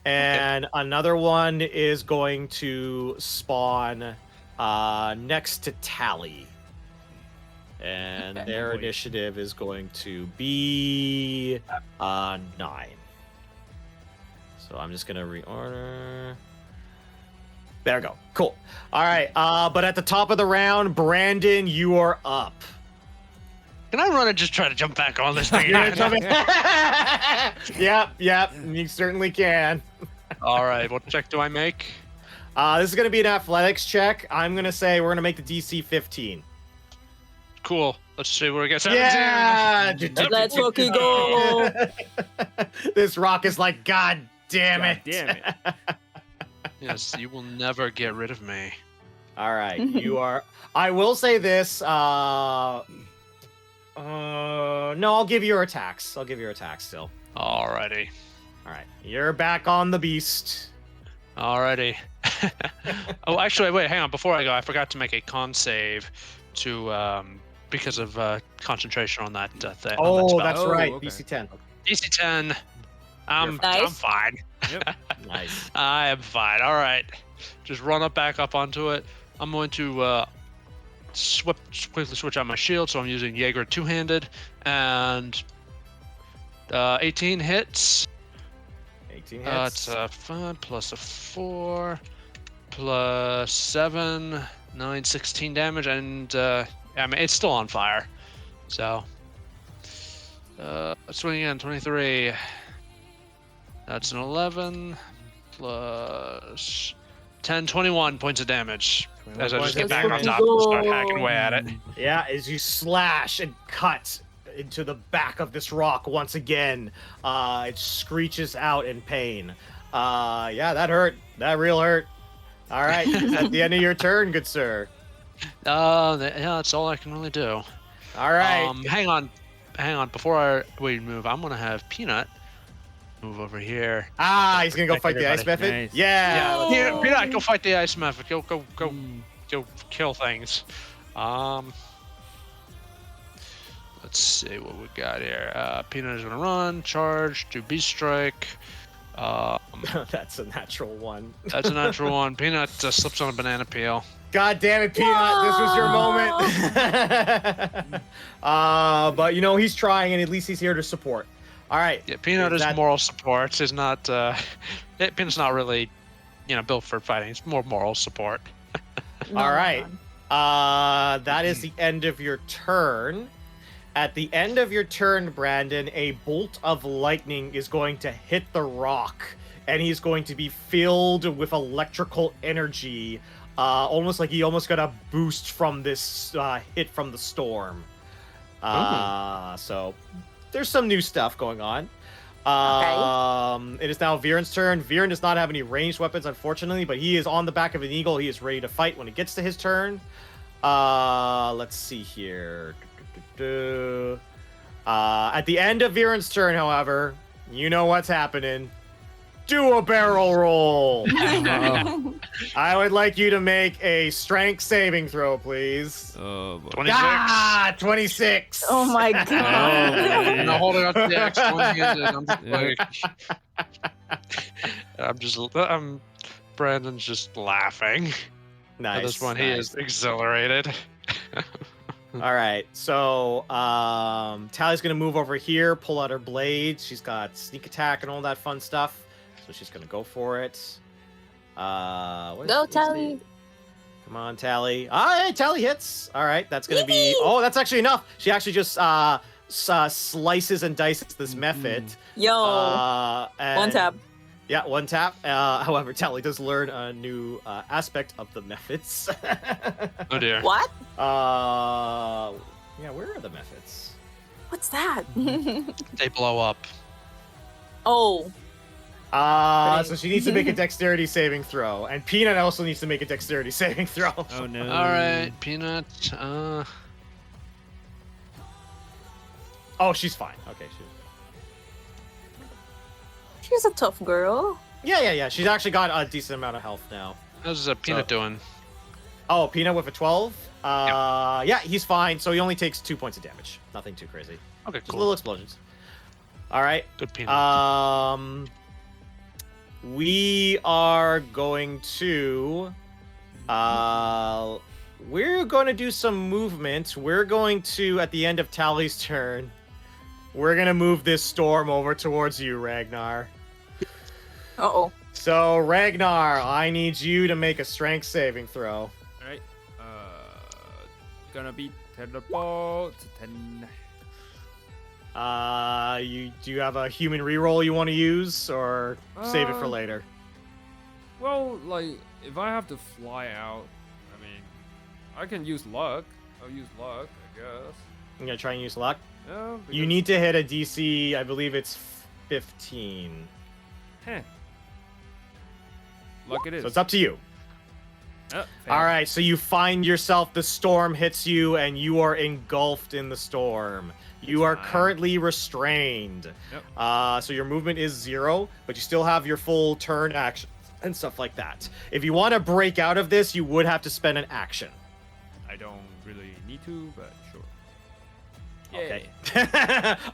and another one is going to spawn next to Tally. And Okay. their initiative is going to be 9. So I'm just gonna reorder. There we go. Cool. All right. But at the top of the round, Brandon, you are up. Can I run and just try to jump back on this thing? You're gonna jump in? Yep. You certainly can. All right. What check do I make? This is gonna be an athletics check. I'm gonna say we're gonna make the DC 15. Cool. Let's see where it gets. Yeah. Let's fucking go. This rock is like, God damn it. God damn it. Yes, you will never get rid of me. All right, you are. I will say this. No, I'll give you your attacks. I'll give you your attacks still. Alrighty. All right, you're back on the beast. Alrighty. Oh, actually, wait, hang on. Before I go, I forgot to make a con save to because of concentration on that thing. Oh, on that spell. that's Oh, right. okay. DC 10. DC 10. I'm Nice. fine. Yep. Nice. I am fine. All right. Just run back up onto it. I'm going to quickly switch out my shield, so I'm using Jaeger two-handed, and 18 hits. 18 hits. It's a 5 plus a 4 plus 7, 9, 16 damage, and I mean it's still on fire. So swing again, 23. That's an 11 plus 10, 21 points of damage. As I just get back on top and start hacking away at it. Yeah, as you slash and cut into the back of this rock once again, it screeches out in pain. Yeah, that hurt. That real hurt. All right, at the end of your turn, good sir. Yeah, that's all I can really do. All right. Hang on. Before we move, I'm gonna have Peanut move over here. He's gonna go fight the ice method. Nice. Yeah. Yeah, Peanut, go fight the ice method. Go kill things. Let's see what we got here. Peanut is gonna run, charge, do beast strike. That's a natural one. That's a natural one. Peanut slips on a banana peel. God damn it, Peanut! This was your moment. But you know he's trying, and at least he's here to support. All right. Yeah, Peanut is moral support. Is not. Peanut's not really, built for fighting. It's more moral support. All right. That is the end of your turn. At the end of your turn, Brandon, a bolt of lightning is going to hit the rock, and he's going to be filled with electrical energy, almost like he almost got a boost from this hit from the storm. So there's some new stuff going on. It is now Viren's turn. Viren does not have any ranged weapons, unfortunately, but he is on the back of an eagle. He is ready to fight when it gets to his turn. Let's see here. At the end of Viren's turn, however, you know what's happening. Do a barrel roll. I would like you to make a strength saving throw, please. Oh, boy. 26. 26. Oh my god. I'm not holding up the axe one-handed. Brandon's just laughing. Nice. At this one, he is exhilarated. All right, so Tally's gonna move over here, pull out her blade. She's got sneak attack and all that fun stuff, so she's gonna go for it. Go, Tally. Come on, Tally. Hey, Tally hits. All right, that's gonna be. Oh, that's actually enough. She actually just slices and dices this method. Yo. One tap. Yeah, one tap. However, Tally does learn a new aspect of the methods. Oh dear. What? Yeah, where are the methods? What's that? They blow up. Oh. So she needs to make a dexterity saving throw, and Peanut also needs to make a dexterity saving throw. Oh no. All right, Peanut. Oh, she's fine. Okay, She's a tough girl. Yeah. She's actually got a decent amount of health now. How's Peanut doing? Oh, Peanut with a 12. Yeah, he's fine. So he only takes 2 points of damage. Nothing too crazy. Okay, Just cool. little explosions. All right. Good Peanut. we are going to we're going to do some movement. We're going to, at the end of Tally's turn, we're going to move this storm over towards you, Regnar. Uh-oh. So, Regnar, I need you to make a strength saving throw. Alright. Gonna be teleport to 10. Do you have a human reroll you want to use, or save it for later? Well, like, if I have to fly out, I mean, I can use luck. I'll use luck, I guess. I'm gonna try and use luck. Yeah, You need to hit a DC, I believe it's 15. Heh. Luck it is. So it's up to you. Oh, All right, so you find yourself, the storm hits you, and you are engulfed in the storm. You are Fine. currently restrained. Yep. So your movement is 0, but you still have your full turn action and stuff like that. If you want to break out of this, you would have to spend an action. I don't really need to, but sure. Okay.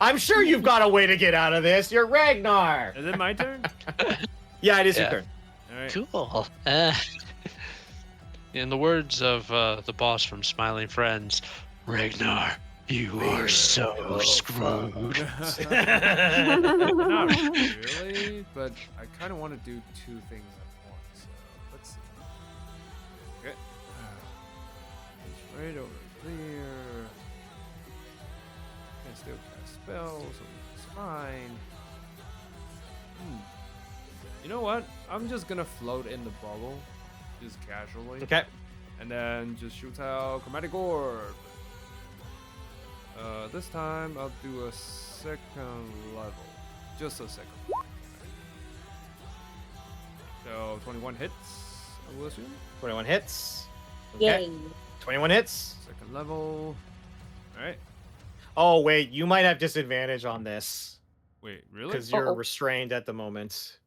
I'm sure you've got a way to get out of this. You're Regnar. Is it my turn? Yeah, it is your Yeah. turn. All right. Cool. In the words of the boss from Smiling Friends, Regnar, you are so screwed. Not really, but I kind of want to do 2 things at once. So let's see. Okay. It's right over there. Can still cast spells, so it's fine. You know what? I'm just gonna float in the bubble, just casually. Okay. And then just shoot out chromatic orb. This time I'll do a 2nd level. Just a 2nd. So 21 hits, I will assume. 21 hits. Okay. Yay. 21 hits. 2nd level. Alright. Oh, wait, you might have disadvantage on this. Wait, really? Because you're Uh-oh. restrained at the moment.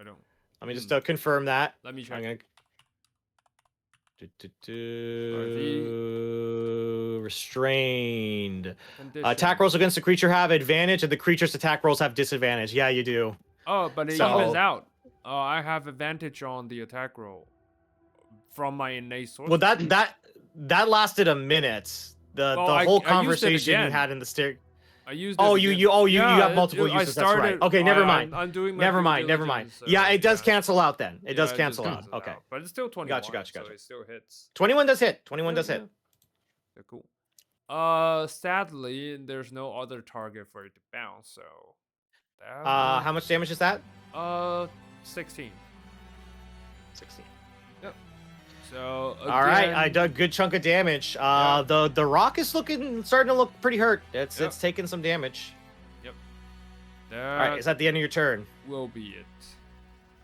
I don't. Let me just confirm that. Let me check. I'm gonna. Restrained. Condition. Attack rolls against the creature have advantage, and the creature's attack rolls have disadvantage. Yeah, you do. Oh, but it So- evens out. Oh, I have advantage on the attack roll from my innate source. Well, that lasted a minute. The Well, the I whole used it conversation you again. had in the stair. I used. Oh, it again. you Yeah, have multiple I uses. That's right. started- Okay, never mind. I'm doing my Never due mind. diligence, so, Yeah, it does yeah. cancel out then. It does Yeah, cancel just out. cancels Okay. But it's still 21. Gotcha. So it still hits. 21 does hit. 21 does hit. Yeah, cool. Sadly, there's no other target for it to bounce. So. That How much damage is that? 16. 16. So. All right, I again- dug a good chunk of damage. Yeah. The rock is starting to look pretty hurt. It's Yep. taking some damage. That All right, is that the end of your turn? will be it.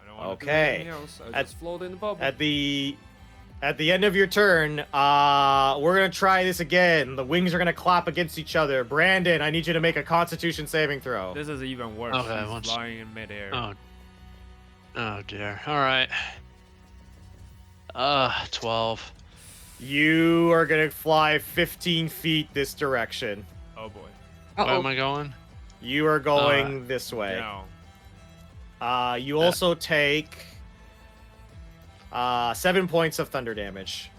I don't want to Okay. do anything else. I At- just float in the bubble. At the end of your turn, we're gonna try this again. The wings are gonna clap against each other. Brandon, I need you to make a Constitution saving throw. This is even worse. Okay, He's once- flying in midair. Oh dear. All right. 12. You are gonna fly 15 feet this direction. Oh boy. Where am Uh-oh. I going? You are going this way. Down. You also take 7 points of thunder damage.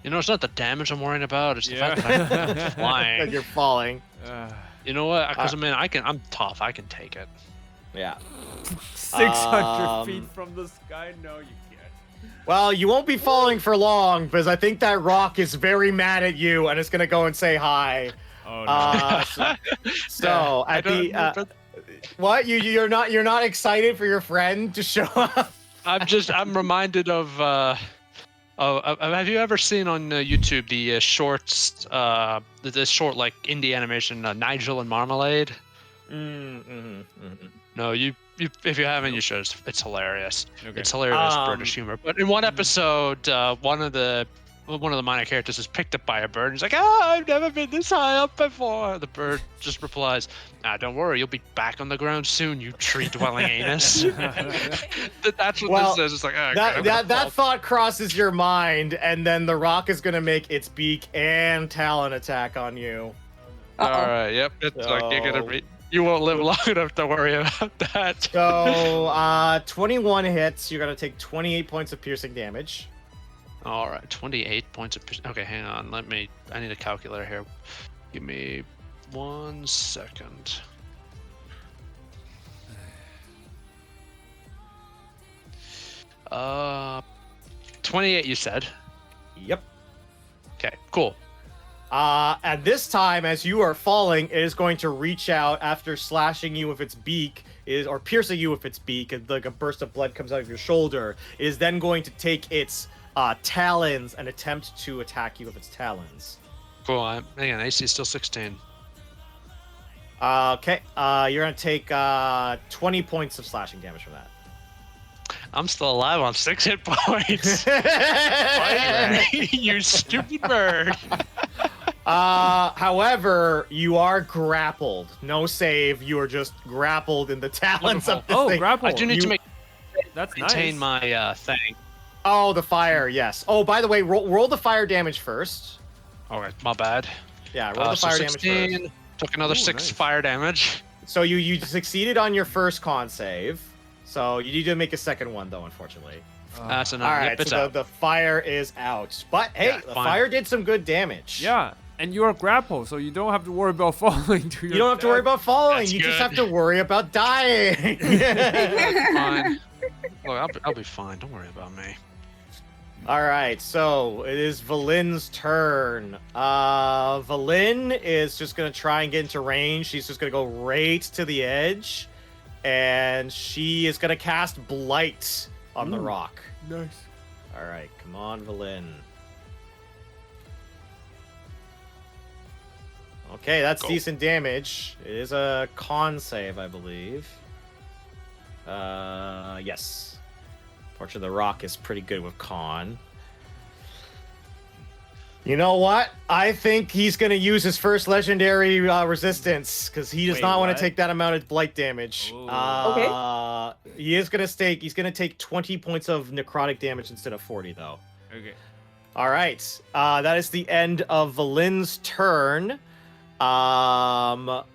You know, it's not the damage I'm worrying about. It's the Yeah. fact that I'm That flying. you're falling. You know what? Because I mean, I'm tough. I can take it. Yeah. 600 feet from the sky? No, you can't. Well, you won't be falling for long because I think that rock is very mad at you and it's gonna go and say hi. Oh no. So I at don't the know, but what you're not excited for your friend to show up? I'm reminded of. Have you ever seen on YouTube the shorts? The short like indie animation Nigel and Marmalade. No, you if you haven't, you should. It's hilarious. Okay. It's hilarious British humor. But in one episode, one of the minor characters is picked up by a bird. He's like, I've never been this high up before." The bird just replies, "Don't worry, you'll be back on the ground soon, you tree-dwelling anus." That's what Well, this says. It's like, "Okay, I'm gonna that fall." thought crosses your mind, and then the rock is gonna make its beak and talon attack on you. All Uh-oh. right, yep. It's like you're gonna So- You won't live long enough to worry about that. So, 21 hits. You're gonna take 28 points of piercing damage. All right, 28 points of. Okay, hang on. I need a calculator here. Give me 1 second. Uh, 28. You said. Yep. Okay, cool. At this time, as you are falling, it is going to reach out after slashing you with its beak, or piercing you with its beak, and like a burst of blood comes out of your shoulder. It is then going to take its talons and attempt to attack you with its talons. Cool. Hang on, AC is still 16. Okay. You're gonna take 20 points of slashing damage from that. I'm still alive on 6 hit points. Fire, you stupid bird. However, you are grappled. No save. You are just grappled in the talons of the thing. grapple. I do need to That's maintain nice. my thing. Oh, the fire. Yes. Oh, by the way, roll the fire damage first. All right, my bad. Yeah, roll the So fire damage 16, first. took another Ooh, 6 nice. fire damage. So you succeeded on your first con save. So you need to make a second one though, unfortunately. So no, All yep, right, it's so out. the fire is out. But hey, Yeah, the fine. fire did some good damage. Yeah, and you are grappled, so you don't have to worry about falling to your You don't have to worry about falling. That's you just good. have to worry about dying. Fine. Look, I'll be fine. Don't worry about me. All right, so it is Velynne's turn. Velynne is just gonna try and get into range. She's just gonna go right to the edge, and she is gonna cast Blight on the Ooh. rock. Nice. All right, come on, Velynne. Okay, that's Go. decent damage. It is a con save, I believe. Yes. Fortunately, the rock is pretty good with con. You know what? I think he's going to use his first legendary resistance because he does Wait, not want what? to take that amount of blight damage. Ooh. He is going to take. He's going to take 20 points of necrotic damage instead of 40, though. Okay. All right. That is the end of Velynne's turn. What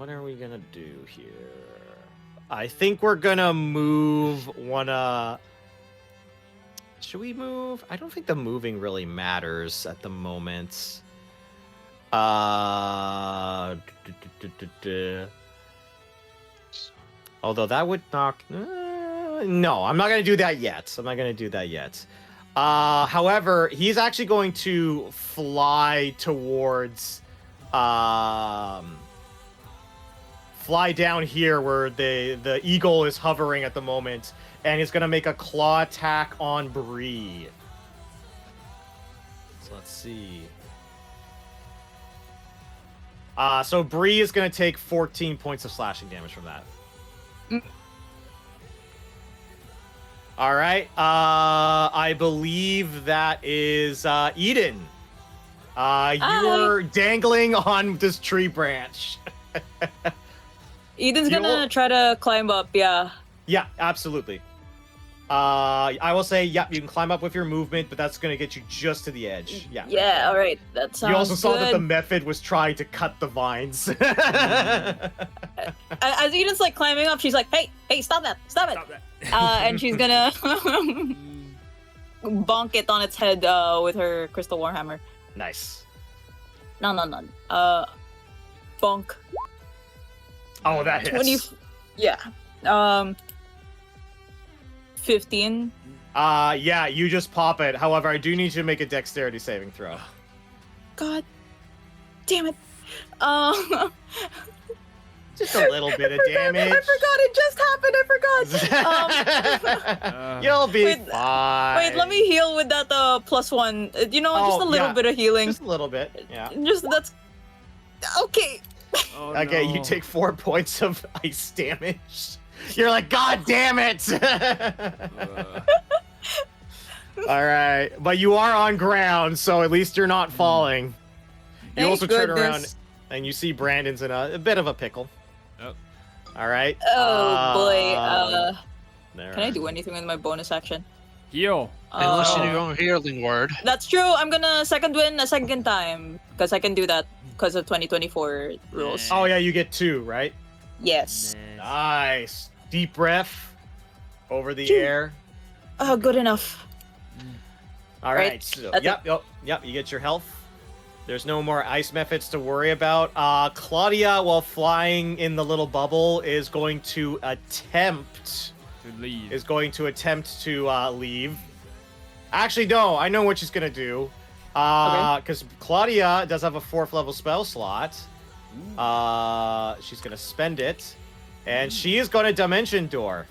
are we gonna do here? I think we're gonna move one. Should we move? I don't think the moving really matters at the moment. Although that would knock. No, I'm not gonna do that yet. I'm not gonna do that yet. However, he's actually going to fly towards. Fly down here where the eagle is hovering at the moment, and he's gonna make a claw attack on Bree. So let's see. So Bree is gonna take 14 points of slashing damage from that. All right. I believe that is Ydin. You're dangling on this tree branch. Eden's gonna try to climb up, yeah. Yeah, absolutely. I will say, yeah, you can climb up with your movement, but that's going to get you just to the edge. Yeah. Yeah, alright. That sounds You also saw that the good. method was trying to cut the vines. As Eden's like climbing up, she's like, hey, stop that. Stop that. And she's gonna bonk it on its head with her crystal warhammer. Nice. No. Bonk. Oh, that hits. 20. Yeah. 15. Yeah, you just pop it. However, I do need you to make a dexterity saving throw. God damn it. Just a little bit of damage. I forgot. It just happened. I forgot. You'll be wait, fine. Wait, let me heal with that +1. You know, just a little yeah. bit of healing. Just a little bit. Yeah. Just that's okay. Oh, Okay, no. you take 4 points of ice damage. You're like, God damn it! All right, but you are on ground, so at least you're not falling. You Thank also turn around goodness. and you see Brandon's in a bit of a pickle. Yep. All right. Oh boy. There. Can I do anything with my bonus action? Heal. Unless you Uh, do your own healing word. That's true. I'm gonna second win a second time. because I can do that because of 2024 rules. Oh yeah, you get 2, right? Yes. Nice. Deep breath over the Phew. air. Oh, good enough. All Right, right. So, that's yep. You get your health. There's no more ice methods to worry about. Claudia, while flying in the little bubble, is going to attempt to leave. Actually, no. I know what she's gonna do. Because Claudia does have a 4th level spell slot. She's gonna spend it, and she is gonna dimension door.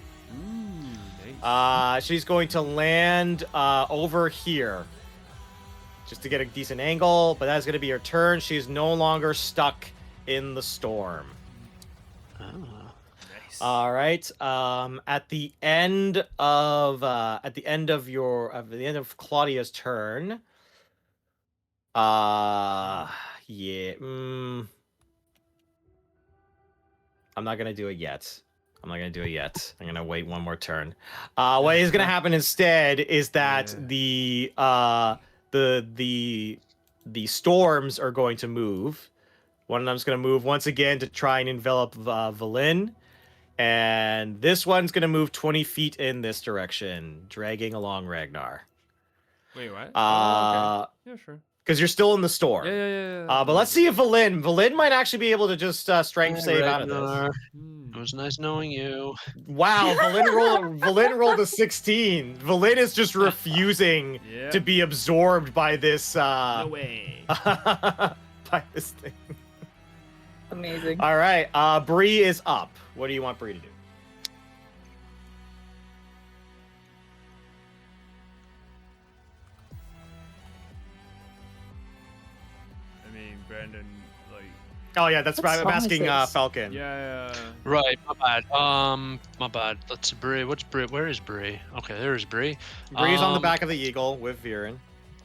She's going to land over here, just to get a decent angle. But that's gonna be her turn. She's no longer stuck in the storm. Oh. Nice. All right. At the end of Claudia's turn. Yeah. I'm not gonna do it yet. I'm gonna wait one more turn. What is gonna happen instead is that the storms are going to move. One of them's gonna move once again to try and envelop Velynne. And this one's gonna move 20 feet in this direction, dragging along Regnar. Wait, what? Okay. Yeah, sure. Because you're still in the storm. Yeah. But let's see if Velynne might actually be able to just strength save out of this. It was nice knowing you. Wow, Velynne rolled a 16. Velynne is just refusing to be absorbed by this. No way. By this thing. Amazing. All right, Bree is up. What do you want Bree to do? I mean, Brandon, like. Oh yeah, that's right. I'm What's asking promises? Falcon. Yeah. Right, my bad. Let's Bree. What's Bree? Where is Bree? Okay, there is Bree. Bree's on the back of the eagle with Velynne.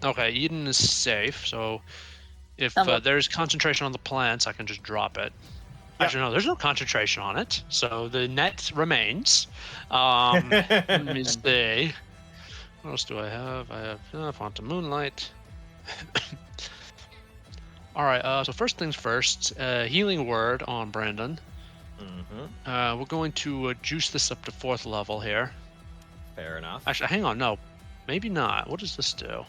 Okay, Ydin is safe, so if there's concentration on the plants, I can just drop it. Yep. Actually, no, there's no concentration on it, so the net remains. Let me see. What else do I have? I have Font of Moonlight. All right, so first things first, healing word on Brandon. Mm-hmm. We're going to juice this up to 4th level here. Fair enough. Actually, hang on, no, maybe not. What does this do?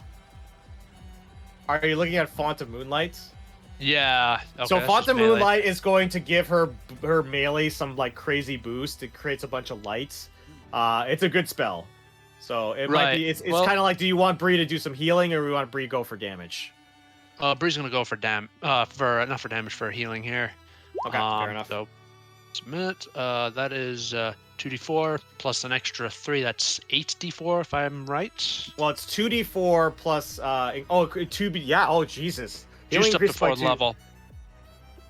Are you looking at Font of Moonlight? Yeah. Okay, So that's Font just of melee. Moonlight is going to give her melee some like crazy boost. It creates a bunch of lights. It's a good spell. So it might be. It's Well, kind of like, do you want Bree to do some healing, or do you want Bree to go for damage? Bree's gonna go for not for damage, for healing here. Okay, fair enough. So submit. That is 2d4 plus an extra 3. That's 8d4 if I'm right. Well, it's 2d4 plus 2b. Yeah. Oh Jesus. Healing Juiced up to increased by 4th 2. level.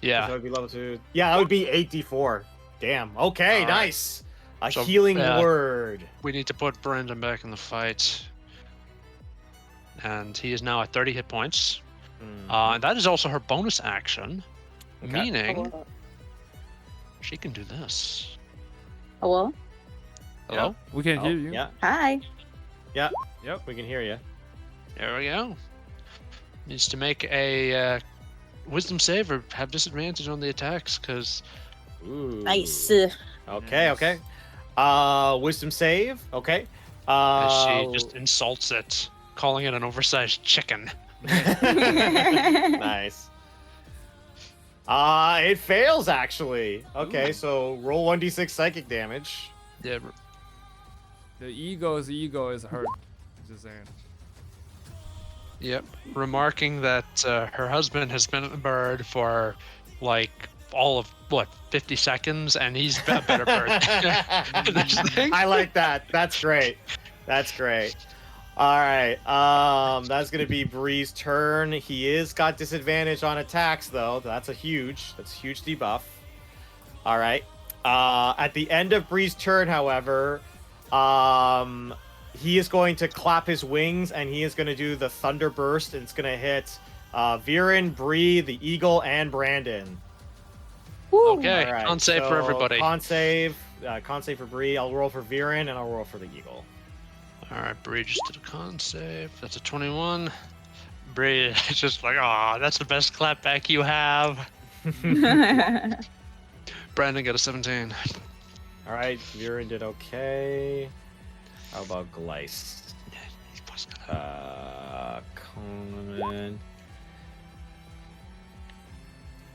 Yeah. That would be level 2. Yeah, that would be 8d4. Damn. Okay, All right. nice. A So, healing word. We need to put Brandon back in the fight. And he is now at 30 hit points. And that is also her bonus action, Okay. meaning she can do this. Hello? Hello? We can hear you. Yeah. Hi. Yep, we can hear you. There we go. Needs to make a wisdom save or have disadvantage on the attacks, because Ooh. Nice. Okay. Wisdom save. Okay. she just insults it, calling it an oversized chicken. Nice. It fails actually. Okay, so roll 1d6 psychic damage. Yeah. The ego is hurt. Just saying. Yep. Remarking that her husband has been a bird for like all of 50 seconds, and he's a better bird. I like that. That's great. All right. That's gonna be Bree's turn. He is got disadvantage on attacks though. That's a huge debuff. All right. At the end of Bree's turn, however, he is going to clap his wings and he is going to do the thunder burst, and it's going to hit Velynne, Bree, the eagle, and Brandon. Okay. All right, Con save for everybody. Con save for Bree. I'll roll for Velynne and I'll roll for the eagle. All right, Bree just did a con save. That's a 21. Bree is just like, oh, that's the best clapback you have. Brandon got a 17. All right, Viren did okay. How about Gleiss? Yeah, he's plus gonna- Conan.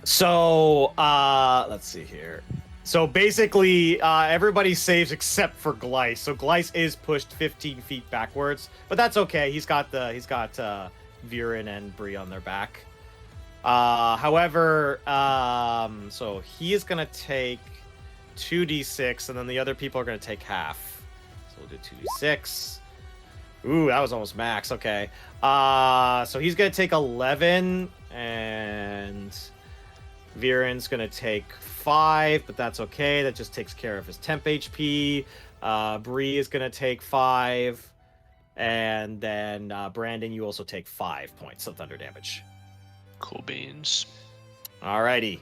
So, let's see here. So basically, everybody saves except for Gleiss. So Gleiss is pushed 15 feet backwards, but that's okay. He's got Viren and Bree on their back. However, so he is gonna take 2d6, and then the other people are gonna take half. So we'll do 2d6. Ooh, that was almost max. Okay. So he's gonna take 11, and Viren's gonna take 5, but that's okay. That just takes care of his temp HP. Bree is gonna take 5, and then Brandon, you also take 5 points of thunder damage. Cool beans. Alrighty.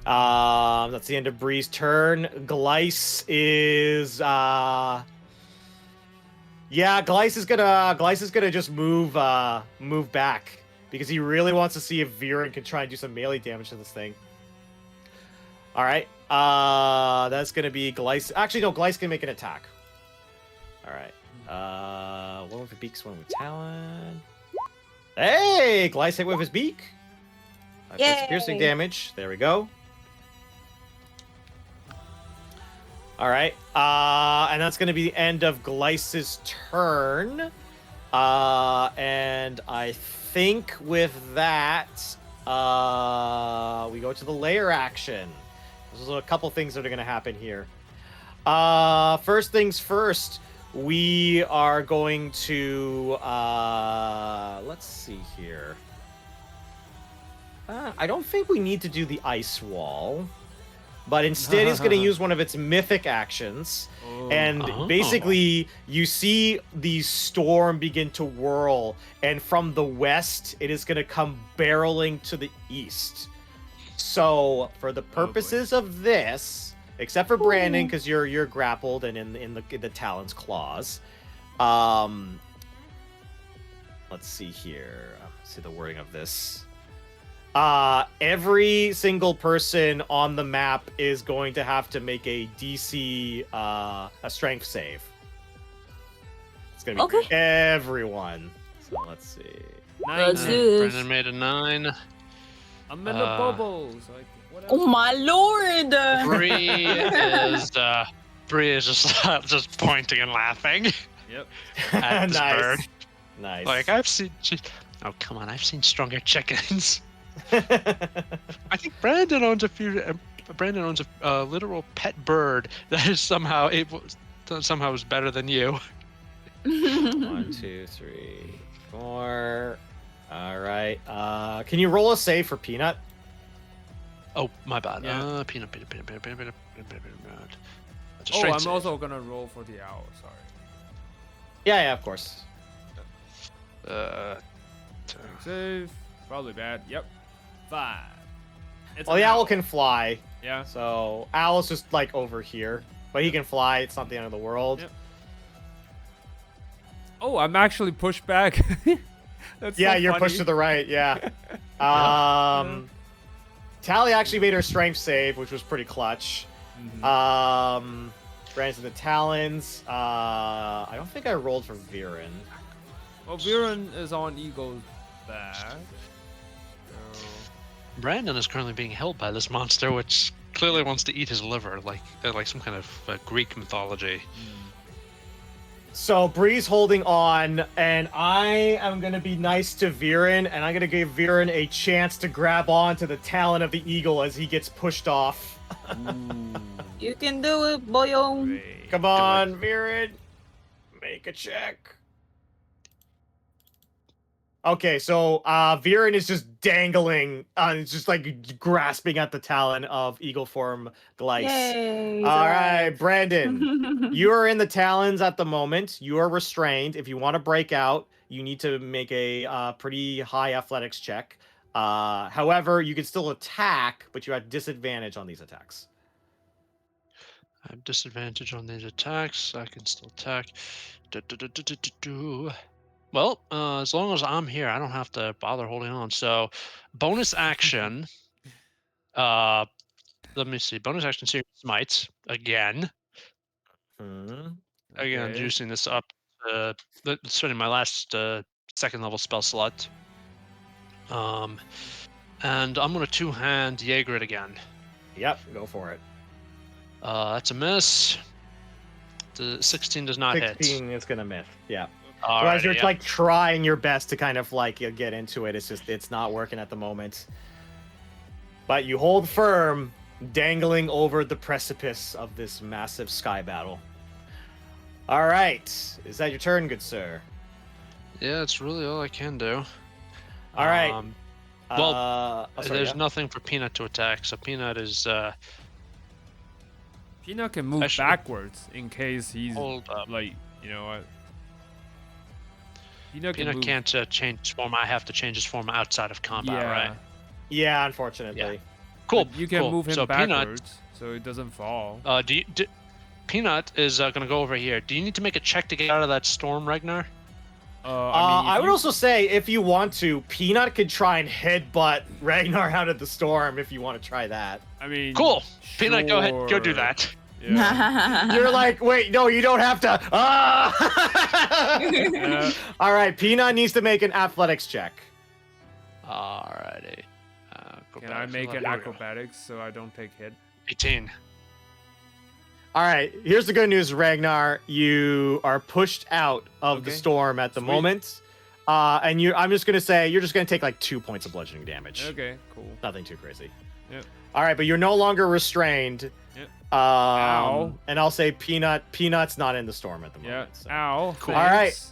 That's the end of Bree's turn. Gleiss is Gleiss is gonna just move back because he really wants to see if Viren can try and do some melee damage to this thing. Alright. That's gonna be Gleiss. Actually, no, Gleiss can make an attack. Alright. One with the beaks, one with Talon. Hey! Gleiss hit with his beak. 5 points of piercing Yay. damage. There we go. Alright. And that's going to be the end of Gleiss's turn. And I think with that, we go to the layer action. There's a couple things that are going to happen here. First things first, we are going to... let's see here. I don't think we need to do the ice wall, but instead it's going to use one of its mythic actions. And basically, you see the storm begin to whirl, and from the west, it is going to come barreling to the east. So, for the purposes of this, except for Brandon, because you're grappled and in the Talon's claws. Let's see here. Let's see the wording of this. Every single person on the map is going to have to make a DC, a strength save. It's gonna be everyone. So let's see. Let's do this. Brandon made a 9. I'm in the bubbles. Like, what else? Oh my lord! Bree is just pointing and laughing Yep. at this Nice. bird. Nice. Like, I've seen... Oh, come on, I've seen stronger chickens. I think Brandon owns a literal pet bird that is somehow is better than you. 1, 2, 3, 4. All right. Can you roll a save for Peanut? Oh, my bad. Yeah. Peanut. That's a Oh, strength I'm save. also gonna roll for the owl. Sorry. Yeah, of course. Save. Probably bad. Yep. 5. It's Well, an the owl can fly, Yeah. so owl's just like over here, but he can fly. It's not the end of the world. Yep. Oh, I'm actually pushed back. That's Yeah, so you're funny. pushed to the right. Yeah. Tally actually made her strength save, which was pretty clutch. Mhm. Brandon the Talons. I don't think I rolled for Viren. Well, Viren is on Eagle's back. So... Brandon is currently being held by this monster, which clearly wants to eat his liver, like some kind of Greek mythology. So Bree's holding on, and I am gonna be nice to Viren, and I'm gonna give Viren a chance to grab on to the talon of the eagle as he gets pushed off. You can do it, boyo. Great. Come on, Viren, make a check. Okay, so Viren is just dangling, it's just like grasping at the talon of eagle form Gleiss. Yay! All right, Brandon. You are in the talons at the moment. You are restrained. If you want to break out, you need to make a pretty high athletics check. However, you can still attack, but you have disadvantage on these attacks. I have disadvantage on these attacks. I can still attack. Well, as long as I'm here, I don't have to bother holding on. So, bonus action. Uh, Let me see. Bonus action series smites again. Hmm. Again, Okay. juicing this up. Spending my last second level spell slot. And I'm gonna two-hand Jaeger it again. Yep, go for it. That's a miss. The 16 does not hit. 16 is gonna miss. Yeah. So as Alrighty, you're yeah. like trying your best to kind of like get into it, it's not working at the moment. But you hold firm, dangling over the precipice of this massive sky battle. All right, is that your turn, good sir? Yeah, it's really all I can do. All right. There's nothing for Peanut to attack, so Peanut is Peanut can move Actually- backwards in case he's hold up. like, you know what? Peanut can Peanut move. can't change his form. I have to change his form outside of combat, Yeah. right? Yeah, unfortunately. Cool. But you can cool. move him so backwards, so it doesn't fall. Peanut is gonna go over here. Do you need to make a check to get out of that storm, Regnar? I mean, I would also say if you want to, Peanut could try and headbutt Ragnar out of the storm if you want to try that. I mean, Cool. Peanut, go ahead. Go do sure. that. Yeah. You're like, wait, no, you don't have to. Ah! Yeah. All right, Peanut needs to make an athletics check. Alrighty. Can I make it acrobatics so I don't take hit? 18. All right, here's the good news, Ragnar. You are pushed out of the Okay. storm at the Sweet. moment. And I'm just going to say you're just going to take like 2 points of bludgeoning damage. Okay, cool. Nothing too crazy. Yep. All right, but you're no longer restrained. Yep. Ow. And I'll say Peanut's not in the storm at the Yeah. moment. So. Ow. Cool. All right. thanks.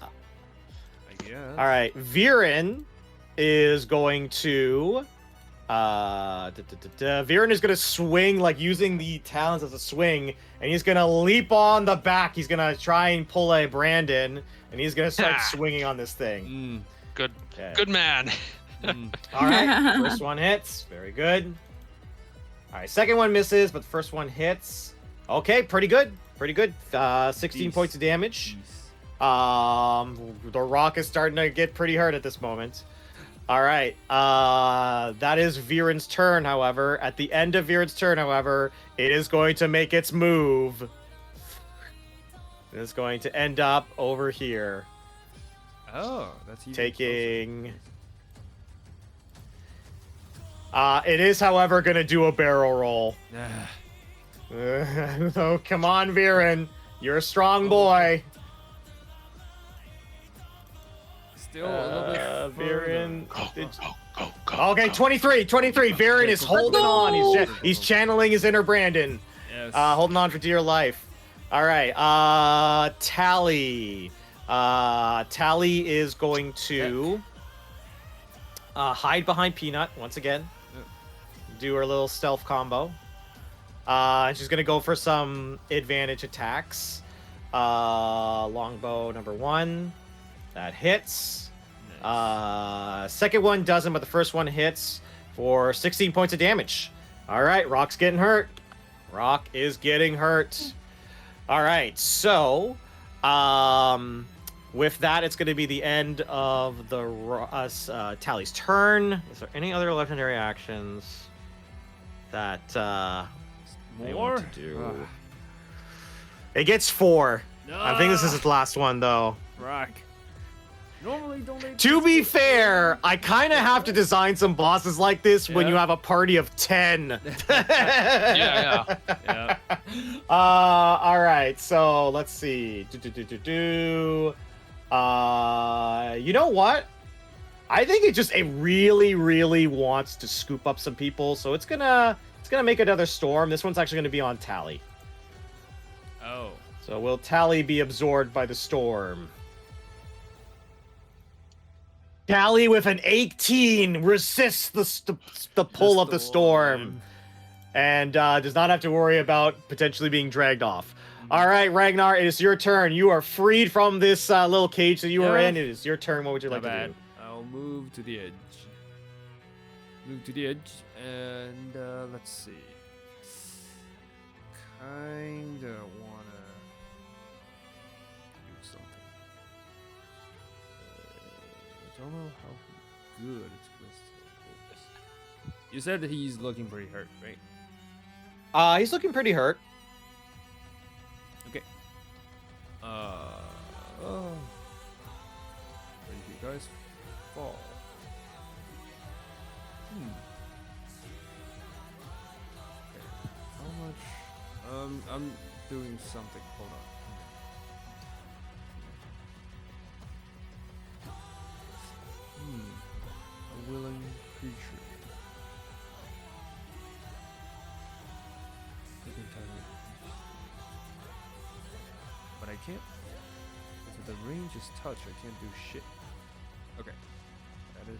I guess. All right, Viren is going to Viren is going to swing, like using the talons as a swing, and he's going to leap on the back. He's going to try and pull a Brandon, and he's going to start swinging on this thing. Mm, Good. Okay. Good man. mm. All right, first one hits. Very good. All right, second one misses, but the first one hits. Okay, pretty good. Pretty good. 16 Peace. points of damage. Jeez. The rock is starting to get pretty hurt at this moment. All right. That is Viren's turn, however. At the end of Viren's turn, however, it is going to make its move. It is going to end up over here, Oh, that's even taking... it is, however, going to do a barrel roll. closer. Oh, come on, Viren. You're a strong boy. Still a little bit Viren. Go, did- go, go, go. Okay, 23. Viren is holding on. He's channeling his inner Brandon. Yes. Holding on for dear life. All right. Tally. Tally is going to hide behind Peanut once again. Do her little stealth combo. She's gonna go for some advantage attacks. Longbow number 1. That hits. Nice. Second one doesn't, but the first one hits for 16 points of damage. All right, Rock's getting hurt. Rock is getting hurt. All right, so with that, it's going to be the end of the Tally's turn. Is there any other legendary actions that they More? want to do? It gets 4. I think this is its last one, though. Rock. Normally, don't they? To be fair, I kind of have to design some bosses like this when Yeah. you have a party of 10. Yeah. Yeah. All right, so let's see. You know what? I think it really wants to scoop up some people, so it's gonna make another storm. This one's actually gonna be on Tally. Oh. So will Tally be absorbed by the storm? Tally with an 18 resists the pull of the storm and does not have to worry about potentially being dragged off. All right, Ragnar, it is your turn. You are freed from this little cage that you were Yeah. in. It is your turn. What would you Not like to bad. do? I'll move to the edge. Move to the edge, and let's see. Kinda wanna do something. don't know how good it's with. You said that he's looking pretty hurt, right? He's looking pretty hurt. Okay. Where did you guys fall? Okay. How much? I'm doing something. Hold on. A willing creature. But I can't. If the range is touch, I can't do shit. Okay. That is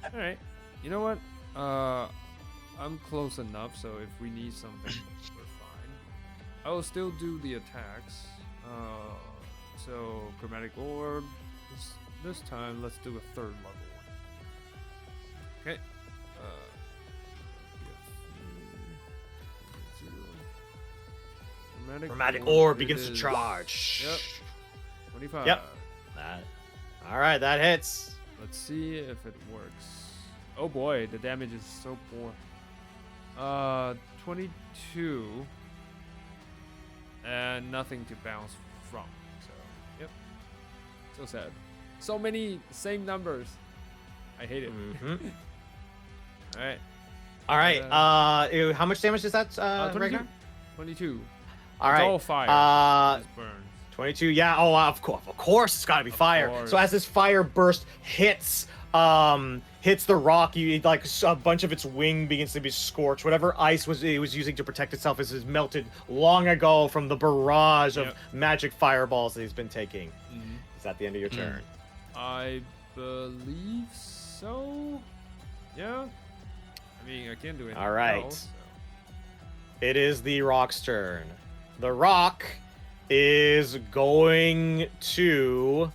bad. Alright. You know what? I'm close enough, so if we need something, we're fine. I will still do the attacks. So, chromatic orb. This time, let's do a third level one. Okay. Chromatic orb begins to charge. Yep. 25. Yep. All right, that hits. Let's see if it works. Oh boy, the damage is so poor. 22. And nothing to bounce from. So, yep. So sad. So many same numbers. I hate it. All right. How much damage is that, 22. Regnar? 22. All It's right. all fire. It burns. 22. Yeah. Oh, of course, it's got to be fire. course. So as this fire burst hits the rock, you like a bunch of its wing begins to be scorched. Whatever ice it was using to protect itself is melted long ago from the barrage of magic fireballs that he's been taking. Is that the end of your turn? I believe so. Yeah. I mean, I can't do anything All right. else, so. It is the rock's turn. The rock is going to...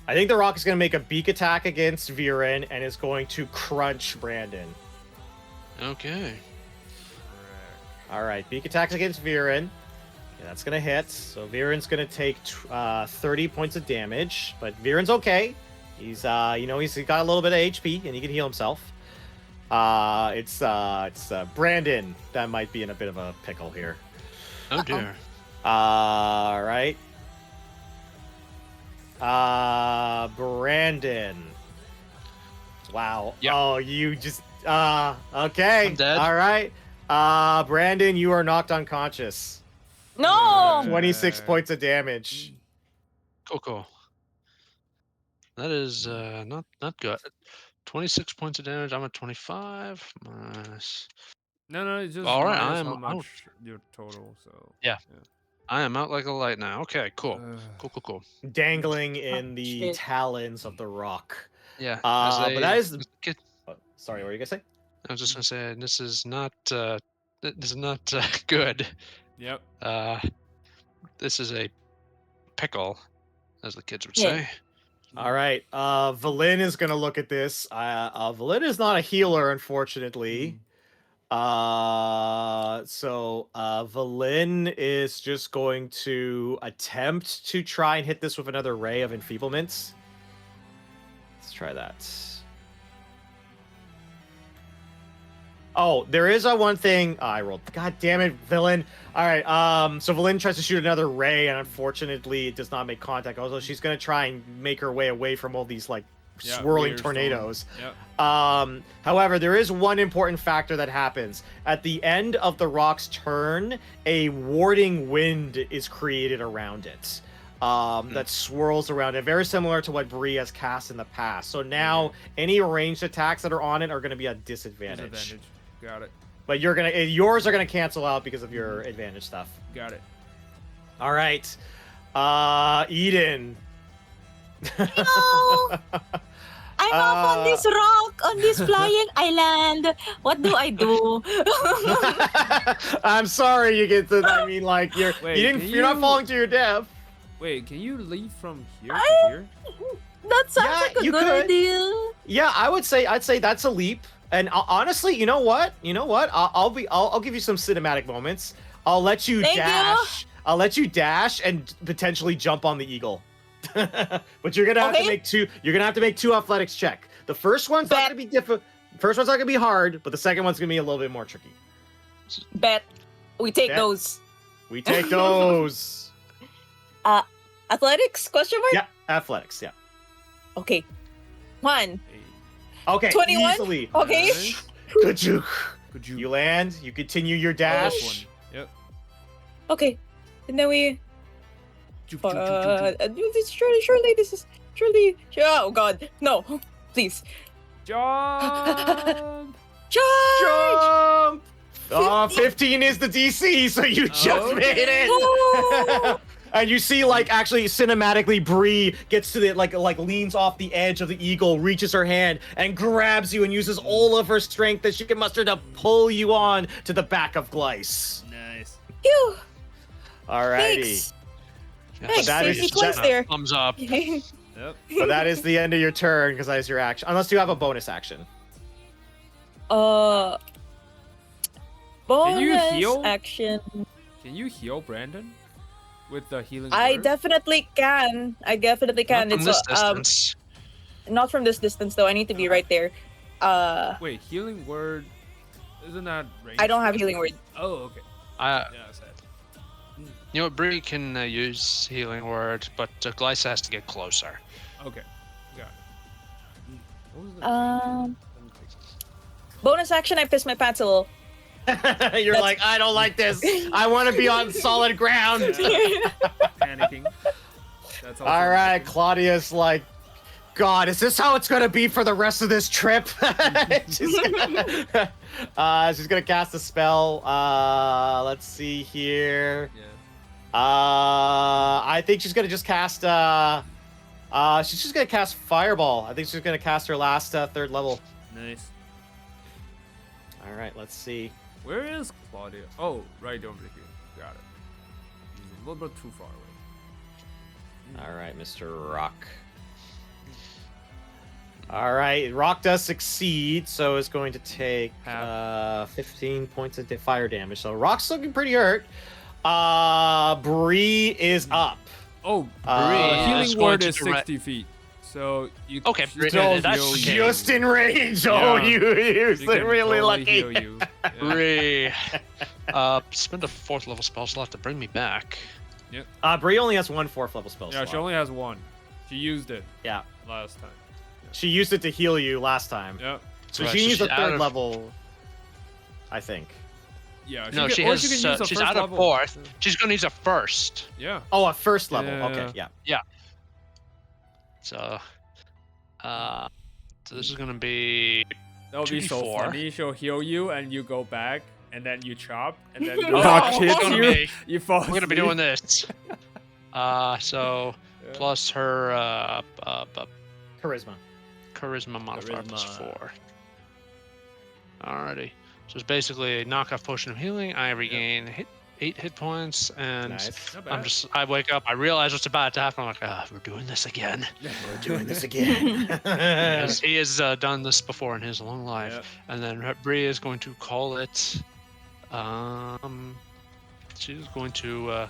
I think the rock is going to make a beak attack against Velynne and is going to crunch Brandon. Okay. All right, beak attacks against Velynne. Okay, that's going to hit. So Velynne's going to take 30 points of damage, but Viren's okay. He's he's got a little bit of HP and he can heal himself. It's Brandon that might be in a bit of a pickle here. Oh dear. All right. Brandon. Wow. Yep. Oh, you just okay. I'm dead. All right. Brandon, you are knocked unconscious. No! 26 points of damage. Cool. That is not good. 26 points of damage. I'm at 25 minus. No, it's just All right, minus I am how out. much your total. So Yeah. I am out like a light now. Okay, cool. Cool. Dangling in the Shit. talons of the rock. Yeah. But that is the... as a kid, Oh, sorry, what were you gonna say? I was just gonna say this is not good. Yep. This is a pickle, as the kids would Yeah. say. All right. Velynne is gonna look at this. Velynne is not a healer, unfortunately. So Velynne is just going to attempt to try and hit this with another ray of enfeeblements. Let's try that. Oh, there is one thing. Oh, I rolled. God damn it, Velynne. All right. So Velynne tries to shoot another ray, and unfortunately, it does not make contact. Although she's gonna try and make her way away from all these like swirling weird tornadoes. Yep. However, there is one important factor that happens. At the end of the rock's turn, a warding wind is created around it. That swirls around it, very similar to what Bree has cast in the past. So now any ranged attacks that are on it are going to be a disadvantage. Got it. But yours are going to cancel out because of your advantage stuff. Got it. All right, Ydin. No! I'm up on this rock, on this flying island. What do I do? I'm sorry, you get to. I mean, like you're Wait, you're not falling to your death. Wait, can you leave from here to here? That sounds Yeah, like a you good could. idea. Yeah, I'd say that's a leap. And honestly, you know what? I'll give you some cinematic moments. I'll let you Thank you. dash. I'll let you dash and potentially jump on the eagle. But you're gonna have to Okay. make two. You're gonna have to make two athletics check. The first one's not Bet. gonna be difficult. First one's not gonna be hard, but the second one's gonna be a little bit more tricky. Bet. We take Bet. those. We take those. Athletics? Question mark? Yeah, athletics. Yeah. Okay. 1. Okay. 21? Easily. Okay. Nice. Good you. Could you? You land. You continue your Last dash. one. Yep. Okay. And then we. Joop, joop, joop, joop, joop. Surely this is. Surely. Oh god. No. Please. Jump! Charge! Jump! 15 is the DC, so you just Okay. made it. No! And you see, like, actually, cinematically, Bree gets to the like leans off the edge of the eagle, reaches her hand, and grabs you, and uses all of her strength that she can muster to pull you on to the back of Glyce. Nice. Phew. Alrighty. Thanks. But that Thanks, is safety close there. Thumbs up. Yep. But that is the end of your turn because that is your action, unless you have a bonus action. Bonus you heal? action. Can you heal Brandon with the healing? I word? definitely can. I definitely can. Not from It's this distance. not from this distance though. I need to be right there. Wait, healing word. Isn't that range? I don't have healing word. Oh, okay. I, Yeah, I said. you know, Bree can use healing word, but Glyce has to get closer. Okay. Got it. What was the Bonus action. I pissed my pants a little. You're like, I don't like this. I want to be on solid ground. panicking. That's All right, Claudia's like, God, is this how it's gonna be for the rest of this trip? she's gonna cast a spell. Let's see here. Yeah. I think she's gonna just cast. She's just gonna cast Fireball. I think she's gonna cast her last 3rd level. Nice. All right, let's see. Where is Claudia? Oh, right over here. Got it. She's a little bit too far away. All right, Mr. Rock. All right, Rock does succeed, so it's going to take 15 points of fire damage. So Rock's looking pretty hurt. Bree is up. Oh, Bree healing is going word to is direct- 60 feet. So you Okay, she's Bree, gonna that's heal okay. you. Just in range. Oh, Yeah. you're She can really totally lucky. heal you. Yeah. Bree. Spend a 4th level spell slot to bring me back. Bree only has one 4th level spell Yeah, slot. she only has one. She used it Yeah, last time. she used it to heal you last time. Yeah. So Right, she so used a she's out 3rd of- level, I think. Yeah. No, can- she or has. can use a She's first out of level. 4th. She's gonna use a 1st. Yeah. Oh, a 1st level. Yeah. Okay, yeah. So this is gonna be. That would be so 2d4. funny. She'll heal you and you go back and then you chop and then Oh, the rock it's hits gonna you. be- You fall We're gonna be asleep. doing this. So Yeah. plus her Charisma. charisma modifier plus Charisma. 4. Alrighty. So it's basically a knockoff potion of healing. I regain 8 hit points, and Nice. Not I'm bad. just. I wake up. I realize what's about to happen. I'm like, we're doing this again. We're doing this again. Because he has done this before in his long life. Yep. And then Bree is going to call it. She's going to.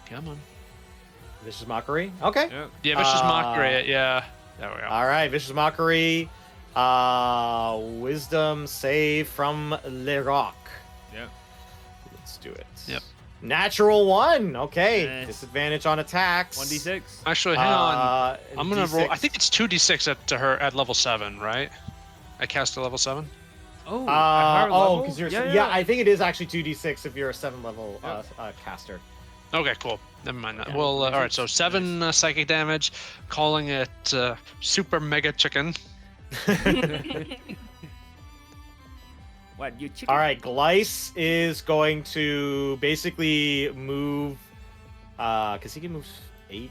Come on. Vicious Mockery. Okay. Yeah. Yeah, vicious mockery. Yeah. There we go. All right, Vicious Mockery. Wisdom save from Le Roc. Yeah. Let's do it. Yep. Natural 1. Okay. Nice. Disadvantage on attacks. 1d6. Actually, hang on. I'm gonna roll. I D6. think it's 2d6 to her at level 7, right? I cast a level 7. Oh, at higher level? because you're yeah. I think it is actually 2d6 if you're a 7 level Yep. caster. Okay, cool. Never mind that. Yeah, Well, all right. So nice. 7 psychic damage, calling it super mega chicken. What, you chicken? All right, Glyce is going to basically move, because he can move 80.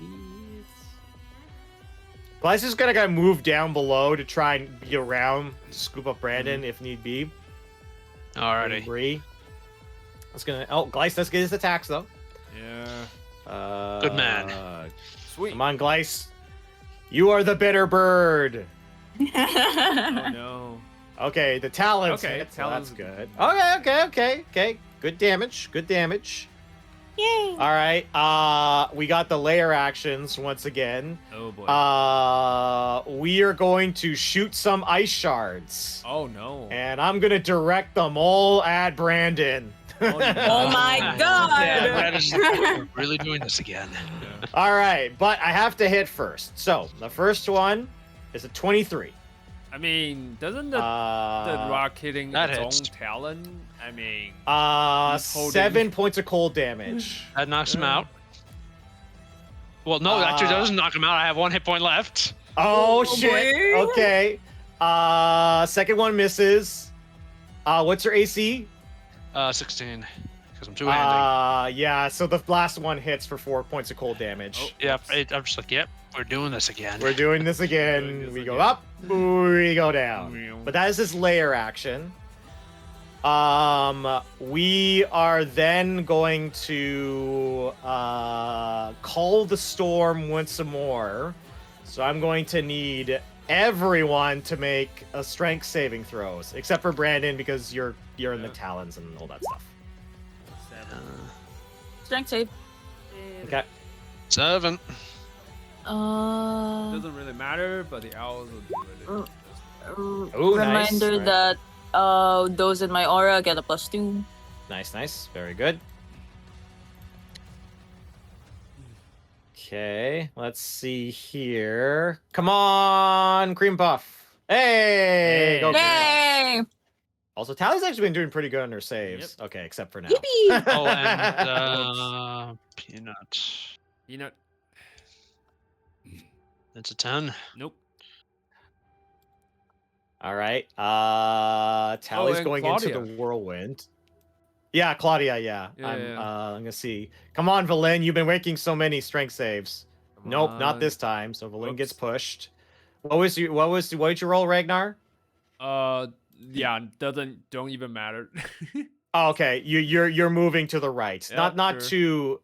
Glyce is gonna move down below to try and be around to scoop up Brandon if need be. Alrighty. Bree. That's gonna. Oh, Glyce does get his attacks though. Yeah. Good man. Sweet. Come on, Glyce. You are the bitter bird. Oh no. Okay, the talents. Okay, hit, so talents- that's good. Okay. Good. Good damage. Good damage. Yay! All right. We got the layer actions once again. Oh boy. We are going to shoot some ice shards. Oh no. And I'm gonna direct them all at Brandon. Oh, no. Oh my god! Yeah, Brad is we're really doing this again. Yeah. All right, but I have to hit first. So the first one is a 23. I mean, doesn't the rock hitting that its hits. own talon? I mean, he's holding- 7 points of cold damage. That knocks him Yeah. out. Well, no, actually doesn't knock him out. I have 1 hit point left. Oh, Oh, shit. boy. Okay. Second one misses. What's your AC? 16, because I'm two-handed. Yeah. So the last one hits for 4 points of cold damage. Oh. Yeah, I'm just like, yep, we're doing this again. We're doing this Doing again. this We go again. up, we go down. But that is his layer action. We are then going to call the storm once more. So I'm going to need everyone to make a strength saving throws, except for Brandon because you're in the Yeah. talons and all that stuff. Strength save. Okay. 7. doesn't really matter, but the owls will do it. Ooh, nice. Reminder Right. that those in my aura get a +2. Nice. Very good. Okay, let's see here. Come on, Cream Puff. Hey, go. Cream Puff. Yay! Also, Tally's actually been doing pretty good on her saves. Okay, except for now. Yippee! Oh, and Peanut. You know, That's a 10. nope. All right. Tally's and going Claudia. into the whirlwind. Yeah, Claudia. Yeah. Yeah, I'm yeah. I'm gonna see. Come on, Velynne. You've been making so many strength saves. Come Nope, on. not this time. So Velynne gets Whoops. pushed. What did you roll, Regnar? Yeah, don't even matter. Oh, okay, you're moving to the right. Yeah, not sure. too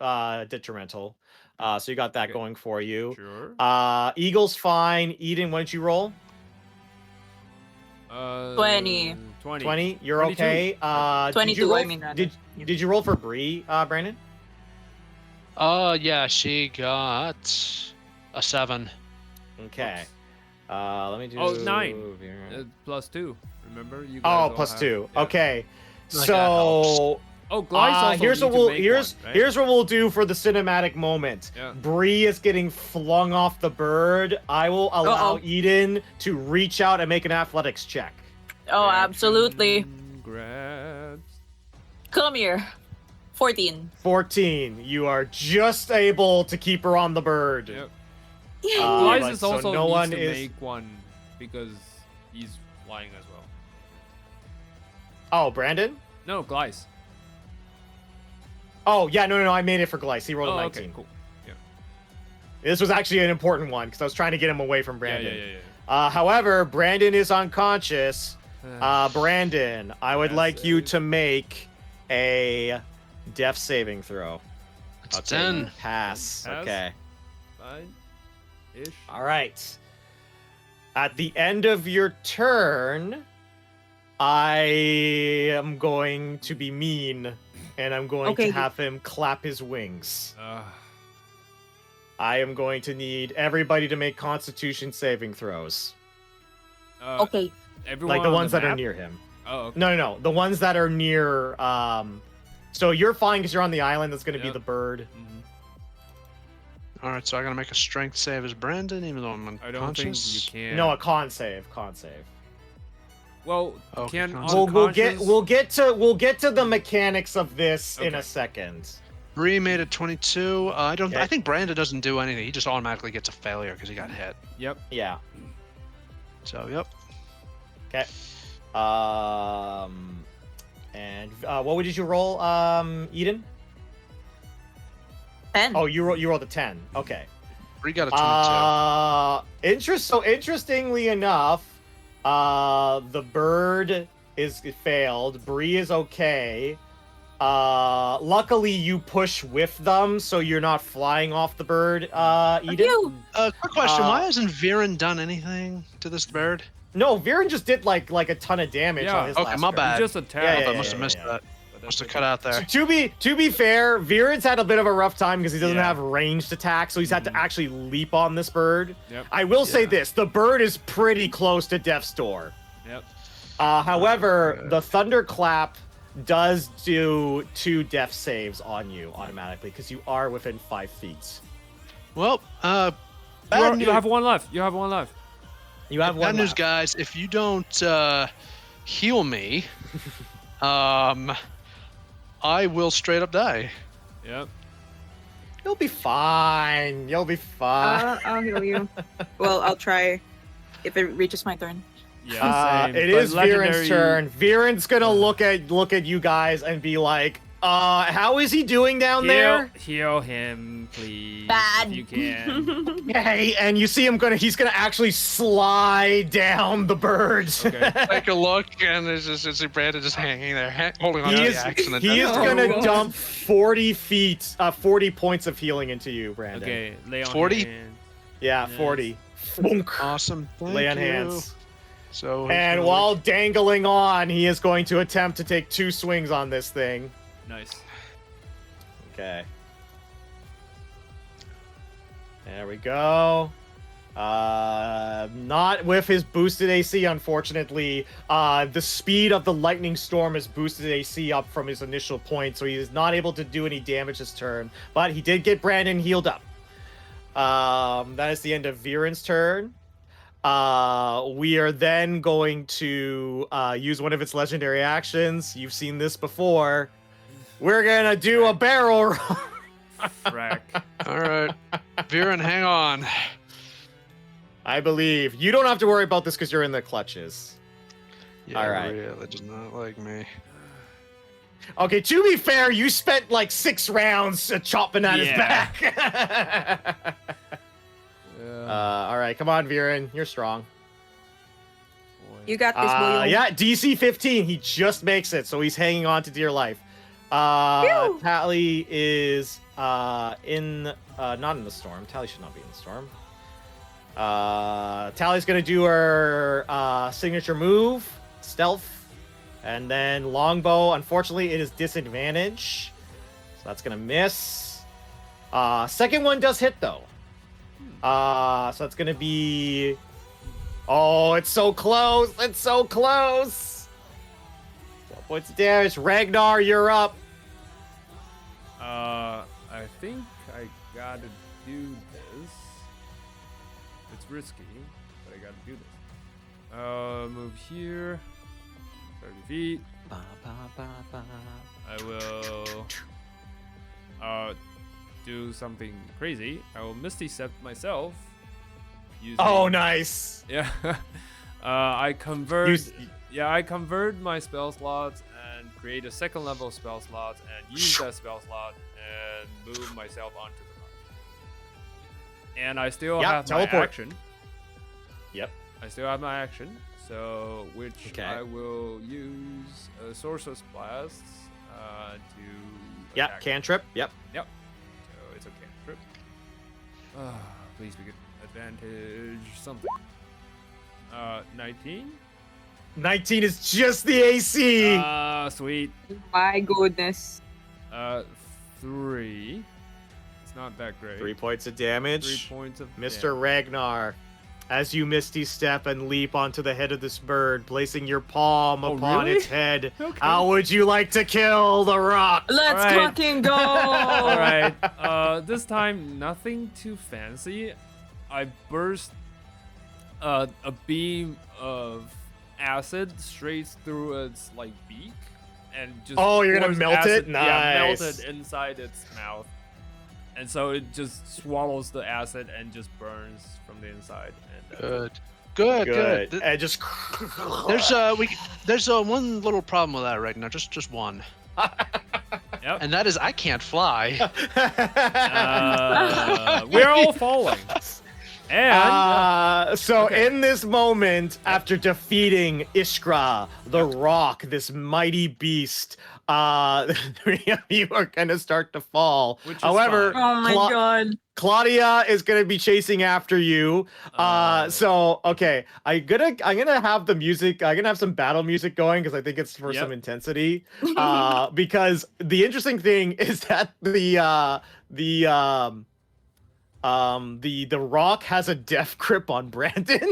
detrimental. So you got that Okay. going for you. Sure. Eagle's fine. Eden, why don't you roll? 20. 20. You're 22. okay. Did 22, you roll, I mean, rather. did you roll for Bree, Brandon? Yeah, she got a 7. Okay. Let me do. Oh, 9. here. +2. Remember you guys Oh, all plus have- 2. yeah. Okay. Like, that So Oh, Glyce also here's need what to we'll make here's one, right? here's what we'll do for the cinematic moment. Yeah. Bree is getting flung off the bird. I will allow Uh-oh. Eden to reach out and make an athletics check. Oh, absolutely. Reaction Grabs. Come here. 14. 14. You are just able to keep her on the bird. Yep. Uh, Glyce but is so also no needs one to is- make one because he's flying as well. Oh, Brandon? No, Glyce. Oh, yeah, no, I made it for Glyce. He rolled a Oh, 19. okay, cool. This was actually an important one because I was trying to get him away from Yeah, Brandon. yeah. However, Brandon is unconscious. Brandon, I would Death like you save. to make a death saving throw. It's Okay, 10. Pass. Pass. Okay. Fine. Ish. All right. At the end of your turn, I am going to be mean and I'm going Okay. to have him clap his wings. Uh, I am going to need everybody to make constitution saving throws. Okay. Everyone Like the on ones that are map? near him. Oh, okay. No. The ones that are near. So you're fine because you're on the island. That's going to be Yep. the bird. Mhm. All right, so I gotta make a strength save as Brandon, even though I'm unconscious. I don't think you can. No, a con save. Well, Okay, can con- We'll get to the mechanics of this in a Okay. second. Bree made a 22. I Okay. think Brandon doesn't do anything. He just automatically gets a failure because he got hit. Yep. Yeah. So yep. Okay. And what did you roll, Eden? 10. Oh, you rolled a 10. Okay. Bree got a 22. Interestingly enough, the bird is failed. Bree is okay. Luckily you push with them, so you're not flying off the bird, Eden. Phew. Quick question: uh, why hasn't Viren done anything to this bird? No, Viren just did like a ton of damage Yeah. on his Okay, last my turn. bad. Just Yeah, attack. I must have missed yeah. that. But Must have that's cut out there. To be fair, Viren's had a bit of a rough time because he doesn't Yeah. have ranged attack, so he's had to actually leap on this bird. Yep. I will say Yeah. this: the bird is pretty close to death's door. Yep. However, the thunderclap does do 2 death saves on you automatically because you are within 5 feet. Well, You have one left. You have one left. You have bad one news, left. guys. If you don't heal me, I will straight up die. Yep. You'll be fine. You'll be fine. I'll heal you. Well, I'll try if it reaches my turn. Yeah. Same. It But is legendary- Viren's turn. Viren's gonna look at you guys and be like, how is he doing down there? Heal him, please. Bad. If you can. Hey, and you see he's gonna actually slide down the birds. Okay. Take a look, and it's Brandon just hanging there, holding on to He the axe. And is Oh, gonna God. dump 40 points of healing into you, Brandon. Okay. Lay on 40? hands. Yeah, Yes. 40. Thunk. Awesome. Thank Lay on you. hands. So he's And gonna while dangling on, he is going to attempt to take 2 swings on this thing. Nice. Okay. There we go. Not with his boosted AC, unfortunately. The speed of the lightning storm has boosted AC up from his initial point, so he is not able to do any damage this turn. But he did get Brandon healed up. That is the end of Viren's turn. We are then going to use one of its legendary actions. You've seen this before. We're gonna do a barrel roll. Frack. All right, Viren, hang on. I believe. You don't have to worry about this because you're in the clutches. Yeah, All right. really does not like me. Okay, to be fair, you spent like 6 rounds chopping at his Yeah. back. All right, come on, Viren. You're strong. You got this, boy. Yeah, DC 15. He just makes it, so he's hanging on to dear life. Phew. Tally is not in the storm. Tally should not be in the storm. Tally's gonna do her signature move, stealth, and then longbow. Unfortunately, it is disadvantage, so that's gonna miss. Second one does hit though. So it's gonna be. Oh, it's so close! It's so close! 12 points of damage. Regnar, you're up. I think I gotta do this. It's risky, but I gotta do this. Move here. 30 feet. I will do something crazy. I will Misty Step myself. Using, Oh, nice. Yeah. I convert. Use- Yeah, I convert my spell slots and create a second level spell slot and use that spell slot and move myself onto the rock. And I still Yeah, have teleport. my action. Yep. I still have my action, so which Okay. I will use a Sorcerer's Blast to Yeah, attack. cantrip. Yep. Yep. So it's a cantrip. Please be good. Advantage something. 19. 19 is just the AC. Sweet. My goodness. 3. It's not that great. 3 points of damage. 3 points of Mr. damage. Ragnar, as you misty step and leap onto the head of this bird, placing your palm Oh, upon really? its head, Okay. how would you like to kill the rock? Let's Alright. fucking go! All right. This time nothing too fancy. I burst a beam of acid straight through its like beak, and just Oh, you're gonna pours melt it? acid- Yeah, melt Nice. it inside its mouth, and so it just swallows the acid and just burns from the inside. And Good. And just. There's one little problem with that right now, just one, Yep. and that is I can't fly. We're all falling. And So okay. in this moment, after defeating Iskra, the rock, this mighty beast, the three of you are gonna start to fall. Which is However, fine. Oh my god. Claudia is gonna be chasing after you. So okay, I'm gonna have the music. I'm gonna have some battle music going because I think it's for some intensity. Because the interesting thing is that the rock has a death grip on Brandon.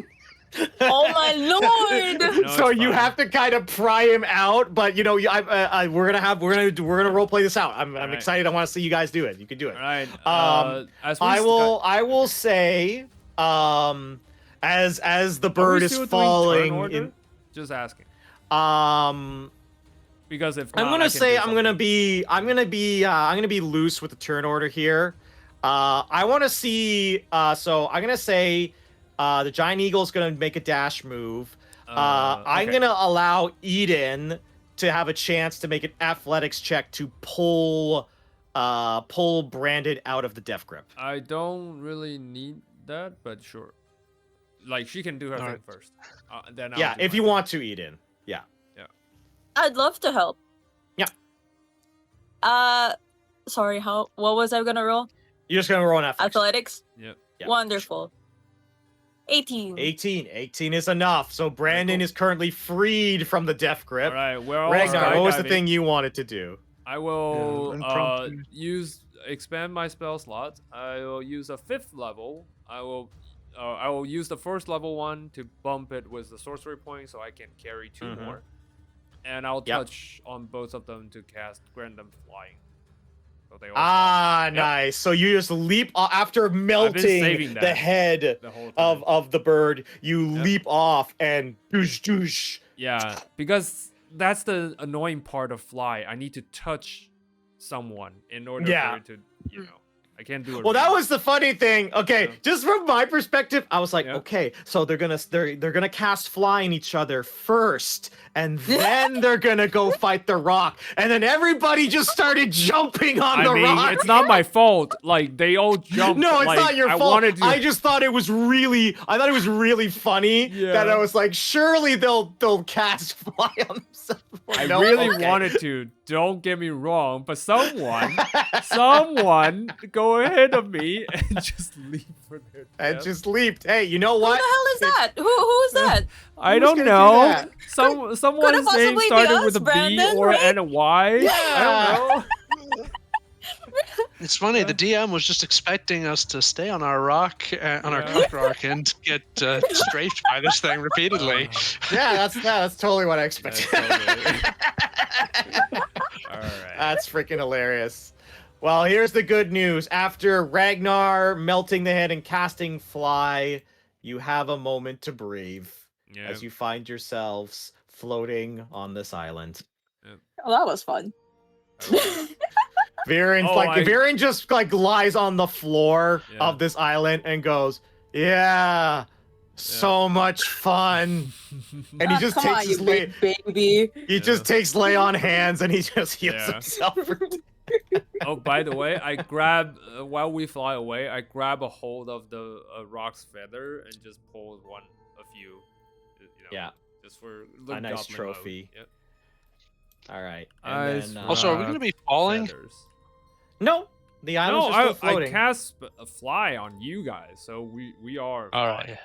Oh my lord. No, So it's you fine. have to kind of pry him out, but you know, we're gonna role play this out. I'm Alright. excited. I want to see you guys do it. You can do it. All right. As I will say, as the bird is falling in, Just asking. because if I'm not, gonna I can say do I'm gonna be loose with the turn order here. I want to see. So I'm gonna say, the giant eagle's gonna make a dash move. I'm okay. gonna allow Ydin to have a chance to make an athletics check to pull Brandon out of the death grip. I don't really need that, but sure. Like she can do her thing Alright. first. Then Yeah, I'll do if my you thing. want to, Ydin. Yeah. I'd love to help. Yeah. Sorry, what was I gonna roll? You're just gonna roll an athletics. Athletics? Yep. Yeah. Wonderful. 18. 18 is enough. So Brandon is currently freed from the death grip. All right. We're all Ragnar, what was the skydiving. thing you wanted to do? I will impromptu. expand my spell slots. I will use a 5th level. I will use the first level one to bump it with the sorcery point, so I can carry 2 Mhm. more. And I'll Yep. touch on both of them to grant them flying. So they all fly. Yep. Nice. So you just leap after melting saving the that head the whole time. of the bird. You Yep. leap off and doosh doosh. Yeah, because that's the annoying part of fly. I need to touch someone in order Yeah. for it to, you know, I can't do it. Well, that was the funny thing. Okay, Yeah. just from my perspective, I was like, Yeah. okay, so they're gonna cast fly in each other first, and then they're gonna go fight the rock, and then everybody just started jumping on the rock. it's not my fault. Like they all jumped. No, it's like, not your I fault. wanted to. I just thought it was really funny that Yeah. I was like, surely they'll cast fly on themselves. I No, really okay. wanted to. Don't get me wrong, but someone go ahead of me and just leave for their and death. just leaped. Hey, you know Who the what? hell is that? Who is that? I Who's don't gonna do know. that? Someone's name possibly be started us, with a B Brandon, or right? and a Y. Yeah. I don't know. It's funny. The DM was just expecting us to stay on our rock, on our clock rock, and get strafed by this thing repeatedly. Yeah, that's totally what I expected. All right. That's freaking hilarious. Well, here's the good news. After Regnar melting the head and casting fly, you have a moment to breathe as you find yourselves floating on this island. Oh, that was fun. Viren just like lies on the floor Yeah. of this island and goes, "Yeah, so much fun." And he just Come takes on, his you big baby. he just takes lay on hands and he just heals Yeah. himself. Oh, by the way, I grab while we fly away, I grab a hold of the rock's feather and just pull a few, you know, Yeah. just for A nice goblin mode. trophy. Yep. All right. Eyes And then, Also, are we going to be falling? Feathers. no, the islands No, are still I floating. cast a fly on you guys, so we are. All fine. right.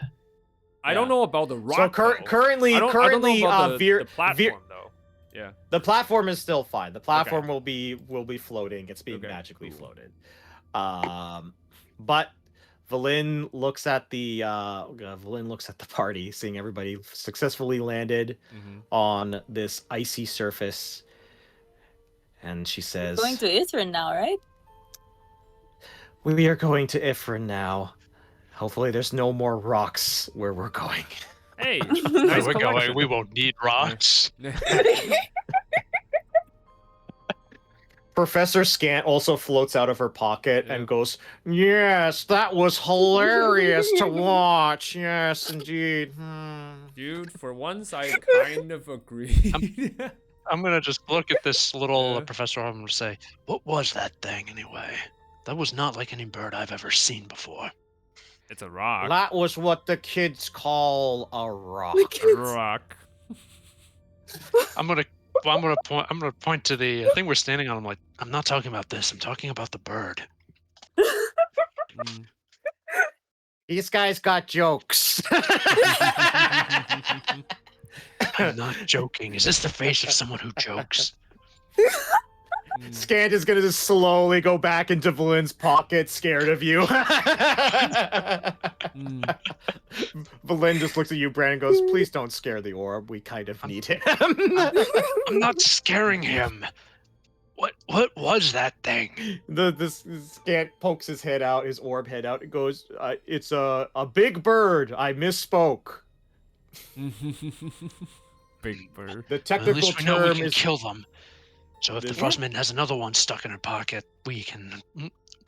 I don't know about the rock. So though. currently, I don't know about the platform Veer- though. Yeah. the platform is still fine. The platform will be floating. It's being Okay, magically cool. floated. But Velynne looks at the party, seeing everybody successfully landed Mm-hmm. on this icy surface, and she says, Going to Ithrin now, right? "We are going to Ifrin now. Hopefully, there's no more rocks where we're going." Hey, Where nice we're going, collection. we won't need rocks. Professor Scant also floats out of her pocket Yeah. and goes, "Yes, that was hilarious to watch. Yes, indeed." Dude, for once I kind of agree. I'm going to just look at this little Professor Arm and say, what was that thing anyway? That was not like any bird I've ever seen before. It's a rock. That was what the kids call a rock. A rock. I'm gonna point to the thing we're standing on. I'm like, I'm not talking about this. I'm talking about the bird. Mm. These guys got jokes. I'm not joking. Is this the face of someone who jokes? Scant is gonna just slowly go back into Velynne's pocket, scared of you. Velynne just looks at you, Brandon, goes, "Please don't scare the orb. We kind of need him." I'm not scaring him. What was that thing? This Scant pokes his head out, his orb head out, and goes, "It's a big bird. I misspoke. Big bird. The Well, technical at least we know we term can is kill them. So if the This- Frost Maiden has another one stuck in her pocket, we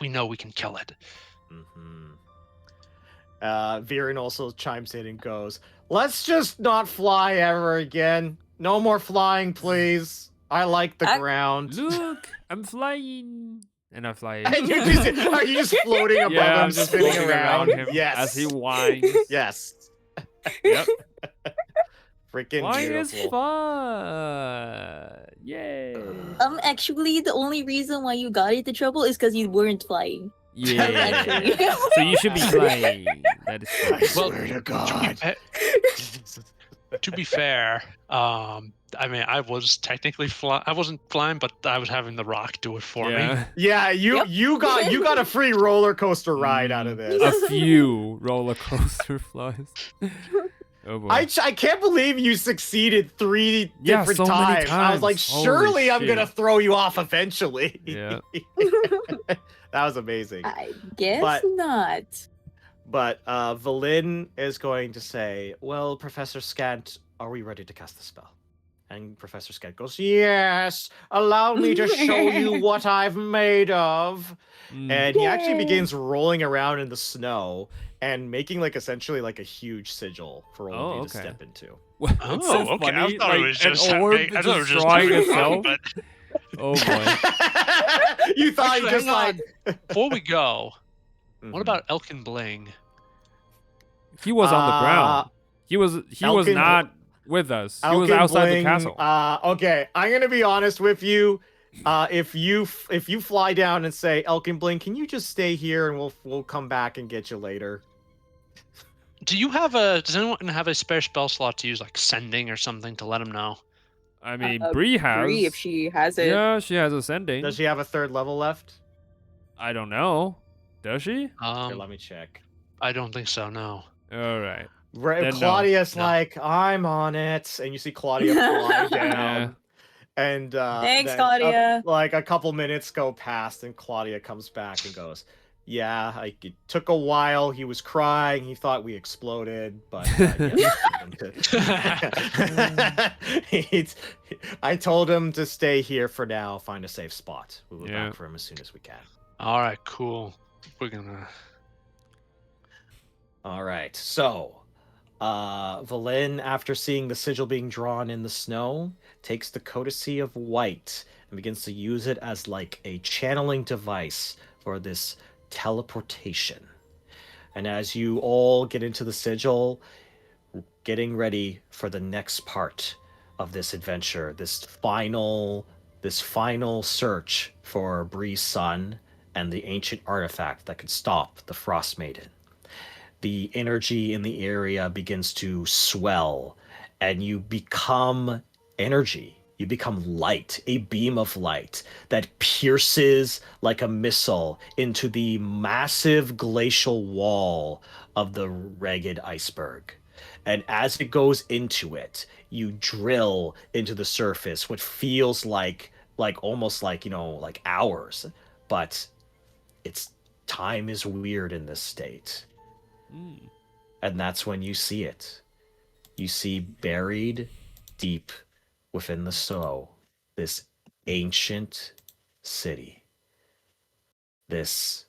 know we can kill it. Viren also chimes in and goes, "Let's just not fly ever again. No more flying, please. I like the ground." Look, I'm flying. And I fly. And are you just floating above Yeah, him, I'm just spinning floating around? around him Yes. as he whines. Yes. Yep. Freaking Flying is beautiful. fun. Yay. Actually, the only reason why you got into trouble is because you weren't flying. Yeah. Actually. So you should be flying. That is I true. swear to God. To be fair, I mean, I was technically I wasn't flying, but I was having the rock do it for me. Yeah. Yeah, you got a free roller coaster ride out of this. A few roller coaster flies. Oh boy. I can't believe you succeeded 3 Yeah, different so many times. I was like, times. Holy surely I'm shit. gonna throw you off eventually. Yeah. That was amazing. I guess But- not. But Velynne is going to say, "Well, Professor Scant, are we ready to cast the spell?" And Professor Scant goes, "Yes, allow me to show you what I've made of." Mm. And he actually Yay. begins rolling around in the snow and making essentially a huge sigil for all of you to okay. step into. What? Oh, It's so okay. funny. I thought like, it was an just orb happening. I thought it was just destroying having itself. fun, but Oh boy. You thought Actually, you just hang like before we go, Mhm. what about Elkin Bling? He was on the ground. He was Elkin- not with us. He was Elkin outside Bling, the castle. Okay, I'm gonna be honest with you. If you fly down and say, "Elkin Bling, can you just stay here and we'll come back and get you later?" Does anyone have a spare spell slot to use, like sending or something, to let him know? I mean, Bree has. Bree, if she has it. Yeah, she has ascending. Does she have a 3rd level left? I don't know. Does she? Here, let me check. I don't think so. No. All right. Right, Then no. Claudia's No. like, "I'm on it," and you see Claudia fly down. And Thanks, then Claudia. like a couple minutes go past, and Claudia comes back and goes, "Yeah, it took a while. He was crying. He thought we exploded, but I told him to stay here for now. Find a safe spot. We'll be Yeah. back for him as soon as we can." All right, cool. We're gonna. All right, so Velynne, after seeing the sigil being drawn in the snow, takes the courtesy of white and begins to use it as like a channeling device for this teleportation. And as you all get into the sigil, getting ready for the next part of this adventure, this final search for Bree's son and the ancient artifact that could stop the Frost Maiden. The energy in the area begins to swell, and you become energy. You become light, a beam of light that pierces like a missile into the massive glacial wall of the ragged iceberg. And as it goes into it, you drill into the surface, what feels like almost like hours, but time is weird in this state. And that's when you see it. You see buried deep within the snow this ancient city. This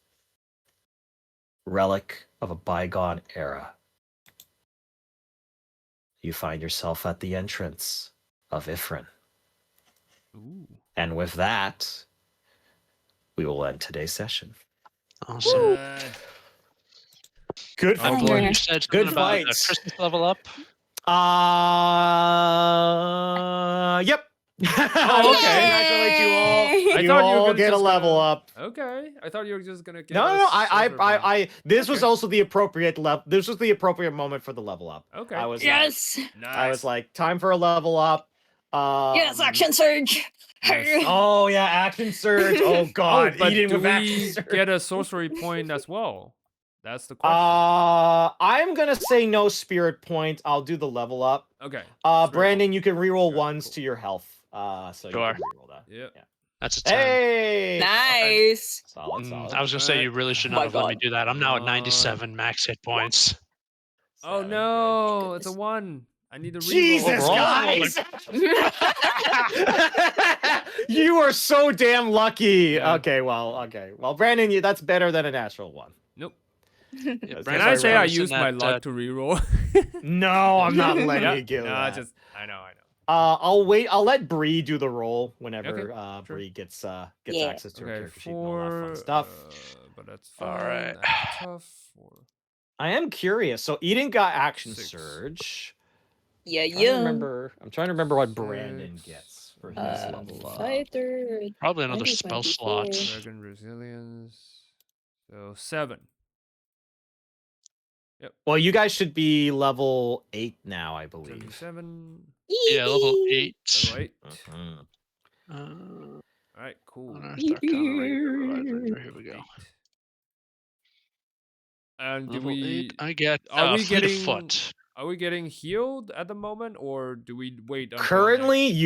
relic of a bygone era. You find yourself at the entrance of Ifrin. Ooh. And with that, we will end today's session. Awesome. Good Oh, And boy. you said something Good about fights. Christmas level up. Yep. Oh, okay. Congratulate you all. I You thought you were all gonna get a just level gonna- up. Okay, I thought you were just gonna get. No, no, us no. silver point. This was Okay. also the appropriate level. This was the appropriate moment for the level up. Okay. I was Yes. Nice. I was like, time for a level up. Yes, action surge. Yes. Oh yeah, action surge. Oh god, but Ydin do with action we surge. get a sorcery point as well? That's the question. I'm gonna say no spirit point. I'll do the level up. Okay. Brandon, you can reroll Okay, ones cool. to your health. So Sure. you can reroll that. Yep. Yeah. That's a 10. Hey. Nice. Solid, solid. I was gonna say you really should not My have let me God. do that. I'm now at Come 97 max hit points. Oh 7, no, good. it's a 1. I need to reroll. Jesus, Overall, guys! You are so damn lucky. Yeah. Okay, well, Brandon, that's better than a natural one. Nope. Yeah, That's Can just I my say I round. used my luck to reroll? No, I'm not letting Yeah. you do Nah, that. I know. I'll wait. I'll let Bree do the roll whenever Okay, sure. Bree gets Yeah. access to her Okay, character sheet and all that fun 4. stuff. But that's fine. Alright. That's tough. 4. I am curious. So Eden got action 6. surge. Yeah, I'm trying to remember what Brandon 6. gets for his level up. Fighter. Probably another spell 2024. slot. Dragon resilience. So 7. Well, you guys should be level 8 now, I believe. 77. Yeah, level 8. Level 8. Mhm. Uh, Alright, cool. Start Here we go. 8. And do Level 8. we I get are we fleet of getting foot. Are we getting healed at the moment, or do we wait until Currently, next?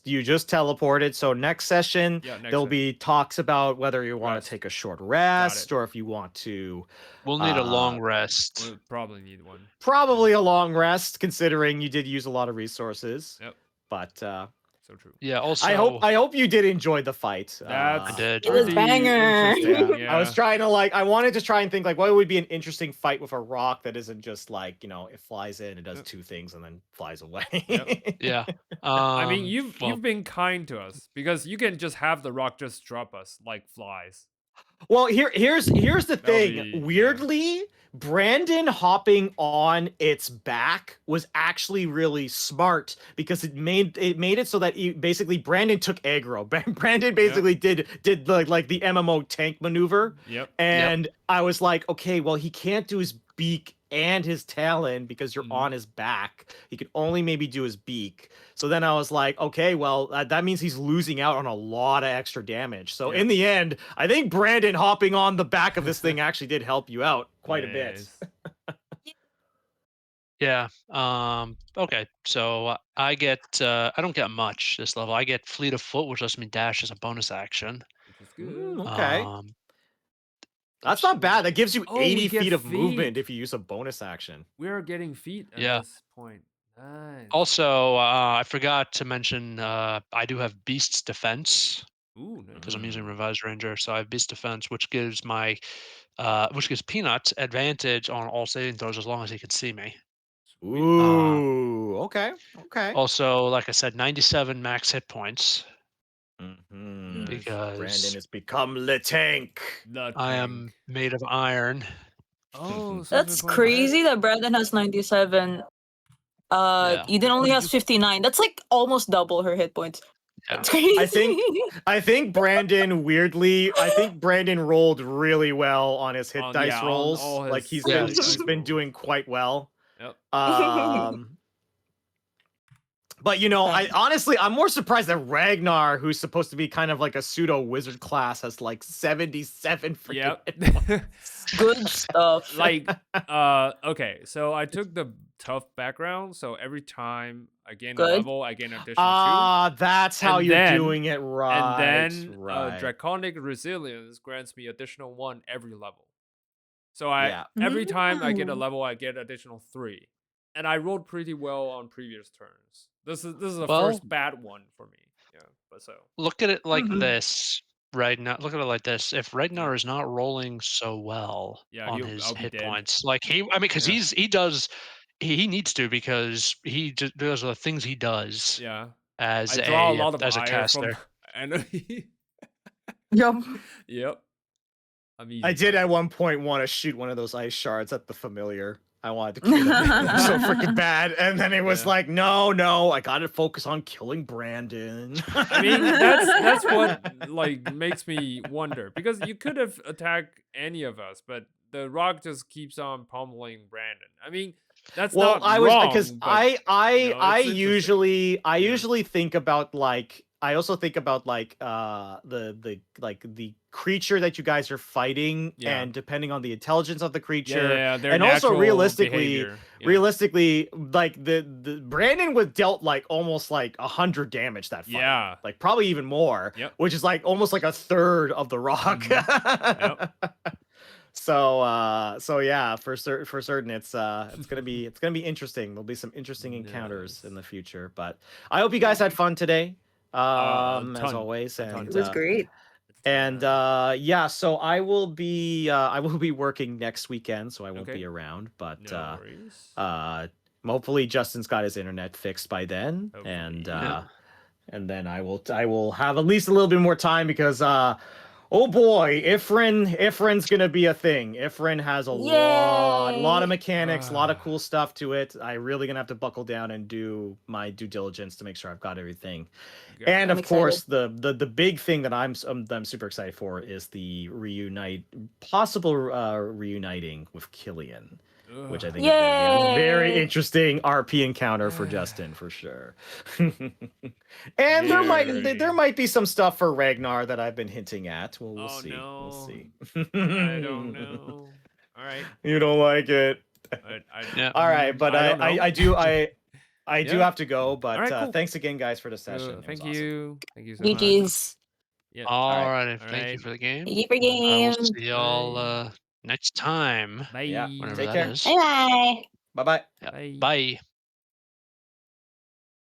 you just teleported. So next session, Yeah, next there'll session. be talks about whether you want Rest. to take a short rest or if you want to We'll need a long rest. We'll probably need one. probably a long rest, considering you did use a lot of resources. Yep. But So true. Yeah, also I hope you did enjoy the fight. That's I did. It was pretty banger. interesting. I was Yeah. trying to I wanted to try and think what would be an interesting fight with a rock that isn't just it flies in and does Yep. 2 things and then flies away. Yep. Yeah. I mean, well, you've been kind to us because you can just have the rock just drop us like flies. Well, here's the thing. be- yeah. Weirdly, Brandon hopping on its back was actually really smart because it made it so that basically Brandon took aggro. Brandon basically did like the MMO tank maneuver. Yep. And I was like, okay, well, he can't do his beak and his talon because you're on his back. He could only maybe do his beak. So then I was like, okay, well, that means he's losing out on a lot of extra damage. So in the end, I think Brandon hopping on the back of this thing actually did help you out quite a bit. yeah. Okay. So I get I don't get much this level. I get fleet of foot, which lets me dash as a bonus action. Which is good. Okay. Um, That's not bad. That gives you Oh, we 80 get feet of movement feet. if you use a bonus action. We're getting feet at Yeah. this point. Nice. Also, I forgot to mention I do have Beast's Defense Ooh, nice. because I'm using Revised Ranger. So I have Beast Defense, which gives Peanut advantage on all saving throws as long as he can see me. Ooh, okay. Also, like I said, 97 max hit points Mhm. because Brandon has become the tank. The I am tank. made of iron. Oh, so That's we're going crazy that Brandon has 97. Yeah. Eden only has 59. That's like almost double her hit points. Yeah. That's crazy. I think Brandon rolled really well on his hit dice on rolls. all his Like he's dice been rolls. doing quite well. Yep. But I'm more surprised that Regnar, who's supposed to be kind of like a pseudo wizard class, has like 77 freaking hit points. Yep. Good stuff. Okay, so I took the tough background, so every time I gain a Good. level, I gain an additional 2. That's how And you're then- doing it right. And then right. draconic resilience grants me additional 1 every level. So I Yeah. every time I get a Mm. level, I get additional 3. And I rolled pretty well on previous turns. This is the Well- first bad one for me. Yeah, but so Look at it like Mhm. this right now. Look at it like this. If Regnar is not rolling so well Yeah, on I'll his be hit dead. points, because Yeah. he needs to because those are the things he does Yeah, as I draw a a lot of as a ire from caster. enemy. Yup. Yep. I'm I easy did for at it. one point want to shoot one of those ice shards at the familiar. I wanted to kill it so freaking bad, and then it was Yeah. like, no, I gotta focus on killing Brandon. I mean, that's what like makes me wonder, because you could have attacked any of us, but the rock just keeps on pummeling Brandon. I mean, that's Well, not I was because wrong, but I it's interesting. usually think about like I also think about like the creature that you guys are fighting, Yeah. and depending on the intelligence of the creature, Yeah, their and also natural realistically behavior. Yeah. realistically, like the Brandon was dealt like almost like 100 damage that fight. Yeah. Like probably even more. Yep. Which is like almost like a third of the rock. Yep. So yeah, for certain it's gonna be interesting. There'll be some interesting encounters in the future. But I hope you guys had fun today. As Ton. always. A ton. And It was great. yeah, so I will be working next weekend, so I won't Okay. be around. But No worries. hopefully Justin's got his internet fixed by then. Hopefully, And yeah. and then I will have at least a little bit more time, because oh boy, Ifrin's gonna be a thing. Ifrin has a lot of mechanics, a lot of cool stuff to it. I really gonna have to buckle down and do my due diligence to make sure I've got everything. Okay. And I'm of course, the big thing that I'm super excited for is the possible reuniting with Killian, which I think is gonna be a very Yay! interesting RP encounter for Justin for sure. And there might be some stuff for Regnar that I've been hinting at. We'll Oh, see. no. We'll see. I don't know. All right. You don't like it. Yeah. All right, but I don't know. I do Yeah. have to go. But All right, cool. thanks again, guys, for the session. It was Thank awesome. you. Thank you so much. GG's. Yeah. All right. Thank you Alright. for the game. Thank you for I game. will see y'all Bye. next time. Bye. Yeah, Whenever take that care. is. Bye bye. Bye bye. Yeah, Bye. bye.